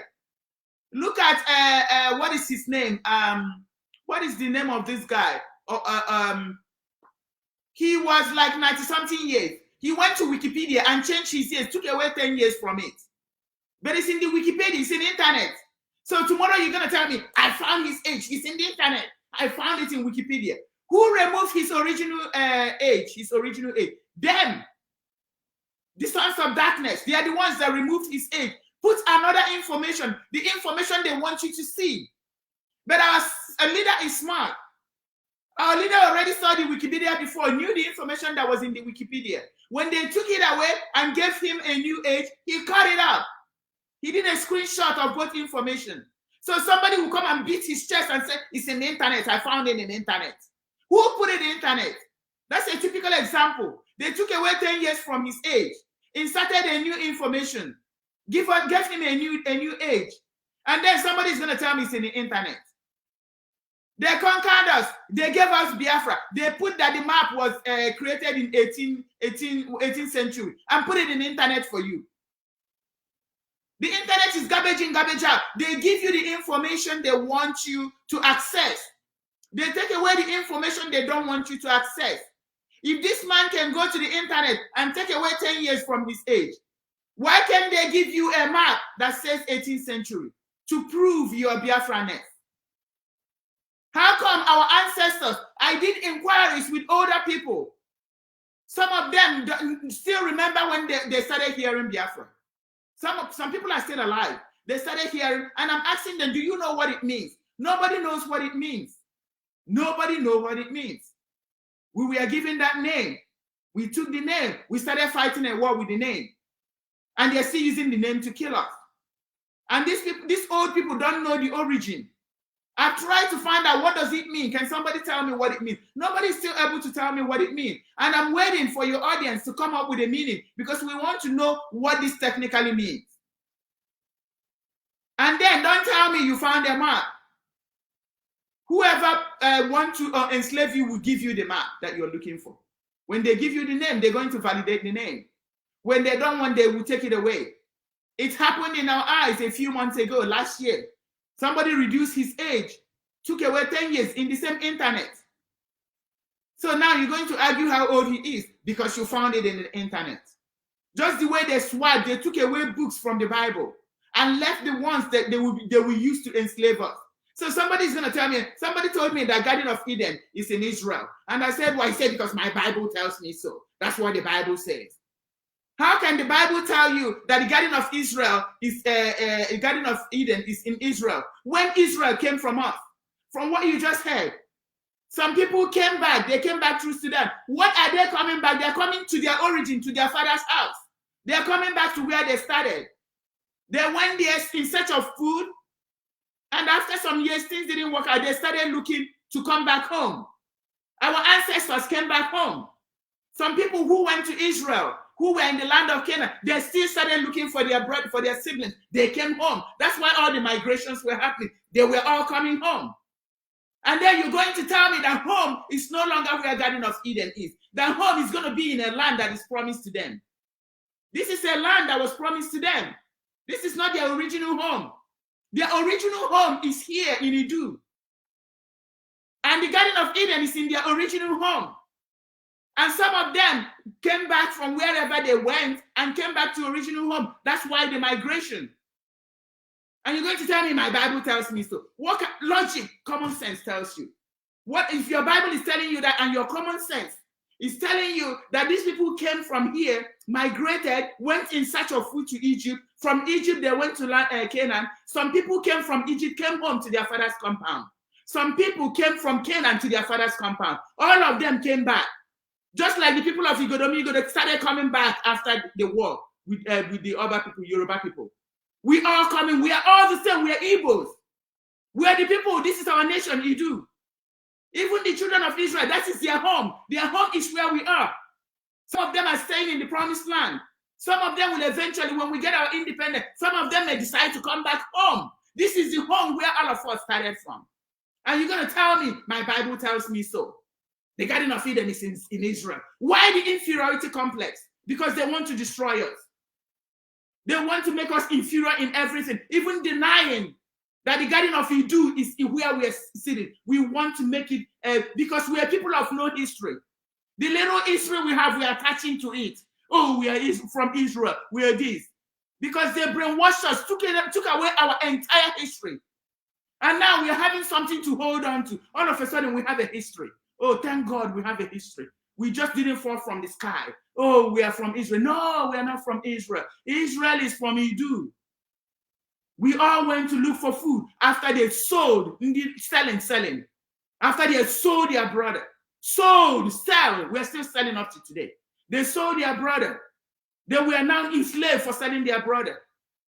Look at, what is his name? What is the name of this guy? He was like 90-something years. He went to Wikipedia and changed his years, took away 10 years from it. But it's in the Wikipedia, it's in the internet. So tomorrow you're going to tell me, I found his age, it's in the internet. I found it in Wikipedia. Who removed his original age, Them. The sons of darkness, they are the ones that removed his age. Put another information, the information they want you to see. But our leader is smart. Our leader already saw the Wikipedia before, knew the information that was in the Wikipedia. When they took it away and gave him a new age, he cut it out. He did a screenshot of both information. So somebody will come and beat his chest and say, it's in the internet, I found it in the internet. Who put it in the internet? That's a typical example. They took away 10 years from his age, inserted a new information, gave him a new age. And then somebody's going to tell me it's in the internet. They conquered us. They gave us Biafra. They put that the map was created in 18th century and put it in the internet for you. The internet is garbage in, garbage out. They give you the information they want you to access. They take away the information they don't want you to access. If this man can go to the internet and take away 10 years from his age, why can't they give you a map that says 18th century to prove your Biafra-ness? How come our ancestors, I did inquiries with older people. Some of them still remember when they started hearing Biafra. Some people are still alive. They started hearing, and I'm asking them, do you know what it means? Nobody knows what it means. Nobody knows what it means. We were given that name. We took the name. We started fighting a war with the name. And they're still using the name to kill us. And these old people don't know the origin. I've tried to find out what does it mean. Can somebody tell me what it means? Nobody's still able to tell me what it means. And I'm waiting for your audience to come up with a meaning because we want to know what this technically means. And then don't tell me you found a map. Whoever wants to enslave you will give you the map that you're looking for. When they give you the name, they're going to validate the name. When they don't want, they will take it away. It happened in our eyes a few months ago, last year. Somebody reduced his age, took away 10 years in the same internet. So now you're going to argue how old he is because you found it in the internet. Just the way they swiped, they took away books from the Bible and left the ones that they will use to enslave us. So somebody's going to tell me, somebody told me that Garden of Eden is in Israel. And I said, well, I said, because my Bible tells me so. That's what the Bible says. How can the Bible tell you that the Garden of Israel is Garden of Eden is in Israel when Israel came from us? From what you just heard, some people came back. They came back through Sudan. What are they coming back? They're coming to their origin, to their father's house. They're coming back to where they started. They went there in search of food, and after some years, things didn't work out. They started looking to come back home. Our ancestors came back home. Some people who went to Israel, who were in the land of Canaan, they still started looking for their brother, for their siblings. They came home. That's why all the migrations were happening. They were all coming home. And then you're going to tell me that home is no longer where Garden of Eden is. That home is going to be in a land that is promised to them. This is a land that was promised to them. This is not their original home. Their original home is here in Idu. And the Garden of Eden is in their original home. And some of them came back from wherever they went and came back to original home. That's why the migration. And you're going to tell me my Bible tells me so. What logic, common sense tells you? What if your Bible is telling you that and your common sense is telling you that these people came from here, migrated, went in search of food to Egypt. From Egypt, they went to Canaan. Some people came from Egypt, came home to their father's compound. Some people came from Canaan to their father's compound. All of them came back. Just like the people of Igodomi, they started coming back after the war with the other people, Yoruba people. We are coming. We are all the same. We are Igbos. We are the people. This is our nation, Idu. Even the children of Israel, that is their home. Their home is where we are. Some of them are staying in the promised land. Some of them will eventually, when we get our independence, some of them may decide to come back home. This is the home where all of us started from. And you're going to tell me, my Bible tells me so. The Garden of Eden is in Israel. Why the inferiority complex? Because they want to destroy us. They want to make us inferior in everything, even denying that the Garden of Eden is where we are sitting. We want to make it, because we are people of no history. The little history we have, we are attaching to it. Oh, we are from Israel. We are this. Because they brainwashed us, took away our entire history. And now we are having something to hold on to. All of a sudden, we have a history. Oh, thank God we have a history. We just didn't fall from the sky. Oh, we are from Israel. No, we are not from Israel. Israel is from Idu. We all went to look for food after they sold, selling. After they had sold their brother. Sell. We're still selling up to today. They sold their brother. They were now enslaved for selling their brother.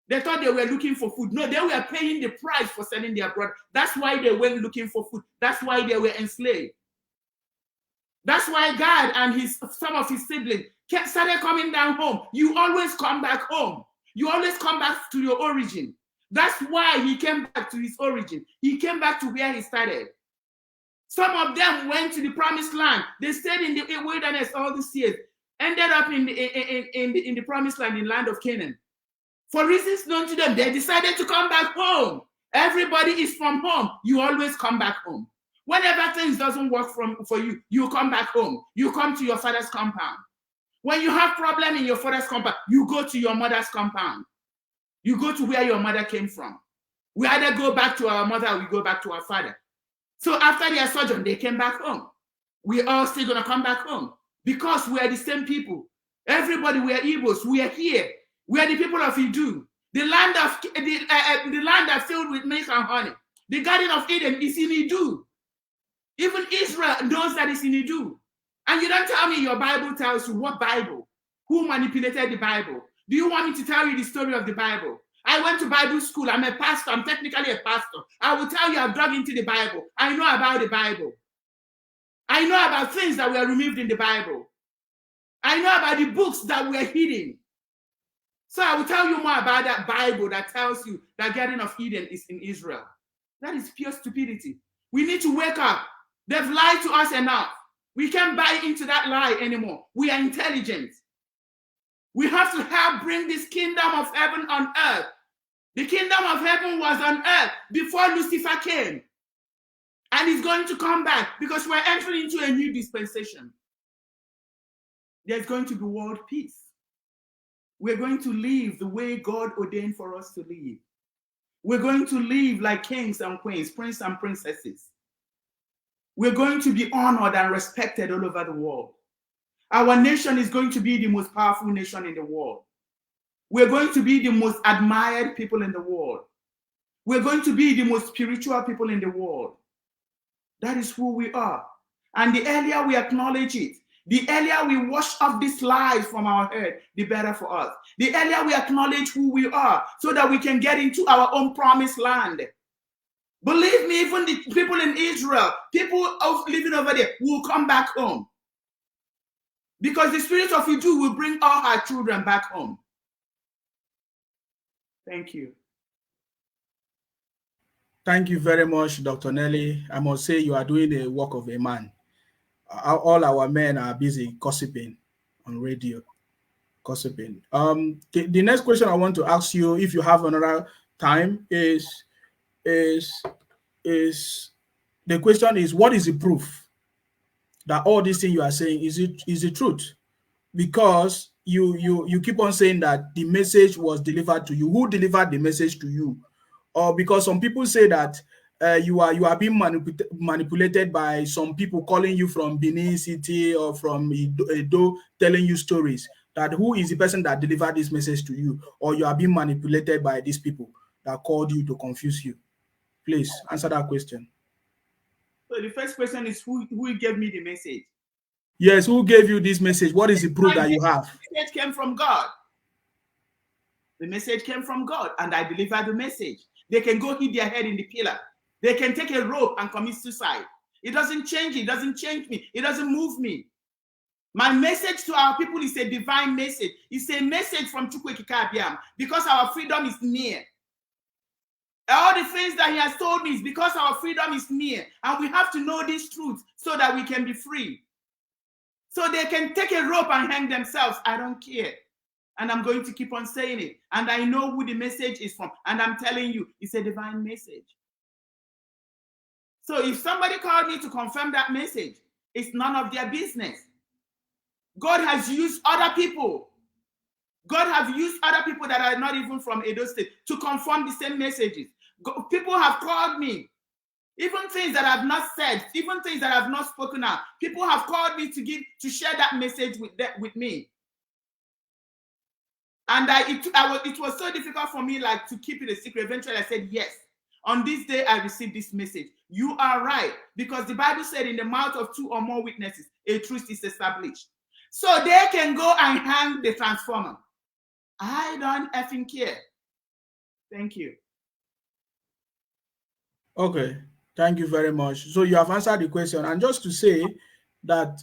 They thought they were looking for food. No, they were paying the price for selling their brother. That's why they went looking for food. That's why they were enslaved. That's why God and some of his siblings started coming down home. You always come back home. You always come back to your origin. That's why he came back to his origin. He came back to where he started. Some of them went to the promised land. They stayed in the wilderness all these years. Ended up in the promised land, in the land of Canaan. For reasons known to them, they decided to come back home. Everybody is from home. You always come back home. Whenever things doesn't work for you, you come back home. You come to your father's compound. When you have problem in your father's compound, you go to your mother's compound. You go to where your mother came from. We either go back to our mother or we go back to our father. So after their sojourn, they came back home. We're all still going to come back home because we are the same people. Everybody, we are Igbos. We are here. We are the people of Idu. The land of the land that's filled with milk and honey. The Garden of Eden is in Idu. Even Israel knows that it's in Idu. And you don't tell me your Bible tells you what Bible? Who manipulated the Bible? Do you want me to tell you the story of the Bible? I went to Bible school. I'm a pastor. I'm technically a pastor. I will tell you I've dug into the Bible. I know about the Bible. I know about things that were removed in the Bible. I know about the books that were hidden. So I will tell you more about that Bible that tells you that Garden of Eden is in Israel. That is pure stupidity. We need to wake up. They've lied to us enough. We can't buy into that lie anymore. We are intelligent. We have to help bring this kingdom of heaven on earth. The kingdom of heaven was on earth before Lucifer came. And he's going to come back because we're entering into a new dispensation. There's going to be world peace. We're going to live the way God ordained for us to live. We're going to live like kings and queens, princes and princesses. We're going to be honored and respected all over the world. Our nation is going to be the most powerful nation in the world. We're going to be the most admired people in the world. We're going to be the most spiritual people in the world. That is who we are. And the earlier we acknowledge it, the earlier we wash off these lies from our head, the better for us. The earlier we acknowledge who we are so that we can get into our own promised land. Believe me, even the people in Israel, people living over there will come back home. Because the spirit of Idu will bring all our children back home. Thank you. Thank you very much, Dr. Nelly. I must say you are doing the work of a man. All our men are busy gossiping on radio. Gossiping. The next question I want to ask you, if you have another time, is the question is, what is the proof that all these things you are saying is the truth? Because you keep on saying that the message was delivered to you. Who delivered the message to you? Or because some people say that you are being manipulated by some people calling you from Benin City or from Edo, telling you stories. That who is the person that delivered this message to you? Or you are being manipulated by these people that called you to confuse you? Please answer that question. So the first question is who gave me the message? Yes, who gave you this message? What is the proof that you have? The message came from God. The message came from God, and I delivered the message. They can go hit their head in the pillar. They can take a rope and commit suicide. It doesn't change. It doesn't change me. It doesn't move me. My message to our people is a divine message. It's a message from Chukwuekike because our freedom is near. All the things that he has told me is because our freedom is near, and we have to know this truth so that we can be free. So they can take a rope and hang themselves. I don't care. And I'm going to keep on saying it. And I know who the message is from. And I'm telling you, it's a divine message. So if somebody called me to confirm that message, it's none of their business. God has used other people. God has used other people that are not even from Edo State to confirm the same messages. People have called me. Even things that I've not said, even things that I've not spoken out, people have called me to share that message with me. And it was so difficult for me to keep it a secret. Eventually I said, yes, on this day I received this message. You are right, because the Bible said in the mouth of 2 or more witnesses, a truth is established. So they can go and hang the transformer. I don't effing care. Thank you. Okay. Thank you very much. So you have answered the question. And just to say that,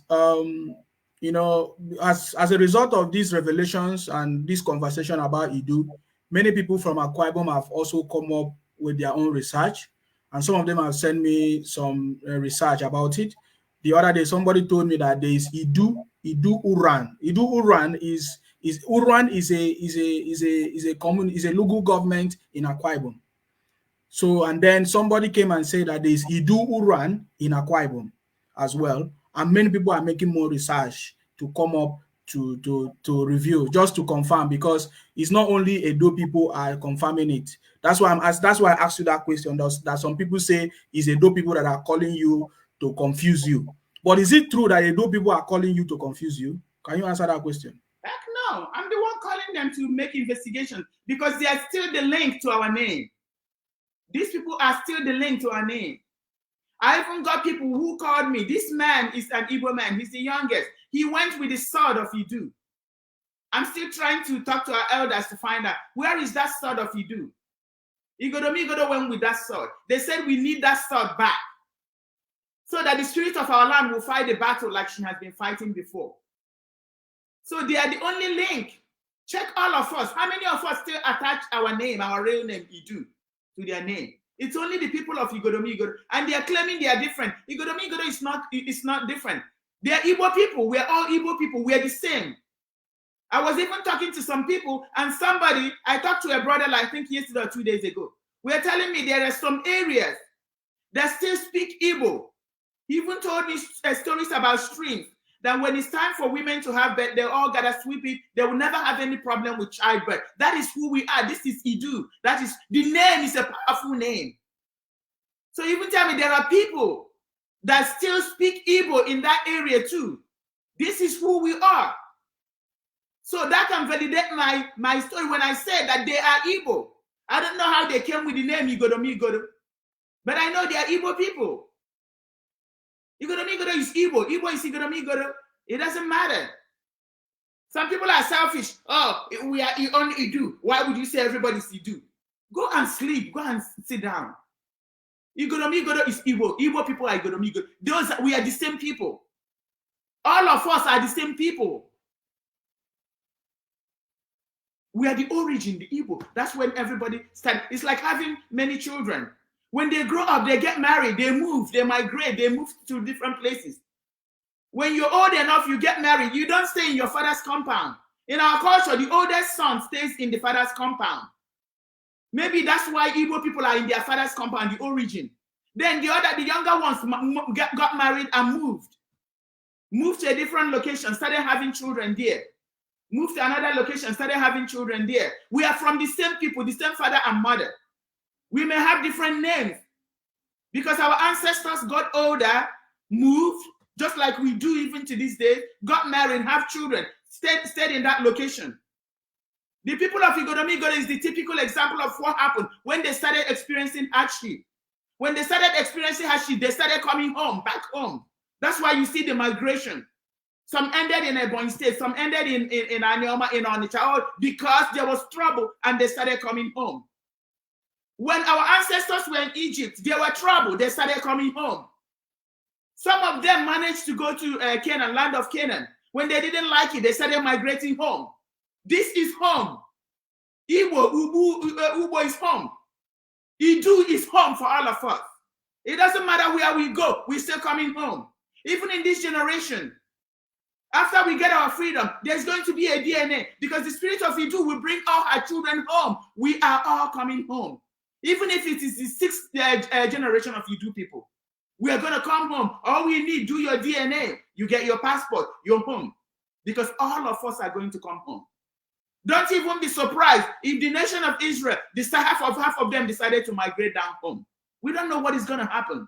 as a result of these revelations and this conversation about Idu, many people from Akwa Ibom have also come up with their own research. And some of them have sent me some research about it. The other day, somebody told me that there is Idu Uran. Idu Uran is Uruan is a local government in Akwa Ibom. So, and then somebody came and said that there's Idu Uruan in Akwa Ibom as well. And many people are making more research to come up to review, just to confirm, because it's not only Edo people are confirming it. That's why that's why I asked you that question. That some people say it's Edo people that are calling you to confuse you. But is it true that Edo people are calling you to confuse you? Can you answer that question? Heck no, I'm the one calling them to make investigations because they are still the link to our name. These people are still the link to our name. I even got people who called me. This man is an Igbo man. He's the youngest. He went with the sword of Idu. I'm still trying to talk to our elders to find out, where is that sword of Idu? Igodo went with that sword. They said we need that sword back so that the spirit of our land will fight the battle like she has been fighting before. So they are the only link. Check all of us. How many of us still attach our name, our real name, Idu, to their name? It's only the people of Igodomi Igodo, and they are claiming they are different. Igodomi Igodo is not different. They are Igbo people. We are all Igbo people. We are the same. I was even talking to some people, and I talked to a brother, like, I think yesterday or 2 days ago. We are telling me there are some areas that still speak Igbo. He even told me stories about streams, that when it's time for women to have birth, they all gotta sweep it. They will never have any problem with childbirth. That is who we are. This is Idu. That is, the name is a powerful name. So even tell me there are people that still speak Igbo in that area too. This is who we are. So that can validate my story when I said that they are Igbo. I don't know how they came with the name Igodomi Igodo, but I know they are Igbo people. Igodomi Igodo is Igbo. Igbo is Igodomi Igodo. It doesn't matter. Some people are selfish. Oh, we are only Idu. Why would you say everybody's Idu? Go and sleep. Go and sit down. Igodomi Igodo is Igbo. Igbo people are Igodomi Igodo. We are the same people. All of us are the same people. We are the origin, the Igbo. That's when everybody started. It's like having many children. When they grow up, they get married, they move, they migrate, they move to different places. When you're old enough, you get married, you don't stay in your father's compound. In our culture, the oldest son stays in the father's compound. Maybe that's why Igbo people are in their father's compound, the origin. Then the younger ones got married and moved to a different location, started having children there. Moved to another location, started having children there. We are from the same people, the same father and mother. We may have different names because our ancestors got older, moved, just like we do even to this day, got married, have children, stayed in that location. The people of Igodomi Igodo is the typical example of what happened when they started experiencing hardship. When they started experiencing hardship, they started coming home, back home. That's why you see the migration. Some ended in Ebonyi State, some ended in Anioma, in Onitsha, because there was trouble and they started coming home. When our ancestors were in Egypt, there were trouble, they started coming home. Some of them managed to go to Canaan, land of Canaan. When they didn't like it, they started migrating home. This is home. Igbo, Ubo is home. Idu is home for all of us. It doesn't matter where we go, we're still coming home. Even in this generation, after we get our freedom, there's going to be a DNA because the spirit of Idu will bring all our children home. We are all coming home. Even if it is the sixth generation of Idu people, we are going to come home. All we need, do your DNA. You get your passport, you're home. Because all of us are going to come home. Don't even be surprised if the nation of Israel, half of them decided to migrate down home. We don't know what is going to happen.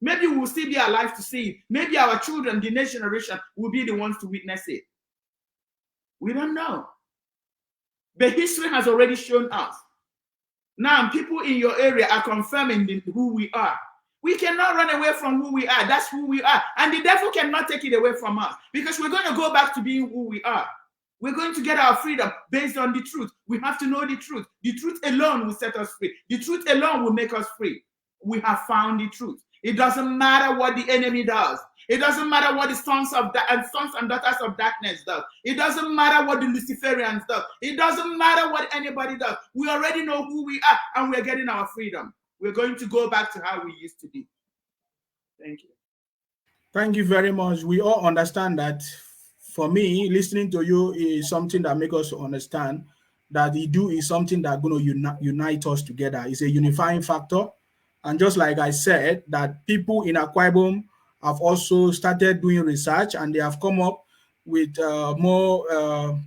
Maybe we will still be alive to see it. Maybe our children, the next generation, will be the ones to witness it. We don't know. But history has already shown us. Now, people in your area are confirming who we are. We cannot run away from who we are. That's who we are. And the devil cannot take it away from us because we're going to go back to being who we are. We're going to get our freedom based on the truth. We have to know the truth. The truth alone will set us free. The truth alone will make us free. We have found the truth. It doesn't matter what the enemy does. It doesn't matter what the sons and daughters of darkness does. It doesn't matter what the Luciferians does. It doesn't matter what anybody does. We already know who we are and we're getting our freedom. We're going to go back to how we used to be. Thank you. Thank you very much. We all understand that for me, listening to you is something that makes us understand that the do is something that going to unite us together. It's a unifying factor. And just like I said, that people in Akwa Ibom have also started doing research, and they have come up with more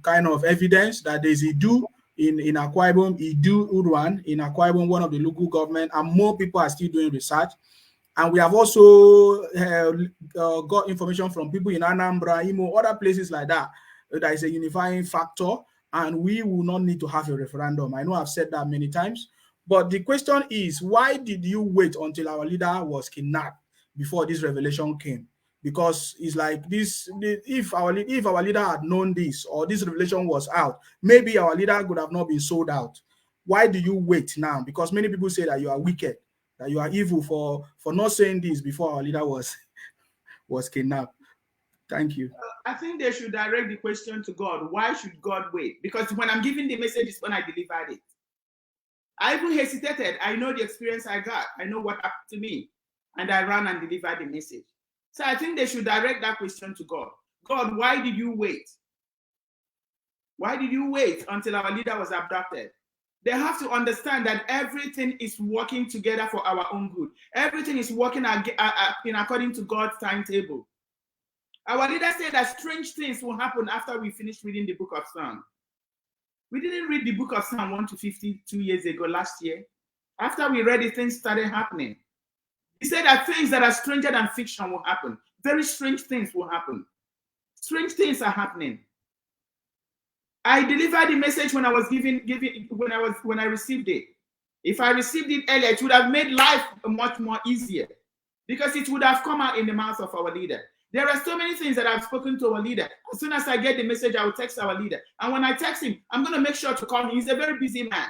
kind of evidence that there's a do in Akwa Ibom, Idu Urwan in Akwa Ibom, one of the local government, and more people are still doing research. And we have also got information from people in Anambra, Imo, other places like that. That is a unifying factor, and we will not need to have a referendum. I know I've said that many times, but the question is, why did you wait until our leader was kidnapped before this revelation came? Because it's like this: if our leader had known this, or this revelation was out, maybe our leader could have not been sold out. Why do you wait now? Because many people say that you are wicked, that you are evil for not saying this before our leader was kidnapped. Thank you. I think they should direct the question to God. Why should God wait? Because when I'm giving the message is when I delivered it. I even hesitated. I know the experience I got. I know what happened to me. And I ran and delivered the message. So I think they should direct that question to God. God, why did you wait? Why did you wait until our leader was abducted? They have to understand that everything is working together for our own good. Everything is working in according to God's timetable. Our leader said that strange things will happen after we finish reading the book of Psalms. We didn't read the book of Psalm 1 to 52 years ago, last year. After we read it, things started happening. He said that things that are stranger than fiction will happen. Very strange things will happen. Strange things are happening. I delivered the message when I was when I received it. If I received it earlier, it would have made life much more easier, because it would have come out in the mouth of our leader. There are so many things that I've spoken to our leader. As soon as I get the message, I will text our leader. And when I text him, I'm going to make sure to call him. He's a very busy man.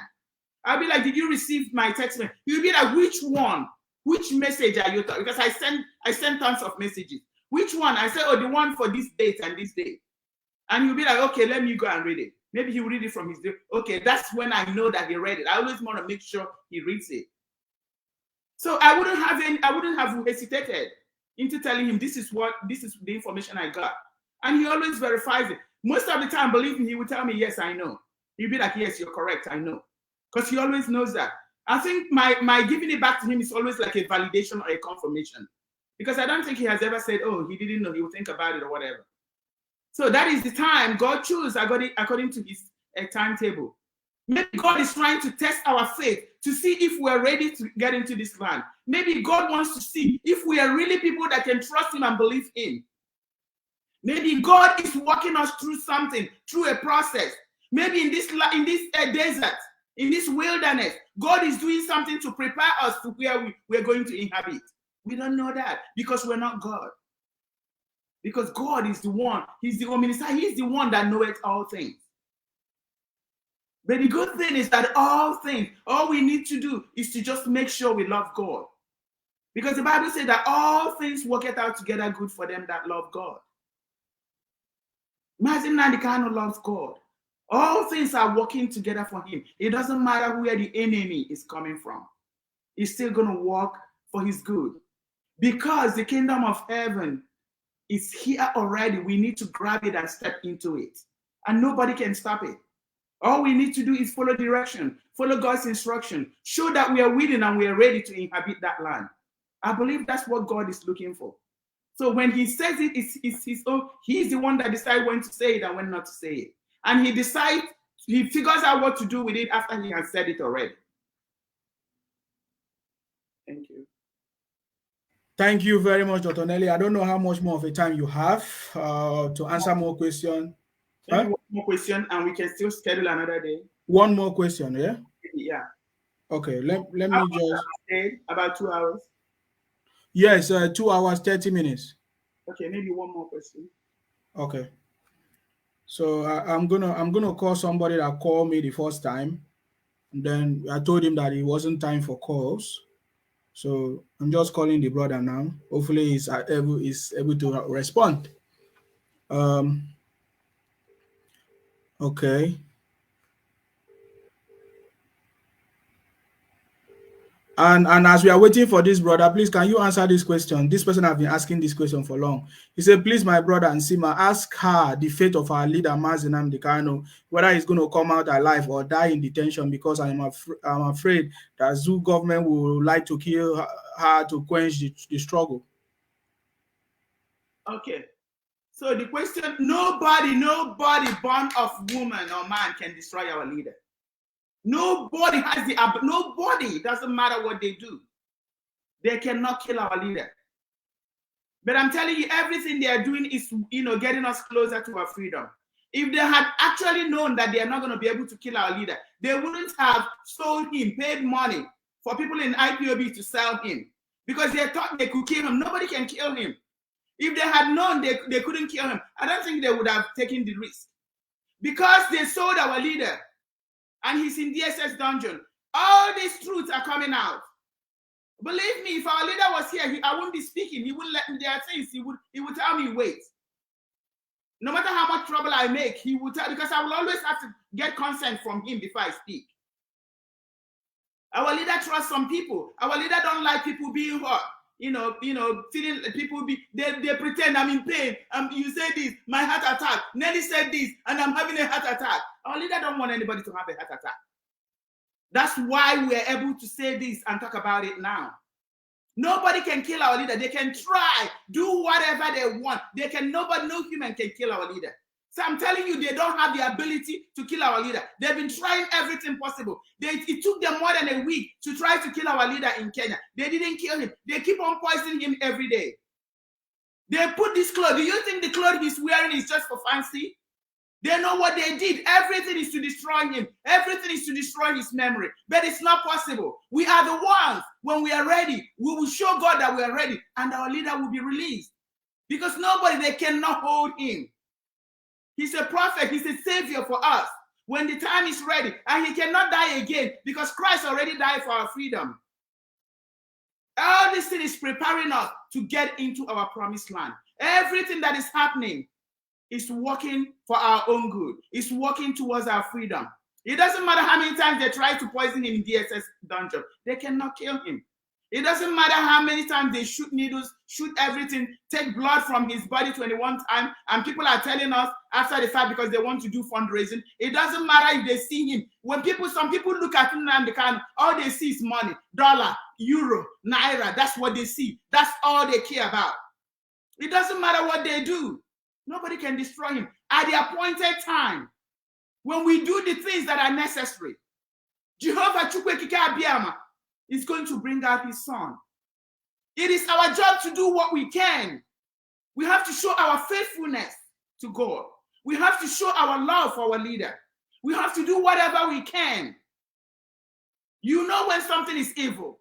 I'll be like, did you receive my text? He'll be like, which one? Which message are you talking? Because I send tons of messages. Which one? I said, oh, the one for this date and this date. And he'll be like, okay, let me go and read it. Maybe he'll read it from his day. Okay, that's when I know that he read it. I always want to make sure he reads it. So I wouldn't have hesitated into telling him this is the information I got. And he always verifies it. Most of the time, believe me, he will tell me, yes, I know. He'll be like, yes, you're correct, I know. Because he always knows that. I think my giving it back to him is always like a validation or a confirmation. Because I don't think he has ever said, oh, he didn't know, he will think about it or whatever. So that is the time God chose according to his timetable. Maybe God is trying to test our faith to see if we're ready to get into this land. Maybe God wants to see if we are really people that can trust him and believe him. Maybe God is walking us through something, through a process. Maybe in this desert, in this wilderness, God is doing something to prepare us to where we're going to inhabit. We don't know that because we're not God. Because God is the one, he's the omniscient, he's the one that knoweth all things. But the good thing is that all we need to do is to just make sure we love God. Because the Bible says that all things work out together good for them that love God. Imagine Nnamdi Kanu loves God. All things are working together for him. It doesn't matter where the enemy is coming from. He's still going to work for his good. Because the kingdom of heaven is here already. We need to grab it and step into it. And nobody can stop it. All we need to do is follow direction, follow God's instruction, show that we are willing and we are ready to inhabit that land. I believe that's what God is looking for. So when he says it, it's his own, he's the one that decides when to say it and when not to say it. And he figures out what to do with it after he has said it already. Thank you. Thank you very much, Dr. Nelly. I don't know how much more of a time you have to answer more questions. Maybe one more question and we can still schedule another day. One more question, yeah? Yeah. Okay, let me just... About 2 hours? Yes, 2 hours, 30 minutes. Okay, maybe one more question. Okay. So I'm gonna call somebody that called me the first time. And then I told him that it wasn't time for calls. So I'm just calling the brother now. Hopefully he's able to respond. Okay. And as we are waiting for this brother, please can you answer this question? This person has been asking this question for long. He said, please, my brother Nsima, ask her the fate of our leader Mazi Nnamdi Kanu, whether he's going to come out alive or die in detention, because I'm afraid that Zoo government will like to kill her to quench the struggle. Okay. So the question, nobody born of woman or man can destroy our leader. Nobody has nobody, doesn't matter what they do. They cannot kill our leader. But I'm telling you, everything they are doing is, getting us closer to our freedom. If they had actually known that they are not going to be able to kill our leader, they wouldn't have sold him, paid money for people in IPOB to sell him, because they thought they could kill him. Nobody can kill him. If they had known they couldn't kill him, I don't think they would have taken the risk. Because they sold our leader, and he's in DSS dungeon. All these truths are coming out. Believe me, if our leader was here, I wouldn't be speaking. He wouldn't let me there things. He would tell me, wait. No matter how much trouble I make, he would tell, because I will always have to get consent from him before I speak. Our leader trusts some people. Our leader don't like people being hurt. Feeling people they pretend I'm in pain. You say this, my heart attack. Nelly said this, and I'm having a heart attack. Our leader don't want anybody to have a heart attack. That's why we're able to say this and talk about it now. Nobody can kill our leader. They can try, do whatever they want. No human can kill our leader. So I'm telling you, they don't have the ability to kill our leader. They've been trying everything possible. It took them more than a week to try to kill our leader in Kenya. They didn't kill him. They keep on poisoning him every day. They put this clothes. Do you think the clothes he's wearing is just for fancy? They know what they did. Everything is to destroy him. Everything is to destroy his memory. But it's not possible. We are the ones, when we are ready, we will show God that we are ready, and our leader will be released. Because they cannot hold him. He's a prophet. He's a savior for us when the time is ready. And he cannot die again, because Christ already died for our freedom. All this thing is preparing us to get into our promised land. Everything that is happening is working for our own good. It's working towards our freedom. It doesn't matter how many times they try to poison him in DSS dungeon. They cannot kill him. It doesn't matter how many times they shoot needles, shoot everything, take blood from his body 21 times, and people are telling us after the fact because they want to do fundraising. It doesn't matter if they see him. Some people look at Nnamdi Kanu, all they see is money, dollar, euro, naira. That's what they see. That's all they care about. It doesn't matter what they do. Nobody can destroy him. At the appointed time, when we do the things that are necessary, Jehovah Chukwekike Abiyama is going to bring out his son. It is our job to do what we can. We have to show our faithfulness to God. We have to show our love for our leader. We have to do whatever we can. You know when something is evil.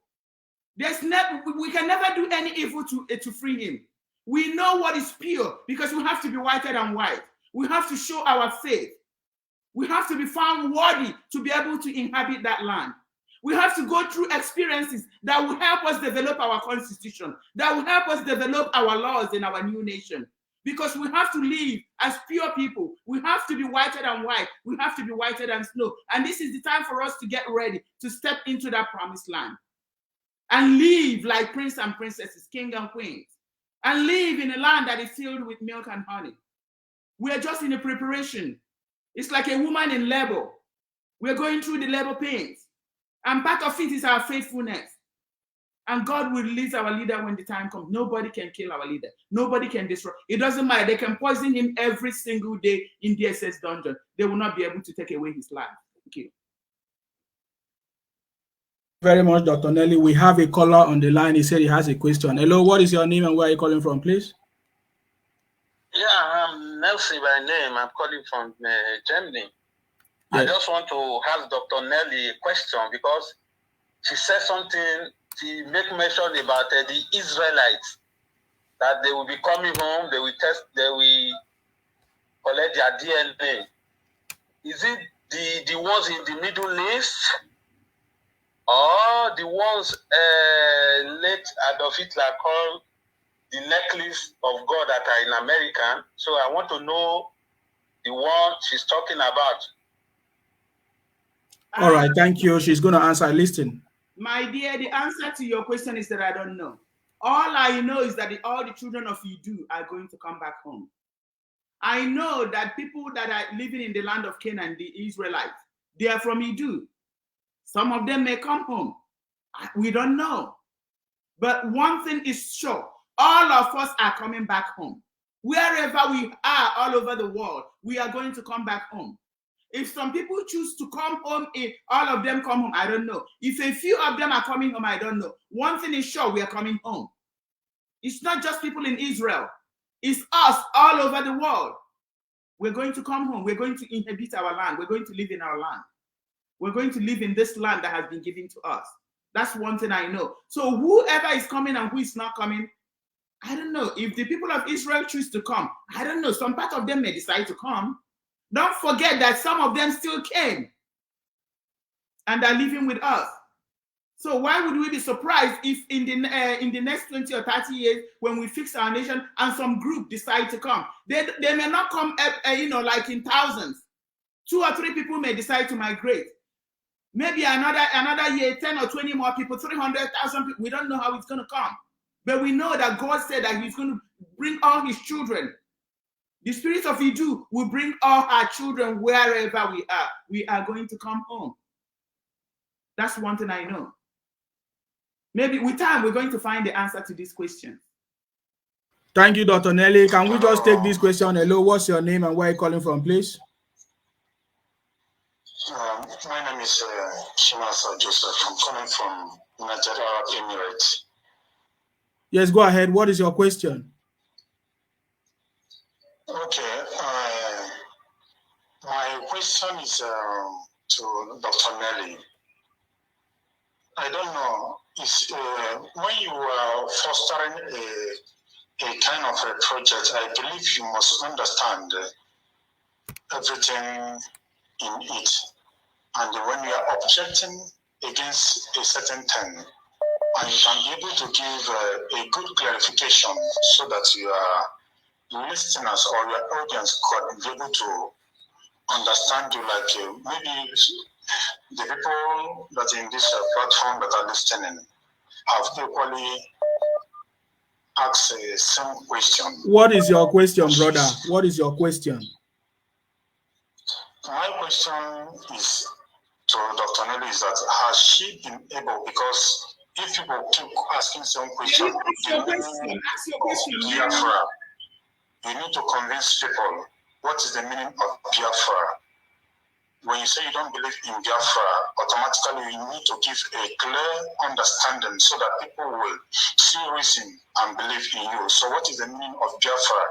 We can never do any evil to free him. We know what is pure because we have to be whiter than white. We have to show our faith. We have to be found worthy to be able to inhabit that land. We have to go through experiences that will help us develop our constitution, that will help us develop our laws in our new nation. Because we have to live as pure people. We have to be whiter than white. We have to be whiter than snow. And this is the time for us to get ready to step into that promised land and live like princes and princesses, king and queens, and live in a land that is filled with milk and honey. We are just in a preparation. It's like a woman in labor. We're going through the labor pains. And part of it is our faithfulness. And God will release our leader when the time comes. Nobody can kill our leader. Nobody can destroy. It doesn't matter. They can poison him every single day in DSS dungeon. They will not be able to take away his life. Thank you. Very much, Dr. Nelly. We have a caller on the line. He said he has a question. Hello, what is your name and where are you calling from, please? Yeah, I'm Nelson by name. I'm calling from Germany. Yes. I just want to ask Dr. Nelly a question because she said something, she make mention about the Israelites, that they will be coming home, they will test, they will collect their DNA. Is it the ones in the Middle East or the ones late Adolf Hitler called the necklace of God that are in America? So I want to know the one she's talking about. All right, thank you. She's going to answer. Listen. My dear, the answer to your question is that I don't know. All I know is that all the children of Idu are going to come back home. I know that people that are living in the land of Canaan, the Israelites, they are from Idu. Some of them may come home. We don't know. But one thing is sure, all of us are coming back home. Wherever we are all over the world, we are going to come back home. If some people choose to come home, if all of them come home, I don't know. If a few of them are coming home, I don't know. One thing is sure, we are coming home. It's not just people in Israel. It's us all over the world. We're going to come home. We're going to inhabit our land. We're going to live in our land. We're going to live in this land that has been given to us. That's one thing I know. So whoever is coming and who is not coming, I don't know. If the people of Israel choose to come, I don't know. Some part of them may decide to come. Don't forget that some of them still came and are living with us. So why would we be surprised if in the next 20 or 30 years, when we fix our nation and some group decide to come, they may not come, like in thousands. 2 or 3 people may decide to migrate. Maybe another year, 10 or 20 more people, 300,000 people. We don't know how it's going to come. But we know that God said that he's going to bring all his children. The spirit of Idu will bring all our children wherever we are. We are going to come home. That's one thing I know. Maybe with time, we're going to find the answer to this question. Thank you, Dr. Nelly. Can we just take this question? Hello, what's your name and where are you calling from, please? My name is Shimasa Joseph. I'm calling from Nigeria Arab Emirates. Yes, go ahead. What is your question? Okay. My question is to Dr. Nelly. I don't know. It's, when you are fostering a kind of a project, I believe you must understand everything in it. And when you are objecting against a certain thing, and you can be able to give a good clarification so that your listeners or your audience could be able to understand you, like maybe the people that in this platform that are listening have equally asked the same question. What is your question, brother? What is your question? My question is to Dr. Nelly is that has she been able, because if people keep asking some questions, you need to convince people what is the meaning of Biafra. When you say you don't believe in Biafra, automatically you need to give a clear understanding so that people will see reason and believe in you. So what is the meaning of Biafra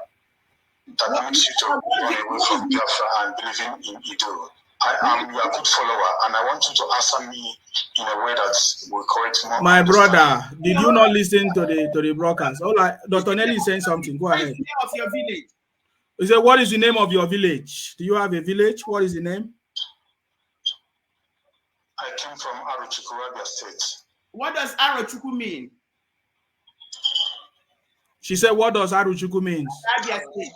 that makes you to run away from Biafra and believing in Idu? I am your good follower, and I want you to answer me in a way that will correct more. My brother, did you not listen to the broadcast? All right, Dr. Nelly is saying something. Go ahead. What is the name of your village? He said, what is the name of your village? Do you have a village? What is the name? I came from Arochukwu, Abia State. What does Arochukwu mean? She said, what does Arochukwu mean? Abia State.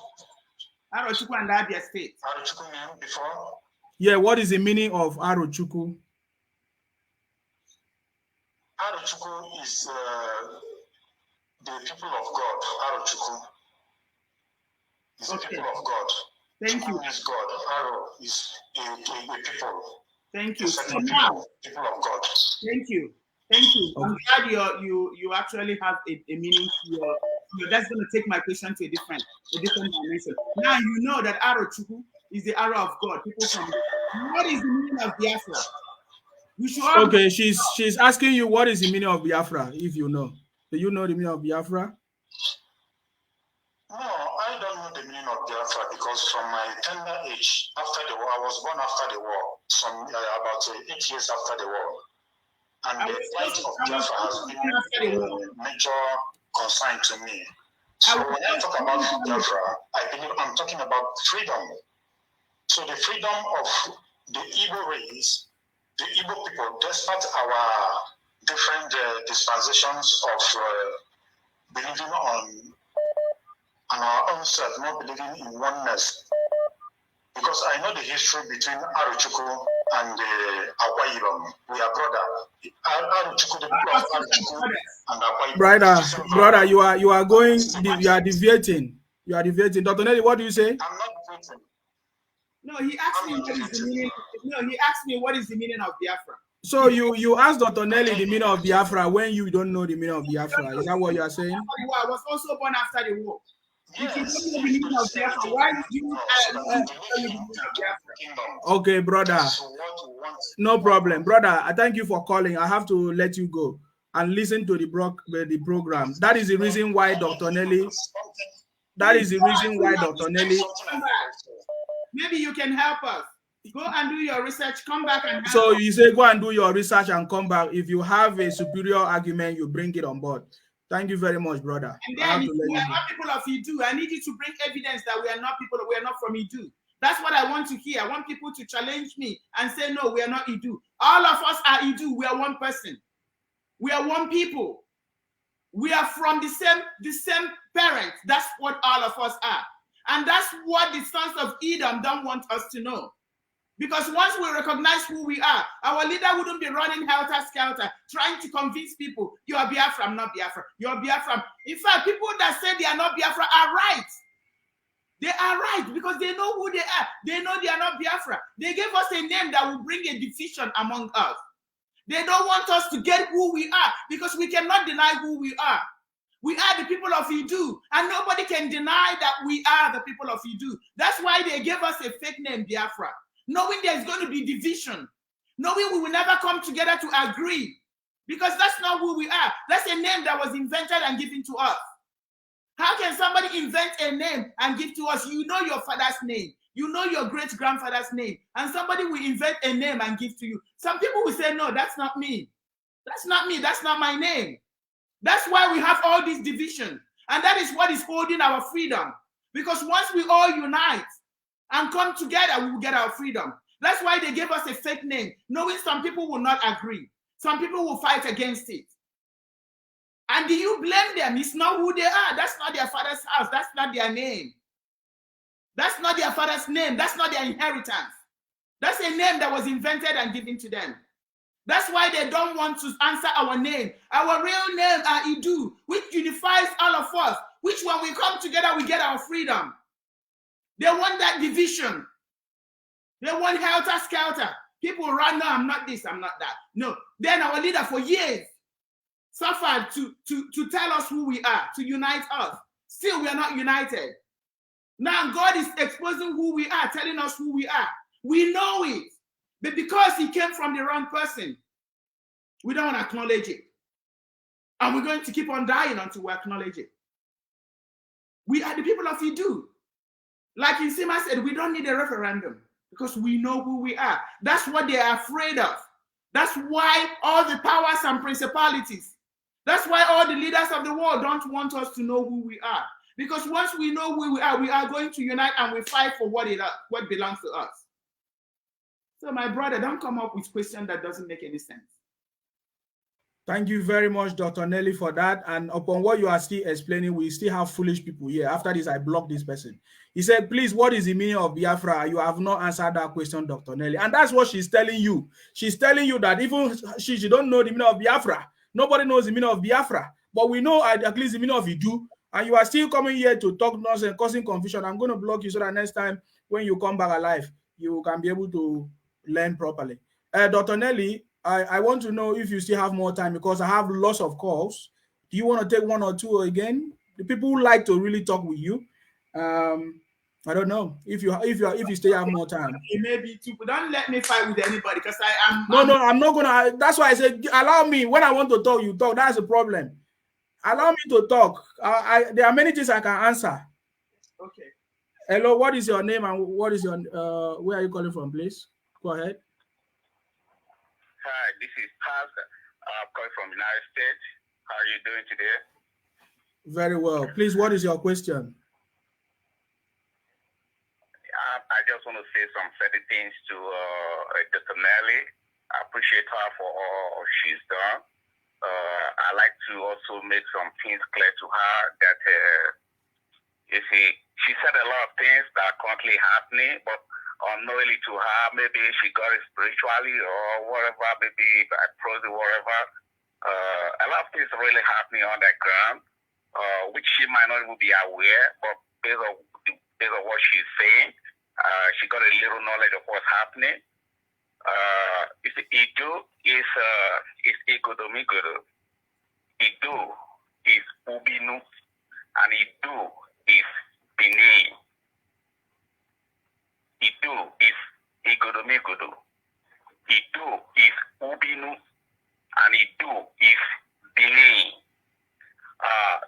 Arochukwu and Abia State. Arochukwu mean before? Yeah, what is the meaning of Arochukwu? Arochukwu is the people of God. Arochukwu is the people of God. Thank you. Is God. Aro is a people. Thank you. So now, people of God. Thank you. Thank you. I'm glad you actually have a meaning to your. That's going to take my question to a different dimension. Now you know that Arochukwu is the arrow of God. People from what is the meaning of Biafra? Okay, she's asking you what is the meaning of Biafra, if you know. Do you know the meaning of Biafra? No, I don't know the meaning of Biafra because from my tender age, after the war, I was born after the war, about 8 years after the war. And the plight of Biafra has been a major concern to me. So when I talk about Biafra, I believe I'm talking about freedom. So the freedom of the Igbo race, the Igbo people, despite our different dispensations of believing on our own self, not believing in oneness. Because I know the history between Arochukwu and Akwa Ibom. We are brother. Brother, you are going, you are deviating. You are deviating. Dr. Nelly, what do you say? I'm not deviating. No, he asked me what is the meaning. No, he asked me what is the meaning of Biafra. So you asked Dr. Nelly the meaning of Biafra when you don't know the meaning of Biafra. Is that what you are saying? I was also born after the war. If you don't know the meaning of Biafra, why would you tell me the meaning of Biafra? Okay, brother. No problem. Brother, I thank you for calling. I have to let you go and listen to the program. That is the reason why Dr. Nelly. That is the reason why Dr. Nelly. Maybe you can help us. Go and do your research, come back and help So us. you say go and do your research and come back. If you have a superior argument, you bring it on board. Thank you very much, brother. And then if we are not people of Idu, I need you to bring evidence that we are not people, we are not from Idu. That's what I want to hear. I want people to challenge me and say, no, we are not Idu. All of us are Idu. We are one person. We are one people. We are from the same parents. That's what all of us are. And that's what the sons of Edom don't want us to know. Because once we recognize who we are, our leader wouldn't be running helter-skelter, trying to convince people, you are Biafra, I'm not Biafra. You're Biafra. In fact, people that say they are not Biafra are right. They are right because they know who they are. They know they are not Biafra. They gave us a name that will bring a division among us. They don't want us to get who we are because we cannot deny who we are. We are the people of Idu, and nobody can deny that we are the people of Idu. That's why they gave us a fake name, Biafra, knowing there's going to be division, knowing we will never come together to agree, because that's not who we are. That's a name that was invented and given to us. How can somebody invent a name and give to us? You know your father's name. You know your great-grandfather's name. And somebody will invent a name and give to you. Some people will say, no, that's not me. That's not me. That's not my name. That's why we have all this division. And that is what is holding our freedom. Because once we all unite and come together, we will get our freedom. That's why they gave us a fake name, knowing some people will not agree. Some people will fight against it. And do you blame them? It's not who they are. That's not their father's house. That's not their name. That's not their father's name. That's not their inheritance. That's a name that was invented and given to them. That's why they don't want to answer our name. Our real name are Idu, which unifies all of us, which when we come together, we get our freedom. They want that division. They want helter-skelter. People run, no, I'm not this, I'm not that. No. Then our leader for years suffered to tell us who we are, to unite us. Still, we are not united. Now God is exposing who we are, telling us who we are. We know it. But because he came from the wrong person, we don't want to acknowledge it. And we're going to keep on dying until we acknowledge it. We are the people of Idu. Like Insima said, we don't need a referendum because we know who we are. That's what they are afraid of. That's why all the powers and principalities, that's why all the leaders of the world don't want us to know who we are. Because once we know who we are going to unite and we fight for what belongs to us. So my brother, don't come up with questions that doesn't make any sense. Thank you very much, Dr. Nelly, for that. And upon what you are still explaining, we still have foolish people here. After this, I blocked this person. He said, please, what is the meaning of Biafra? You have not answered that question, Dr. Nelly. And that's what she's telling you. She's telling you that even she don't know the meaning of Biafra. Nobody knows the meaning of Biafra. But we know at least the meaning of Idu. And you are still coming here to talk nonsense, causing confusion. I'm going to block you so that next time when you come back alive, you can be able to learn properly. Dr. Nelly, I want to know if you still have more time because I have lots of calls. Do you want to take one or two again? The people who like to really talk with you. I don't know if you still have more time. It may be too. Don't let me fight with anybody because I'm not gonna. That's why I said allow me. When I want to talk, you talk. That's the problem. Allow me to talk. There are many things I can answer. Okay. Hello, what is your name and what is your where are you calling from, please? Go ahead. Hi, this is Paz. I'm calling from the United States. How are you doing today? Very well. Please, what is your question? I just want to say some certain things to Dr. Nelly. I appreciate her for all she's done. I like to also make some things clear to her that, you see, she said a lot of things that are currently happening, but unknowingly to her. Maybe she got it spiritually or whatever, maybe by proxy, whatever. A lot of things are really happening on that ground, which she might not even be aware, but based on what she's saying, she got a little knowledge of what's happening. Idu is Igodomigodo. Idu is Ubinu, and Idu is Bini. Idu is Igodomigodo. Idu is Ubinu, and Idu is Bini.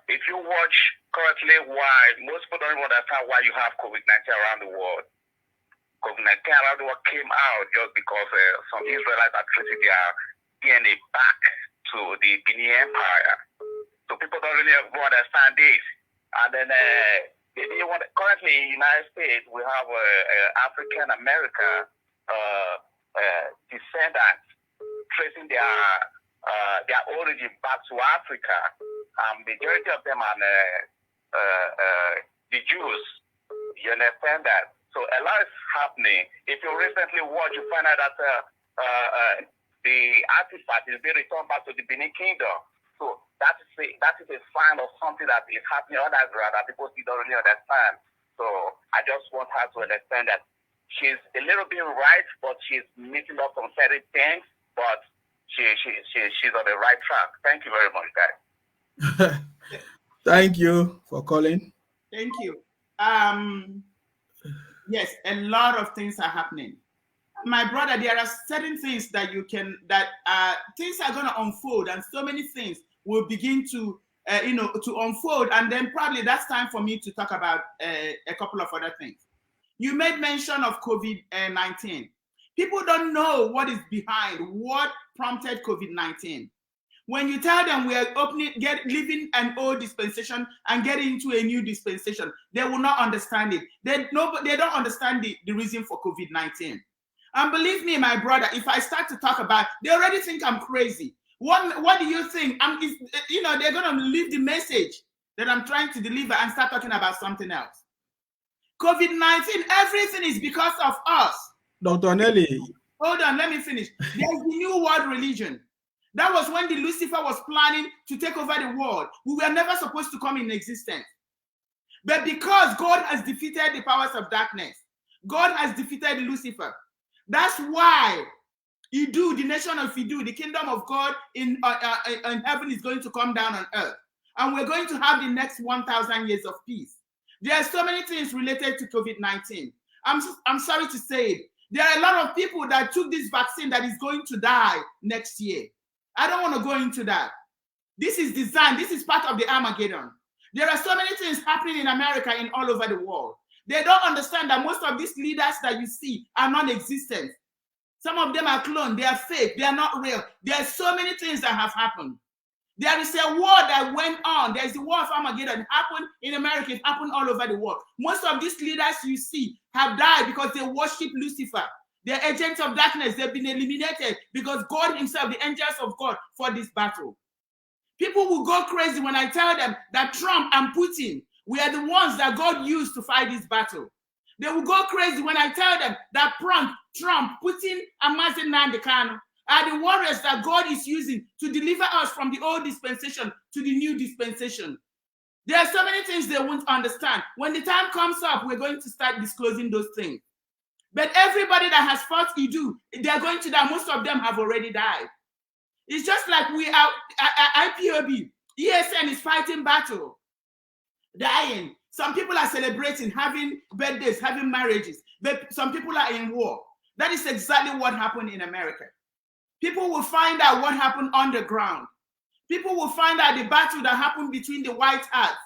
If you watch currently why most people don't even understand why you have COVID-19 around the world. COVID-19 around the world came out just because some Israelites are tracing their DNA back to the Bini Empire. So people don't really understand this. And then currently in the United States, we have African American descendants tracing their origin back to Africa. Majority of them are the Jews. You understand that? So a lot is happening. If you recently watch, you find out that the artifact is being returned back to the Benin Kingdom. So that is a sign of something that is happening on that ground that people still don't really understand. So I just want her to understand that she's a little bit right, but she's missing up on certain things, but she's on the right track. Thank you very much, guys. Thank you for calling. Thank you. Yes, a lot of things are happening. My brother, there are certain things that things are going to unfold, and so many things will begin to unfold, and then probably that's time for me to talk about a couple of other things. You made mention of COVID-19. People don't know what is behind, what prompted COVID-19. When you tell them we are leaving an old dispensation and getting into a new dispensation, they will not understand it. They don't understand the reason for COVID-19. And believe me, my brother, if I start to talk about, they already think I'm crazy. What do you think? They're going to leave the message that I'm trying to deliver and start talking about something else. COVID-19, everything is because of us. Dr. Nelly. Hold on, let me finish. There's the new world religion. That was when the Lucifer was planning to take over the world. We were never supposed to come in existence. But because God has defeated the powers of darkness, God has defeated Lucifer. That's why Idu, the nation of Idu, the kingdom of God in heaven is going to come down on earth. And we're going to have the next 1,000 years of peace. There are so many things related to COVID-19. I'm sorry to say it. There are a lot of people that took this vaccine that is going to die next year. I don't want to go into that. This is designed. This is part of the Armageddon. There are so many things happening in America and all over the world. They don't understand that most of these leaders that you see are non-existent. Some of them are cloned. They are fake. They are not real. There are so many things that have happened. There is a war that went on. There is the war of Armageddon. It happened in America. It happened all over the world. Most of these leaders you see have died because they worship Lucifer. They're agents of darkness. They've been eliminated because God himself, the angels of God, fought this battle. People will go crazy when I tell them that Trump and Putin were the ones that God used to fight this battle. They will go crazy when I tell them that Trump, Putin, and mazi Nnamdi Kanu are the warriors that God is using to deliver us from the old dispensation to the new dispensation. There are so many things they won't understand. When the time comes up, we're going to start disclosing those things. But everybody that has fought Idu, they're going to die. Most of them have already died. It's just like we are IPOB. ESN is fighting battle, dying. Some people are celebrating, having birthdays, having marriages. But some people are in war. That is exactly what happened in America. People will find out what happened underground. People will find out the battle that happened between the White Hats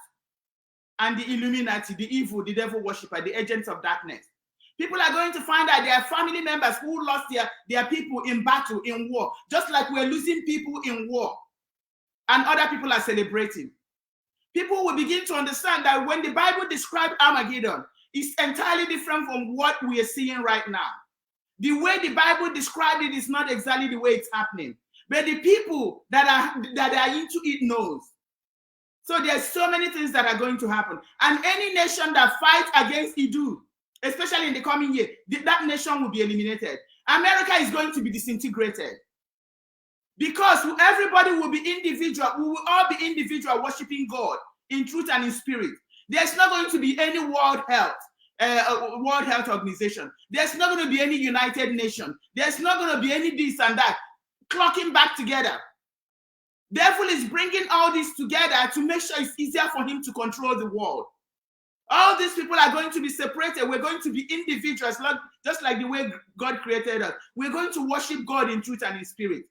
and the Illuminati, the evil, the devil worshiper, the agents of darkness. People are going to find out their family members who lost their people in battle, in war, just like we're losing people in war. And other people are celebrating. People will begin to understand that when the Bible described Armageddon, it's entirely different from what we are seeing right now. The way the Bible described it is not exactly the way it's happening. But the people that are into it knows. So there's so many things that are going to happen. And any nation that fights against Idu, especially in the coming year, that nation will be eliminated. America is going to be disintegrated because everybody will be individual. We will all be individual, worshiping God in truth and in spirit. There's not going to be any World Health Organization. There's not going to be any United Nations. There's not going to be any this and that clocking back together. Devil is bringing all this together to make sure it's easier for him to control the world. All these people are going to be separated. We're going to be individuals, just like the way God created us. We're going to worship God in truth and in spirit.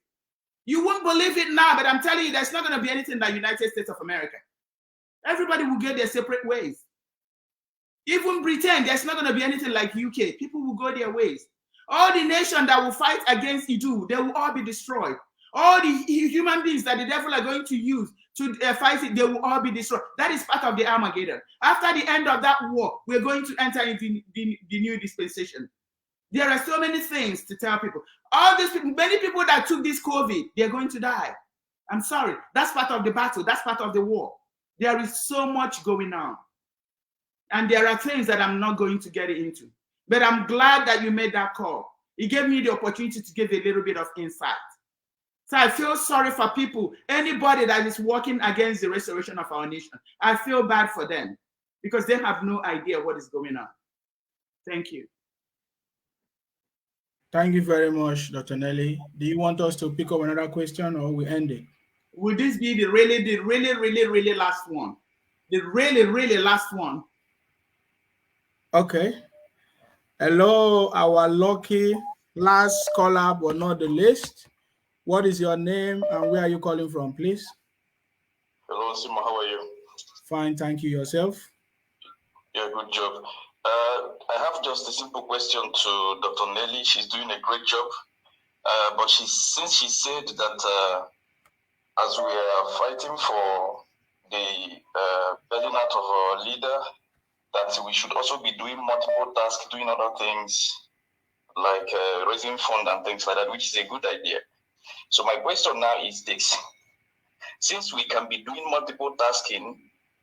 You won't believe it now, but I'm telling you, there's not going to be anything like United States of America. Everybody will get their separate ways. Even Britain, there's not going to be anything like UK. People will go their ways. All the nations that will fight against Idu, they will all be destroyed. All the human beings that the devil are going to use to fight it, they will all be destroyed. That is part of the Armageddon. After the end of that war, we're going to enter into the new dispensation. There are so many things to tell people. All these people, many people that took this COVID, they're going to die. I'm sorry. That's part of the battle. That's part of the war. There is so much going on. And there are things that I'm not going to get into. But I'm glad that you made that call. It gave me the opportunity to give a little bit of insight. So I feel sorry for people, anybody that is working against the restoration of our nation. I feel bad for them because they have no idea what is going on. Thank you. Thank you very much, Dr. Nelly. Do you want us to pick up another question or we end it? Would this be the really last one? The really last one? Okay. Hello, our lucky last caller, but not the least. What is your name and where are you calling from, please? Hello, Sima, how are you? Fine, thank you. Yourself? Yeah, good job. I have just a simple question to Dr. Nelly. She's doing a great job. But since she said that as we are fighting for the building out of our leader, that we should also be doing multiple tasks, doing other things like raising funds and things like that, which is a good idea. So my question now is this. Since we can be doing multiple tasking,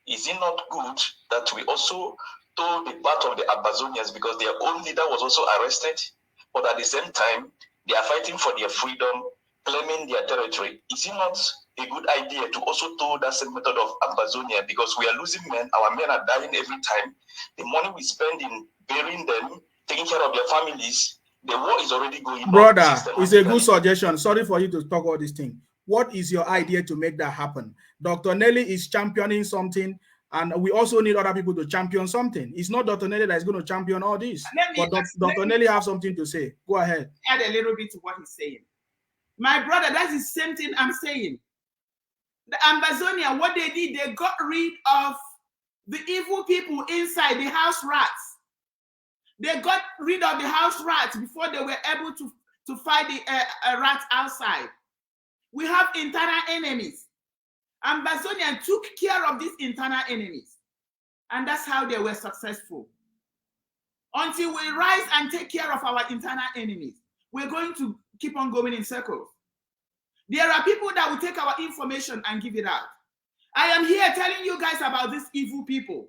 is it not good that we also told the part of the Amazonians, because their own leader was also arrested, but at the same time, they are fighting for their freedom, claiming their territory. Is it not a good idea to also told that same method of Amazonia, because we are losing men, our men are dying every time. The money we spend in burying them, taking care of their families, the war is already going on. Brother, it's a good suggestion. Sorry for you to talk all this thing. What is your idea to make that happen? Dr. Nelly is championing something, and we also need other people to champion something. It's not Dr. Nelly that is going to champion all this. But Dr. Nelly have something to say. Go ahead. Add a little bit to what he's saying. My brother, that's the same thing I'm saying. The Amazonia, what they did, they got rid of the evil people inside, the house rats. They got rid of the house rats before they were able to fight the rats outside. We have internal enemies. Amazonia took care of these internal enemies. And that's how they were successful. Until we rise and take care of our internal enemies, we're going to keep on going in circles. There are people that will take our information and give it out. I am here telling you guys about these evil people.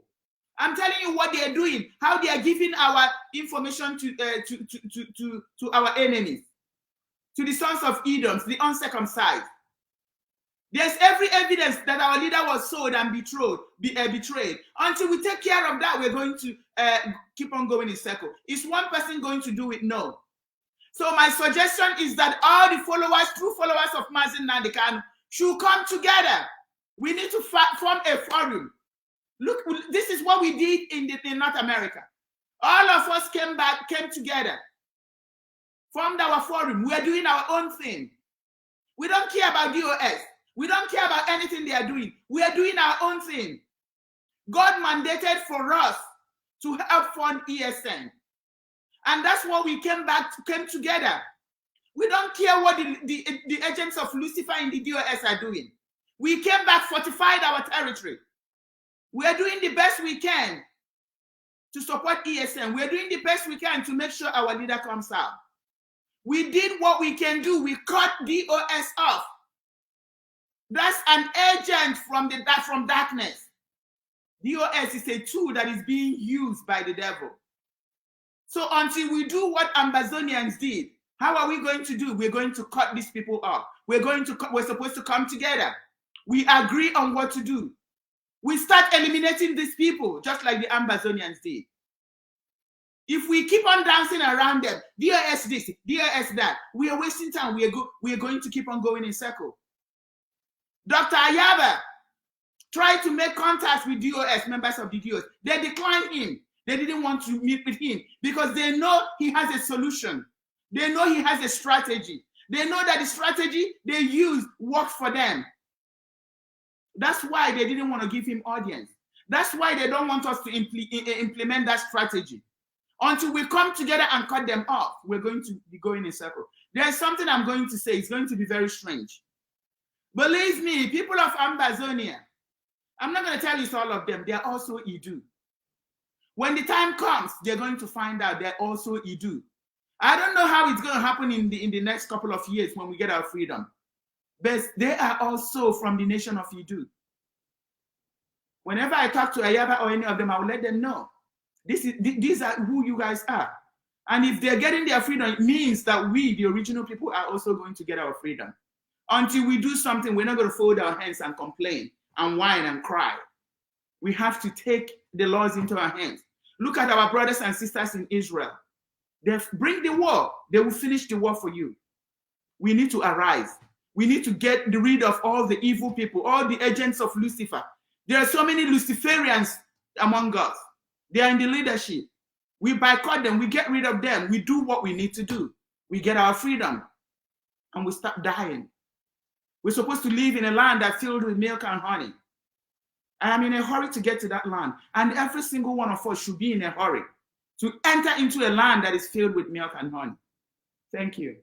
I'm telling you what they are doing, how they are giving our information to our enemies, to the sons of Edom, the uncircumcised. There's every evidence that our leader was sold and betrayed. Until we take care of that, we're going to keep on going in circle. Is one person going to do it? No. So my suggestion is that all the followers, true followers of mazi Nnamdi Kanu, should come together. We need to form a forum. Look, this is what we did in North America. All of us came together, formed our forum. We are doing our own thing. We don't care about DOS. We don't care about anything they are doing. We are doing our own thing. God mandated for us to help fund ESN. And that's what we came together. We don't care what the agents of Lucifer in the DOS are doing. We came back, fortified our territory. We are doing the best we can to support ESN. We are doing the best we can to make sure our leader comes out. We did what we can do. We cut DOS off. That's an agent from darkness. DOS is a tool that is being used by the devil. So until we do what Ambazonians did, how are we going to do? We're going to cut these people off. We're supposed to come together. We agree on what to do. We start eliminating these people, just like the Ambazonians did. If we keep on dancing around them, DOS this, DOS that, we are wasting time. We are going to keep on going in circles. Dr. Ayaba tried to make contacts with DOS, members of the DOS. They declined him. They didn't want to meet with him because they know he has a solution. They know he has a strategy. They know that the strategy they use works for them. That's why they didn't want to give him audience. That's why they don't want us to implement that strategy. Until we come together and cut them off, we're going to be going in a circle. There's something I'm going to say. It's going to be very strange. Believe me, people of Ambazonia, I'm not going to tell you it's all of them. They're also Idu. When the time comes, they're going to find out they're also Idu. I don't know how it's going to happen in the next couple of years when we get our freedom. But they are also from the nation of Idu. Whenever I talk to Ayaba or any of them, I will let them know. These are who you guys are. And if they're getting their freedom, it means that we, the original people, are also going to get our freedom. Until we do something, we're not going to fold our hands and complain and whine and cry. We have to take the laws into our hands. Look at our brothers and sisters in Israel. They bring the war. They will finish the war for you. We need to arise. We need to get rid of all the evil people, all the agents of Lucifer. There are so many Luciferians among us. They are in the leadership. We boycott them. We get rid of them. We do what we need to do. We get our freedom and we stop dying. We're supposed to live in a land that's filled with milk and honey. I am in a hurry to get to that land. And every single one of us should be in a hurry to enter into a land that is filled with milk and honey. Thank you.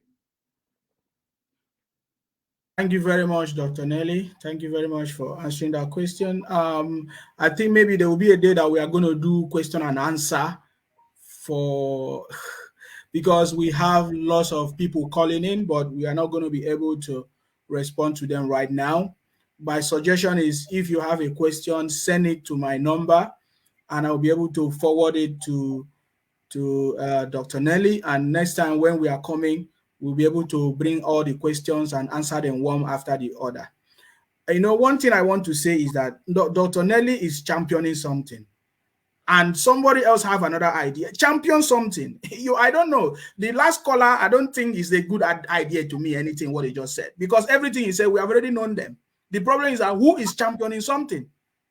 Thank you very much, Dr. Nelly. Thank you very much for answering that question. I think maybe there will be a day that we are going to do question and answer because we have lots of people calling in, but we are not going to be able to respond to them right now. My suggestion is if you have a question, send it to my number and I'll be able to forward it to Dr. Nelly. And next time when we are coming, we'll be able to bring all the questions and answer them one after the other. You know, one thing I want to say is that Dr. Nelly is championing something. And somebody else have another idea. Champion something. I don't know. The last caller, I don't think is a good idea to me, anything what he just said. Because everything he said, we have already known them. The problem is that who is championing something?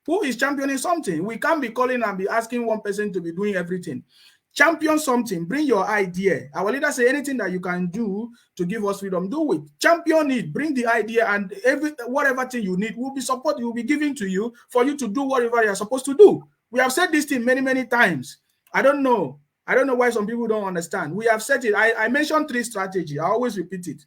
Who is championing something? We can't be calling and be asking one person to be doing everything. Champion something. Bring your idea. Our leader say anything that you can do to give us freedom, do it. Champion it. Bring the idea, and whatever thing you need will be support. Will be given to you for you to do whatever you're supposed to do. We have said this thing many, many times. I don't know why some people don't understand. We have said it. I mentioned 3 strategies. I always repeat it.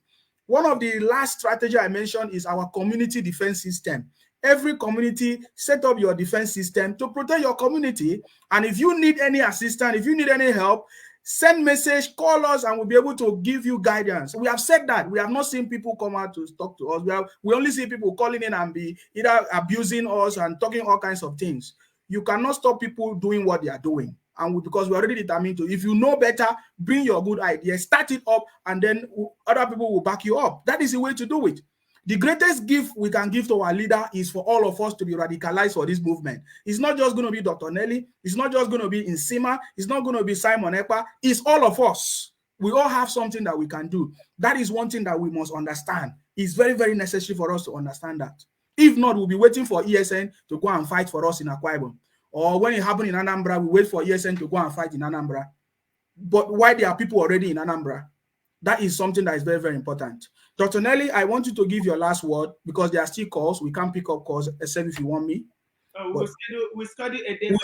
One of the last strategy I mentioned is our community defense system. Every community, set up your defense system to protect your community. And if you need any assistance, if you need any help, send message, call us, and we'll be able to give you guidance. We have said that. We have not seen people come out to talk to us. We only see people calling in and be either abusing us and talking all kinds of things. You cannot stop people doing what they are doing. And because we're already determined to, if you know better, bring your good idea, start it up, and then other people will back you up. That is the way to do it. The greatest gift we can give to our leader is for all of us to be radicalized for this movement. It's not just going to be Dr. Nelly. It's not just going to be Nsima. It's not going to be Simon Ekpa. It's all of us. We all have something that we can do. That is one thing that we must understand. It's very, very necessary for us to understand that. If not, we'll be waiting for ESN to go and fight for us in Akwa Ibom. Or when it happened in Anambra, we wait for ESN to go and fight in Anambra. But why there are people already in Anambra? That is something that is very, very important. Dr. Nelly, I want you to give your last word because there are still calls. We can't pick up calls except if you want me. We study a day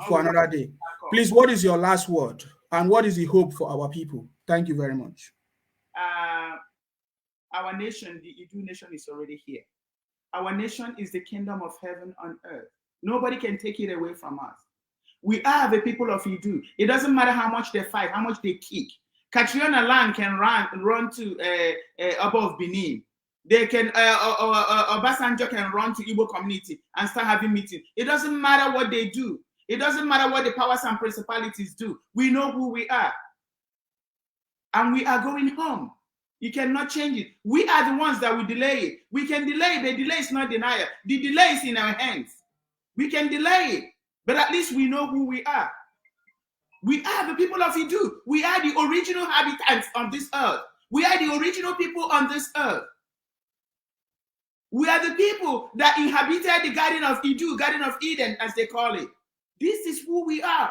for another day. Please, what is your last word? And what is the hope for our people? Thank you very much. Our nation, the Idu nation, is already here. Our nation is the kingdom of heaven on earth. Nobody can take it away from us. We are the people of Idu. It doesn't matter how much they fight, how much they kick. Catriona Land can run to above Benin. They can Obasanjo can run to Igbo community and start having meetings. It doesn't matter what they do. It doesn't matter what the powers and principalities do. We know who we are. And we are going home. You cannot change it. We are the ones that will delay it. We can delay it. The delay is not denial. The delay is in our hands. We can delay it. But at least we know who we are. We are the people of Idu. We are the original inhabitants of this earth. We are the original people on this earth. We are the people that inhabited the Garden of Idu, Garden of Eden, as they call it. This is who we are.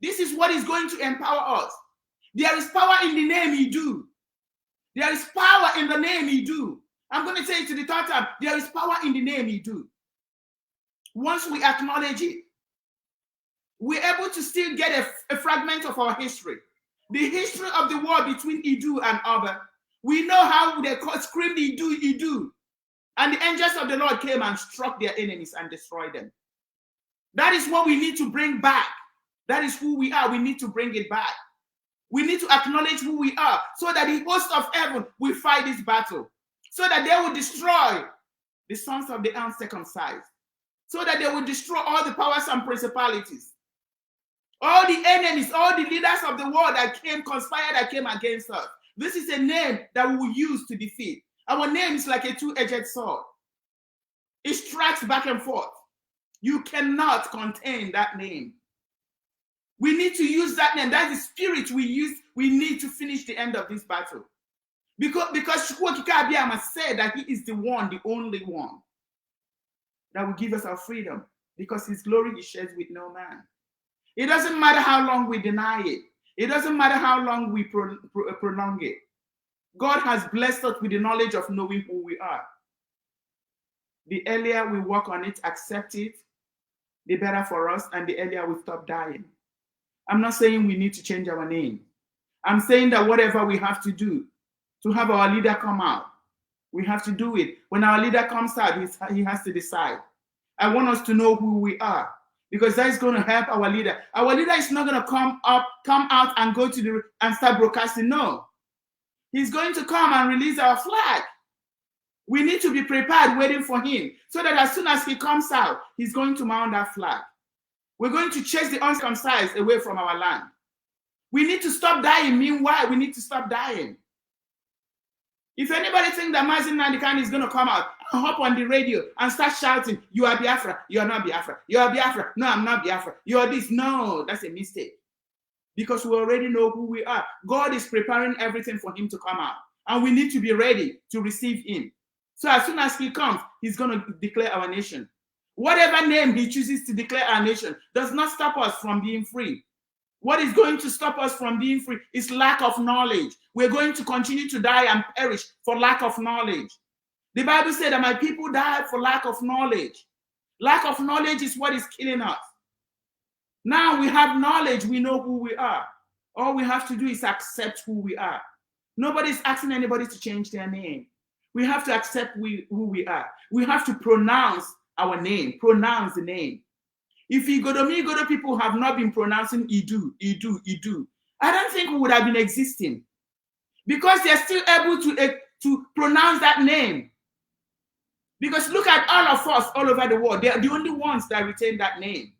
This is what is going to empower us. There is power in the name Idu. There is power in the name Idu. I'm going to say it to the third time. There is power in the name Idu. Once we acknowledge it, we're able to still get a fragment of our history. The history of the war between Idu and Oba. We know how they screamed Idu, Idu. And the angels of the Lord came and struck their enemies and destroyed them. That is what we need to bring back. That is who we are. We need to bring it back. We need to acknowledge who we are so that the host of heaven will fight this battle. So that they will destroy the sons of the uncircumcised. So that they will destroy all the powers and principalities. All the enemies, all the leaders of the world that conspired, that came against us. This is a name that we will use to defeat. Our name is like a two-edged sword. It strikes back and forth. You cannot contain that name. We need to use that name. That's the spirit we use. We need to finish the end of this battle. Because Chukwuokike Abiyama said that he is the one, the only one that will give us our freedom. Because his glory he shares with no man. It doesn't matter how long we deny it. It doesn't matter how long we prolong it. God has blessed us with the knowledge of knowing who we are. The earlier we work on it, accept it, the better for us, and the earlier we stop dying. I'm not saying we need to change our name. I'm saying that whatever we have to do to have our leader come out, we have to do it. When our leader comes out, he has to decide. I want us to know who we are, because that is going to help our leader. Our leader is not going to come out and go to and start broadcasting. No. He's going to come and release our flag. We need to be prepared, waiting for him, so that as soon as he comes out, he's going to mount that flag. We're going to chase the uncircumcised away from our land. We need to stop dying. Meanwhile, we need to stop dying. If anybody thinks that Mazi Nnamdi is going to come out and hop on the radio and start shouting, you are Biafra, you are not Biafra, you are Biafra, no, I'm not Biafra, you are this, no, that's a mistake. Because we already know who we are. God is preparing everything for him to come out. And we need to be ready to receive him. So as soon as he comes, he's going to declare our nation. Whatever name he chooses to declare our nation does not stop us from being free. What is going to stop us from being free is lack of knowledge. We're going to continue to die and perish for lack of knowledge. The Bible said that my people died for lack of knowledge. Lack of knowledge is what is killing us. Now we have knowledge, we know who we are. All we have to do is accept who we are. Nobody's asking anybody to change their name. We have to accept who we are. We have to pronounce our name, pronounce the name. If Igodo people have not been pronouncing Idu, Idu, Idu, I don't think we would have been existing. Because they're still able to pronounce that name. Because look at all of us all over the world. They are the only ones that retain that name.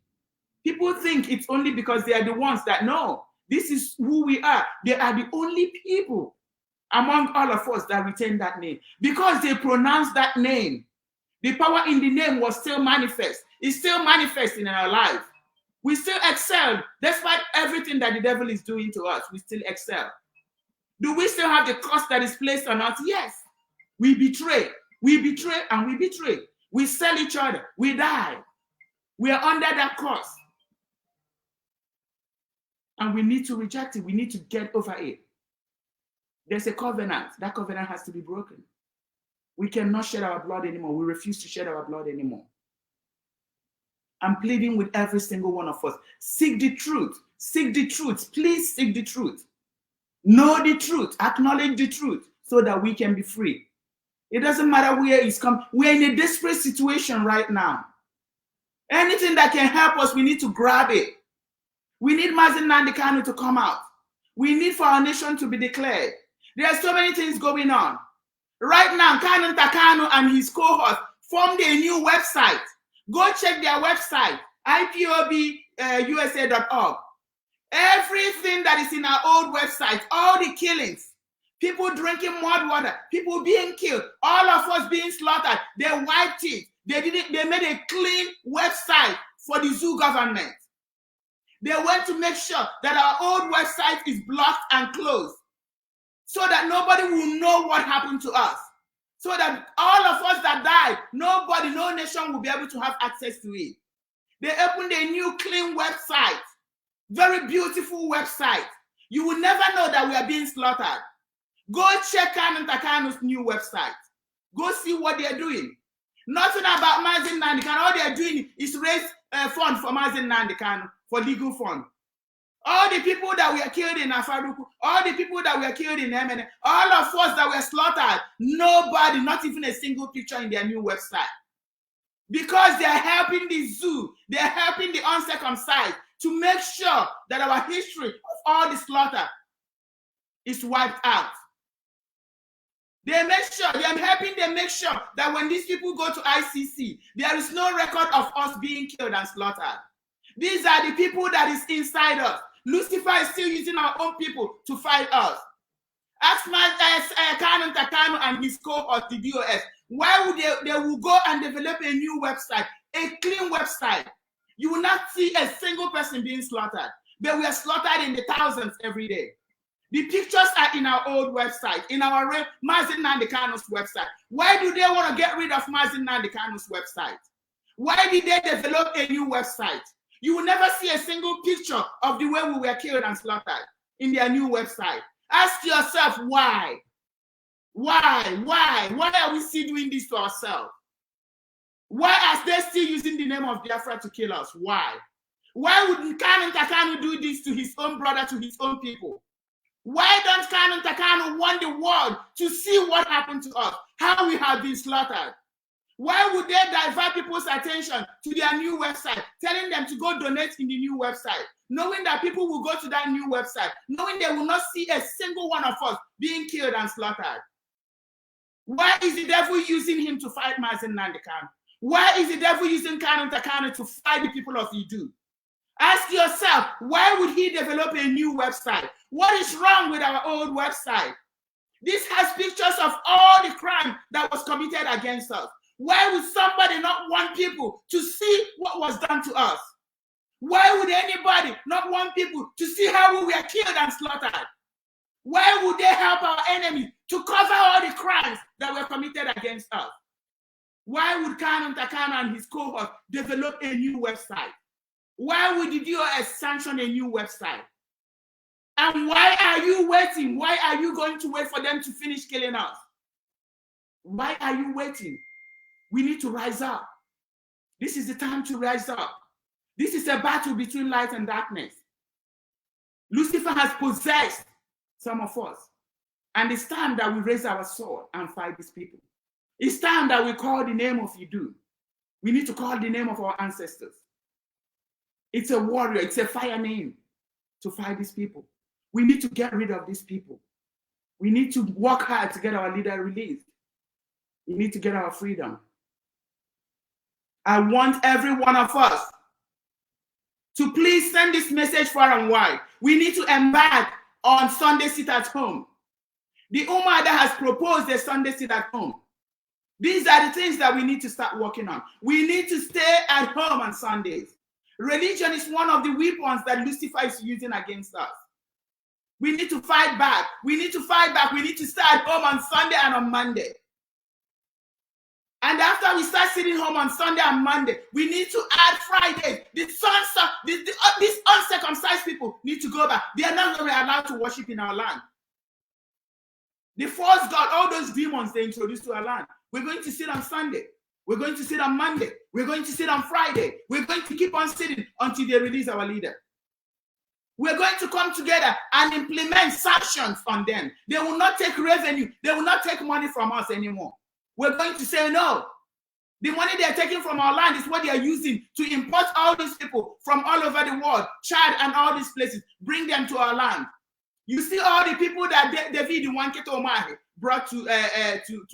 People think it's only because they are the ones that know. This is who we are. They are the only people among all of us that retain that name. Because they pronounced that name. The power in the name was still manifest. It's still manifest in our life. We still excel. Despite everything that the devil is doing to us, we still excel. Do we still have the curse that is placed on us? Yes. We betray. We betray and we betray. We sell each other. We die. We are under that curse. And we need to reject it. We need to get over it. There's a covenant. That covenant has to be broken. We cannot shed our blood anymore. We refuse to shed our blood anymore. I'm pleading with every single one of us. Seek the truth. Seek the truth. Please seek the truth. Know the truth. Acknowledge the truth so that we can be free. It doesn't matter where it's come. We're in a desperate situation right now. Anything that can help us, we need to grab it. We need Mazi Nnamdi to come out. We need for our nation to be declared. There are so many things going on. Right now, Kanu and his cohort formed a new website. Go check their website, IPOB USA.org. Everything that is in our old website, all the killings, people drinking mud water, people being killed, all of us being slaughtered, they wiped it. They made a clean website for the zoo government. They went to make sure that our old website is blocked and closed so that nobody will know what happened to us. So that all of us that died, nobody, no nation will be able to have access to it. They opened a new clean website, very beautiful website. You will never know that we are being slaughtered. Go check Kanu's new website. Go see what they're doing. Nothing about Mazi Nnamdi. All they're doing is raise funds for Mazi Nnamdi for legal fund. All the people that were killed in Afaruku, all the people that were killed in Emene, all of us that were slaughtered, nobody, not even a single picture in their new website. Because they're helping the zoo, they're helping the uncircumcised to make sure that our history of all the slaughter is wiped out. They make sure, they're helping them make sure that when these people go to ICC, there is no record of us being killed and slaughtered. These are the people that is inside us. Lucifer is still using our own people to fight us. Ask Kanu and his cohort, the DOS, why would they will go and develop a new website, a clean website? You will not see a single person being slaughtered. But we are slaughtered in the thousands every day. The pictures are in our old website, in our Mazi Nnamdi Kanu's website. Why do they want to get rid of Mazi Nnamdi Kanu's website? Why did they develop a new website? You will never see a single picture of the way we were killed and slaughtered in their new website. Ask yourself why. Why are we still doing this to ourselves? Why are they still using the name of Biafra to kill us? Why? Why would Kanu do this to his own brother, to his own people? Why don't Kanu want the world to see what happened to us, how we have been slaughtered? Why would they divert people's attention to their new website, telling them to go donate in the new website, knowing that people will go to that new website, knowing they will not see a single one of us being killed and slaughtered? Why is the devil using him to fight Mazi Nnamdi Kanu? Why is the devil using Kanu to fight the people of Idu? Ask yourself, why would he develop a new website? What is wrong with our old website? This has pictures of all the crime that was committed against us. Why would somebody not want people to see what was done to us? Why would anybody not want people to see how we were killed and slaughtered? Why would they help our enemies to cover all the crimes that were committed against us? Why would Kanu and his cohort develop a new website? Why would the DOS sanction a new website? And why are you waiting? Why are you going to wait for them to finish killing us? Why are you waiting? We need to rise up. This is the time to rise up. This is a battle between light and darkness. Lucifer has possessed some of us. And it's time that we raise our sword and fight these people. It's time that we call the name of Idu. We need to call the name of our ancestors. It's a warrior, it's a fire name to fight these people. We need to get rid of these people. We need to work hard to get our leader released. We need to get our freedom. I want every one of us to please send this message far and wide. We need to embark on Sunday sit at home. The Ummah that has proposed a Sunday sit at home. These are the things that we need to start working on. We need to stay at home on Sundays. Religion is one of the weapons that Lucifer is using against us. We need to fight back. We need to fight back. We need to stay at home on Sunday and on Monday. And after we start sitting home on Sunday and Monday, we need to add Friday. These uncircumcised people need to go back. They are not going to be allowed to worship in our land. The false god, all those demons they introduced to our land. We're going to sit on Sunday. We're going to sit on Monday. We're going to sit on Friday. We're going to keep on sitting until they release our leader. We're going to come together and implement sanctions on them. They will not take revenue. They will not take money from us anymore. We're going to say no. The money they're taking from our land is what they are using to import all these people from all over the world, Chad and all these places, bring them to our land. You see all the people that David Wanketo Omahe brought to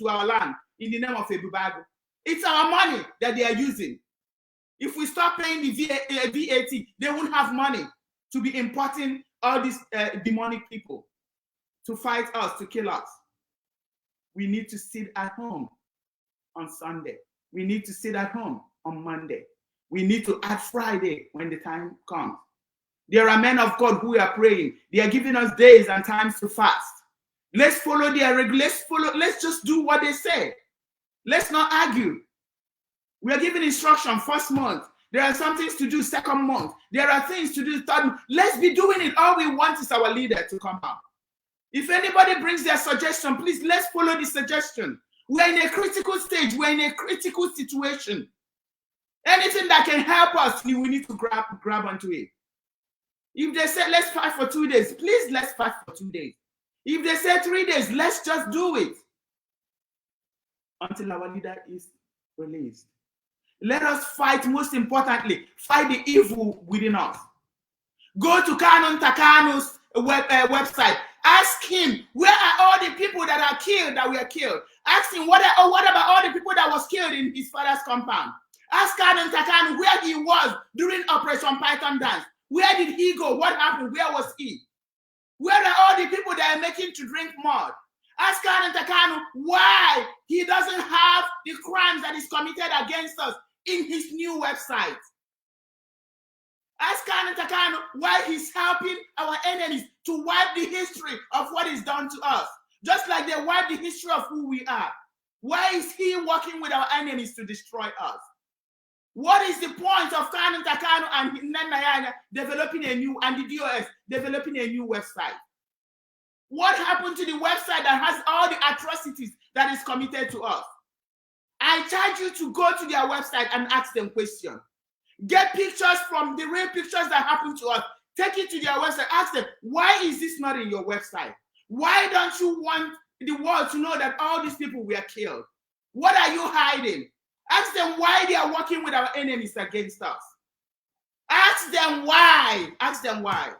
our land in the name of Ebubago. It's our money that they are using. If we stop paying the VAT, they won't have money to be importing all these demonic people to fight us, to kill us. We need to sit at home on Sunday. We need to sit at home on Monday. We need to add Friday when the time comes. There are men of God who are praying. They are giving us days and times to fast. Let's follow their regulations. Let's just do what they say. Let's not argue. We are giving instruction first month. There are some things to do second month. There are things to do third month. Let's be doing it. All we want is our leader to come out. If anybody brings their suggestion, please, let's follow the suggestion. We're in a critical stage. We're in a critical situation. Anything that can help us, we need to grab onto it. If they say, let's fight for 2 days, please, let's fight for 2 days. If they say 3 days, let's just do it until our leader is released. Let us fight, most importantly, fight the evil within us. Go to Kanu's website. Ask him, where are all the people that are killed, that were killed? Ask him, what about all the people that was killed in his father's compound? Ask Kanu where he was during Operation Python Dance. Where did he go? What happened? Where was he? Where are all the people that are making to drink mud? Ask Kanu why he doesn't have the crimes that is committed against us in his new website. Ask Kanu why he's helping our enemies to wipe the history of what is done to us. Just like they wipe the history of who we are. Why is he working with our enemies to destroy us? What is the point of Kanu and Nnamdi developing a new, and the DOS developing a new website? What happened to the website that has all the atrocities that is committed to us? I charge you to go to their website and ask them questions. Get pictures from the real pictures that happened to us. Take it to their website. Ask them, why is this not in your website? Why don't you want the world to know that all these people were killed? What are you hiding? Ask them why they are working with our enemies against us. Ask them why. Ask them why.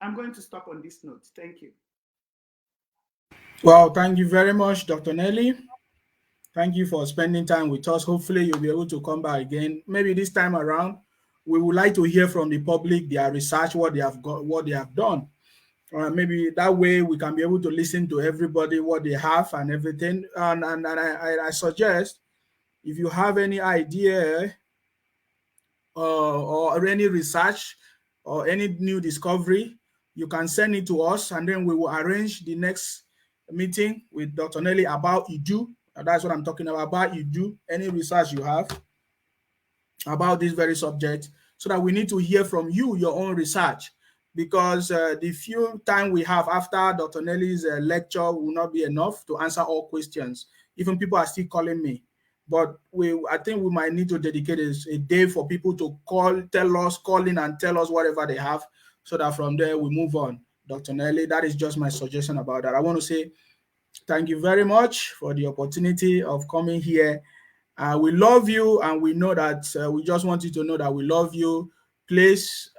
I'm going to stop on this note. Thank you. Well, thank you very much, Dr. Nelly. Thank you for spending time with us. Hopefully, you'll be able to come back again. Maybe this time around, we would like to hear from the public, their research, what they have got, what they have done. Maybe that way we can be able to listen to everybody, what they have and everything. And I suggest, if you have any idea or any research or any new discovery, you can send it to us, and then we will arrange the next meeting with Dr. Nelly about Idu. That's what I'm talking about Idu. Any research you have about this very subject, so that we need to hear from you, your own research. Because the few time we have after Dr. Nelly's lecture will not be enough to answer all questions. Even people are still calling me. But I think we might need to dedicate a day for people to call in and tell us whatever they have, so that from there we move on. Dr. Nelly, that is just my suggestion about that. I want to say thank you very much for the opportunity of coming here. We love you, and we know that we just want you to know that we love you. Please,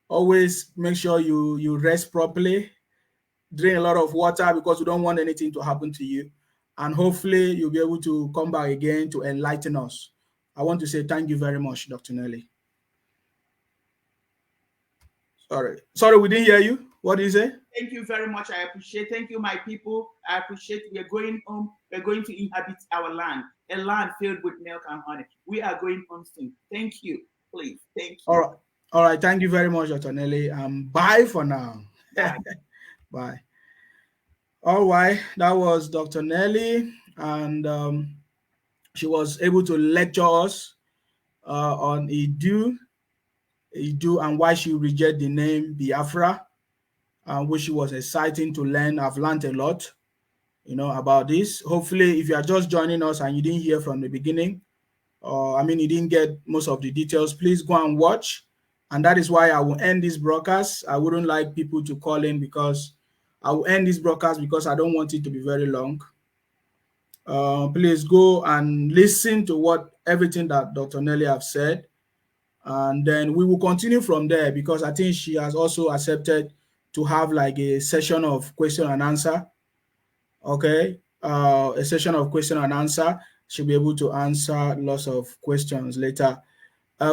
always make sure you rest properly, drink a lot of water, because we don't want anything to happen to you. And hopefully you'll be able to come back again to enlighten us. I want to say thank you very much, Dr. Nelly. Sorry, we didn't hear you. What did you say? Thank you very much. I appreciate. Thank you, my people. I appreciate. We are going home. We're going to inhabit our land, a land filled with milk and honey. We are going home soon. Thank you. Please. Thank you. All right. Thank you very much, Dr. Nelly. Bye for now. Bye. Bye. All right. That was Dr. Nelly, and she was able to lecture us on Idu and why she rejected the name Biafra, which was exciting to learn. I've learned a lot, about this. Hopefully, if you are just joining us and you didn't hear from the beginning, you didn't get most of the details, please go and watch. And that is why I will end this broadcast. I wouldn't like people to call in, because I will end this broadcast because I don't want it to be very long. Please go and listen to everything that Dr. Nelly have said. And then we will continue from there, because I think she has also accepted to have like a session of question and answer. Okay. A session of question and answer. She'll be able to answer lots of questions later.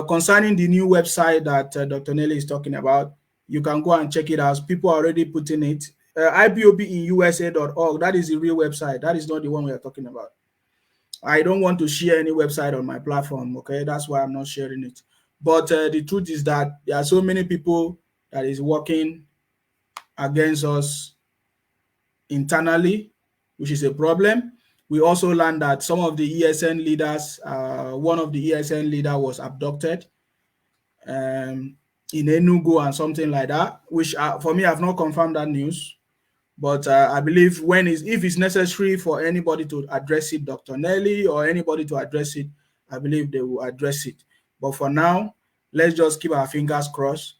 Concerning the new website that Dr. Nelly is talking about, you can go and check it out. People are already putting it. IBOBinusa.org, that is the real website. That is not the one we are talking about. I don't want to share any website on my platform, okay? That's why I'm not sharing it. But the truth is that there are so many people that is working against us internally, which is a problem. We also learned that some of the ESN leaders, one of the ESN leader was abducted in Enugu and something like that, which for me, I've not confirmed that news. But I believe if it's necessary for anybody to address it, Dr. Nelly or anybody to address it, I believe they will address it. But for now, let's just keep our fingers crossed.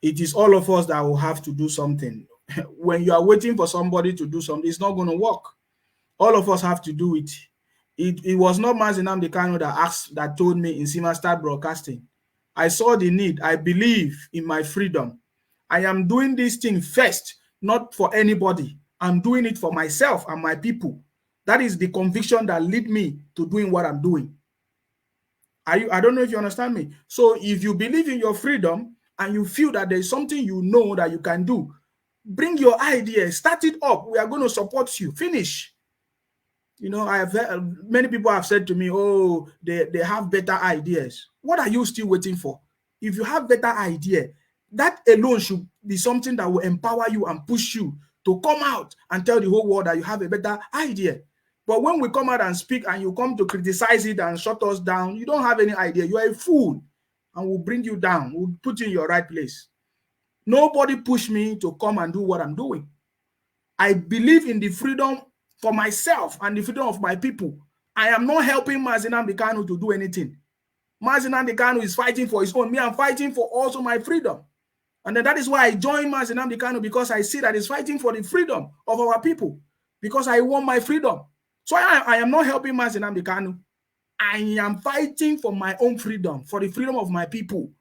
It is all of us that will have to do something. When you are waiting for somebody to do something, it's not going to work. All of us have to do it. It was not mazi Nnamdi Kanu that told me in Sima start broadcasting. I saw the need. I believe in my freedom. I am doing this thing first, not for anybody. I'm doing it for myself and my people. That is the conviction that lead me to doing what I'm doing. I don't know if you understand me. So if you believe in your freedom and you feel that there's something you know that you can do, bring your idea, start it up. We are going to support you. Finish. You know, I have heard, many people have said to me, oh, they have better ideas. What are you still waiting for? If you have better idea, that alone should be something that will empower you and push you to come out and tell the whole world that you have a better idea. But when we come out and speak and you come to criticize it and shut us down, you don't have any idea. You are a fool and we'll bring you down. We'll put you in your right place. Nobody pushed me to come and do what I'm doing. I believe in the freedom for myself and the freedom of my people. I am not helping mazi Nnamdi Kanu to do anything. Mazi Nnamdi Kanu is fighting for his own. Me, I'm fighting for also my freedom. And then that is why I joined mazi Nnamdi Kanu, because I see that he's fighting for the freedom of our people, because I want my freedom. So I am not helping mazi Nnamdi Kanu. I am fighting for my own freedom, for the freedom of my people,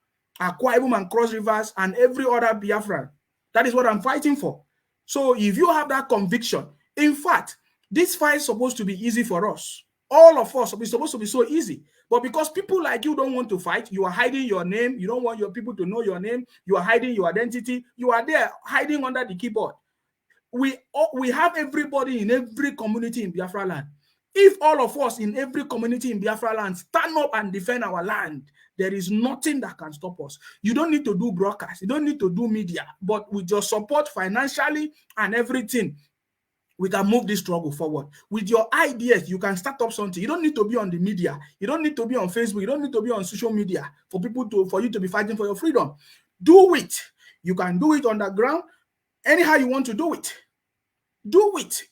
Akwa Ibom and Cross Rivers and every other Biafran. That is what I'm fighting for. So if you have that conviction, in fact, this fight is supposed to be easy for us. All of us are supposed to be so easy. But because people like you don't want to fight, you are hiding your name. You don't want your people to know your name. You are hiding your identity. You are there hiding under the keyboard. We have everybody in every community in Biafra land. If all of us in every community in Biafra land stand up and defend our land, there is nothing that can stop us. You don't need to do broadcast. You don't need to do media. But with your support financially and everything, we can move this struggle forward. With your ideas, you can start up something. You don't need to be on the media. You don't need to be on Facebook. You don't need to be on social media for you to be fighting for your freedom. Do it. You can do it on the ground. Anyhow you want to do it. Do it.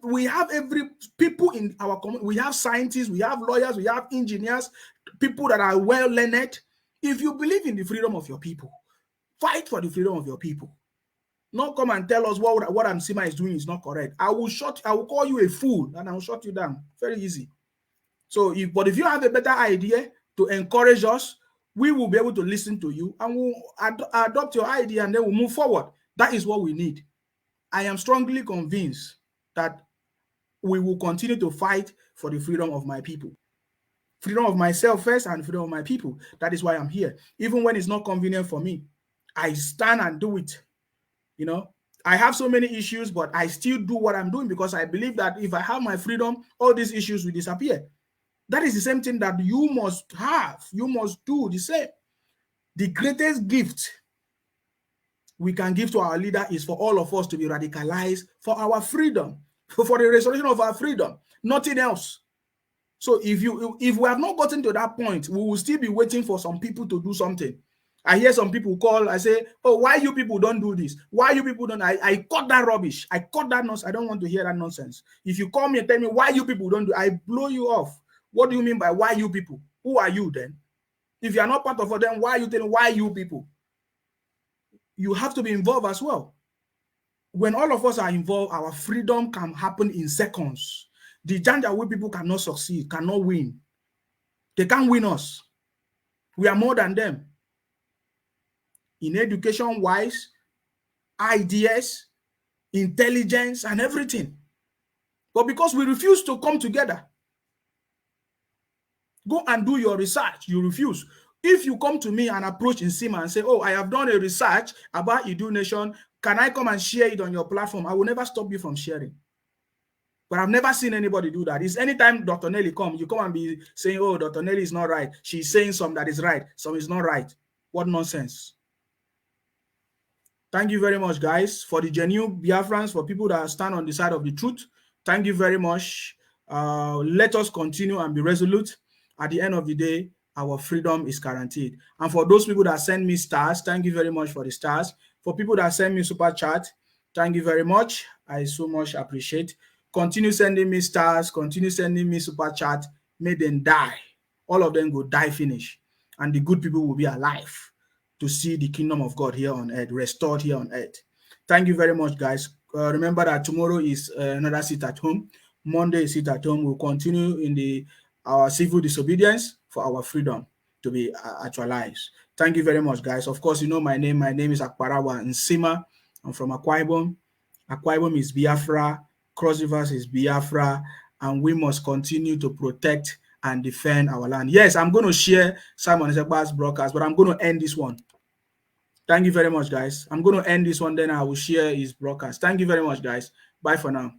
We have every people in our community. We have scientists, we have lawyers, we have engineers, people that are well learned. If you believe in the freedom of your people, fight for the freedom of your people. Not come and tell us what Amsima is doing is not correct. I will call you a fool and I will shut you down. Very easy. So if you have a better idea to encourage us, we will be able to listen to you and we'll adopt your idea and then we'll move forward. That is what we need. I am strongly convinced that we will continue to fight for the freedom of my people. Freedom of myself first and freedom of my people. That is why I'm here. Even when it's not convenient for me, I stand and do it. You know, I have so many issues, but I still do what I'm doing because I believe that if I have my freedom, all these issues will disappear. That is the same thing that you must have. You must do the same. The greatest gift we can give to our leader is for all of us to be radicalized for our freedom, for the restoration of our freedom, nothing else. So if we have not gotten to that point, we will still be waiting for some people to do something. I hear some people call, I say, oh, why you people don't do this? Why you people don't? I cut that rubbish. I cut that nonsense. I don't want to hear that nonsense. If you call me and tell me why you people don't do, I blow you off. What do you mean by why you people? Who are you then? If you are not part of them, why are you telling why you people? You have to be involved as well. When all of us are involved, our freedom can happen in seconds. The Janjaweed people cannot succeed, cannot win. They can't win us. We are more than them. In education-wise, ideas, intelligence, and everything. But because we refuse to come together, Go and do your research. You refuse. If you come to me and approach Nsima and say, oh, I have done a research about Idu Nation, can I come and share it on your platform? I will never stop you from sharing. But I've never seen anybody do that. It's anytime Dr. Nelly come, you come and be saying, oh, Dr. Nelly is not right. She's saying some that is right, some is not right. What nonsense. Thank you very much, guys, for the genuine Biafrans, for people that stand on the side of the truth. Thank you very much. Let us continue and be resolute. At the end of the day, our freedom is guaranteed. And for those people that send me stars, thank you very much for the stars. For people that send me super chat, thank you very much. I so much appreciate. Continue sending me stars, continue sending me super chat. May them die. All of them go die finish. And the good people will be alive to see the kingdom of God here on earth, restored here on earth. Thank you very much, guys. Remember that tomorrow is another sit at home. Monday is sit at home. We'll continue in our civil disobedience for our freedom to be actualized. Thank you very much, guys. Of course, you know my name. My name is Akparawa Nsima. I'm from Akwa Ibom. Akwa Ibom is Biafra. Cross Rivers is Biafra. And we must continue to protect and defend our land. Yes, I'm going to share Simon Ezekwesili's broadcast, but I'm going to end this one. Thank you very much, guys. I'm going to end this one, then I will share his broadcast. Thank you very much, guys. Bye for now.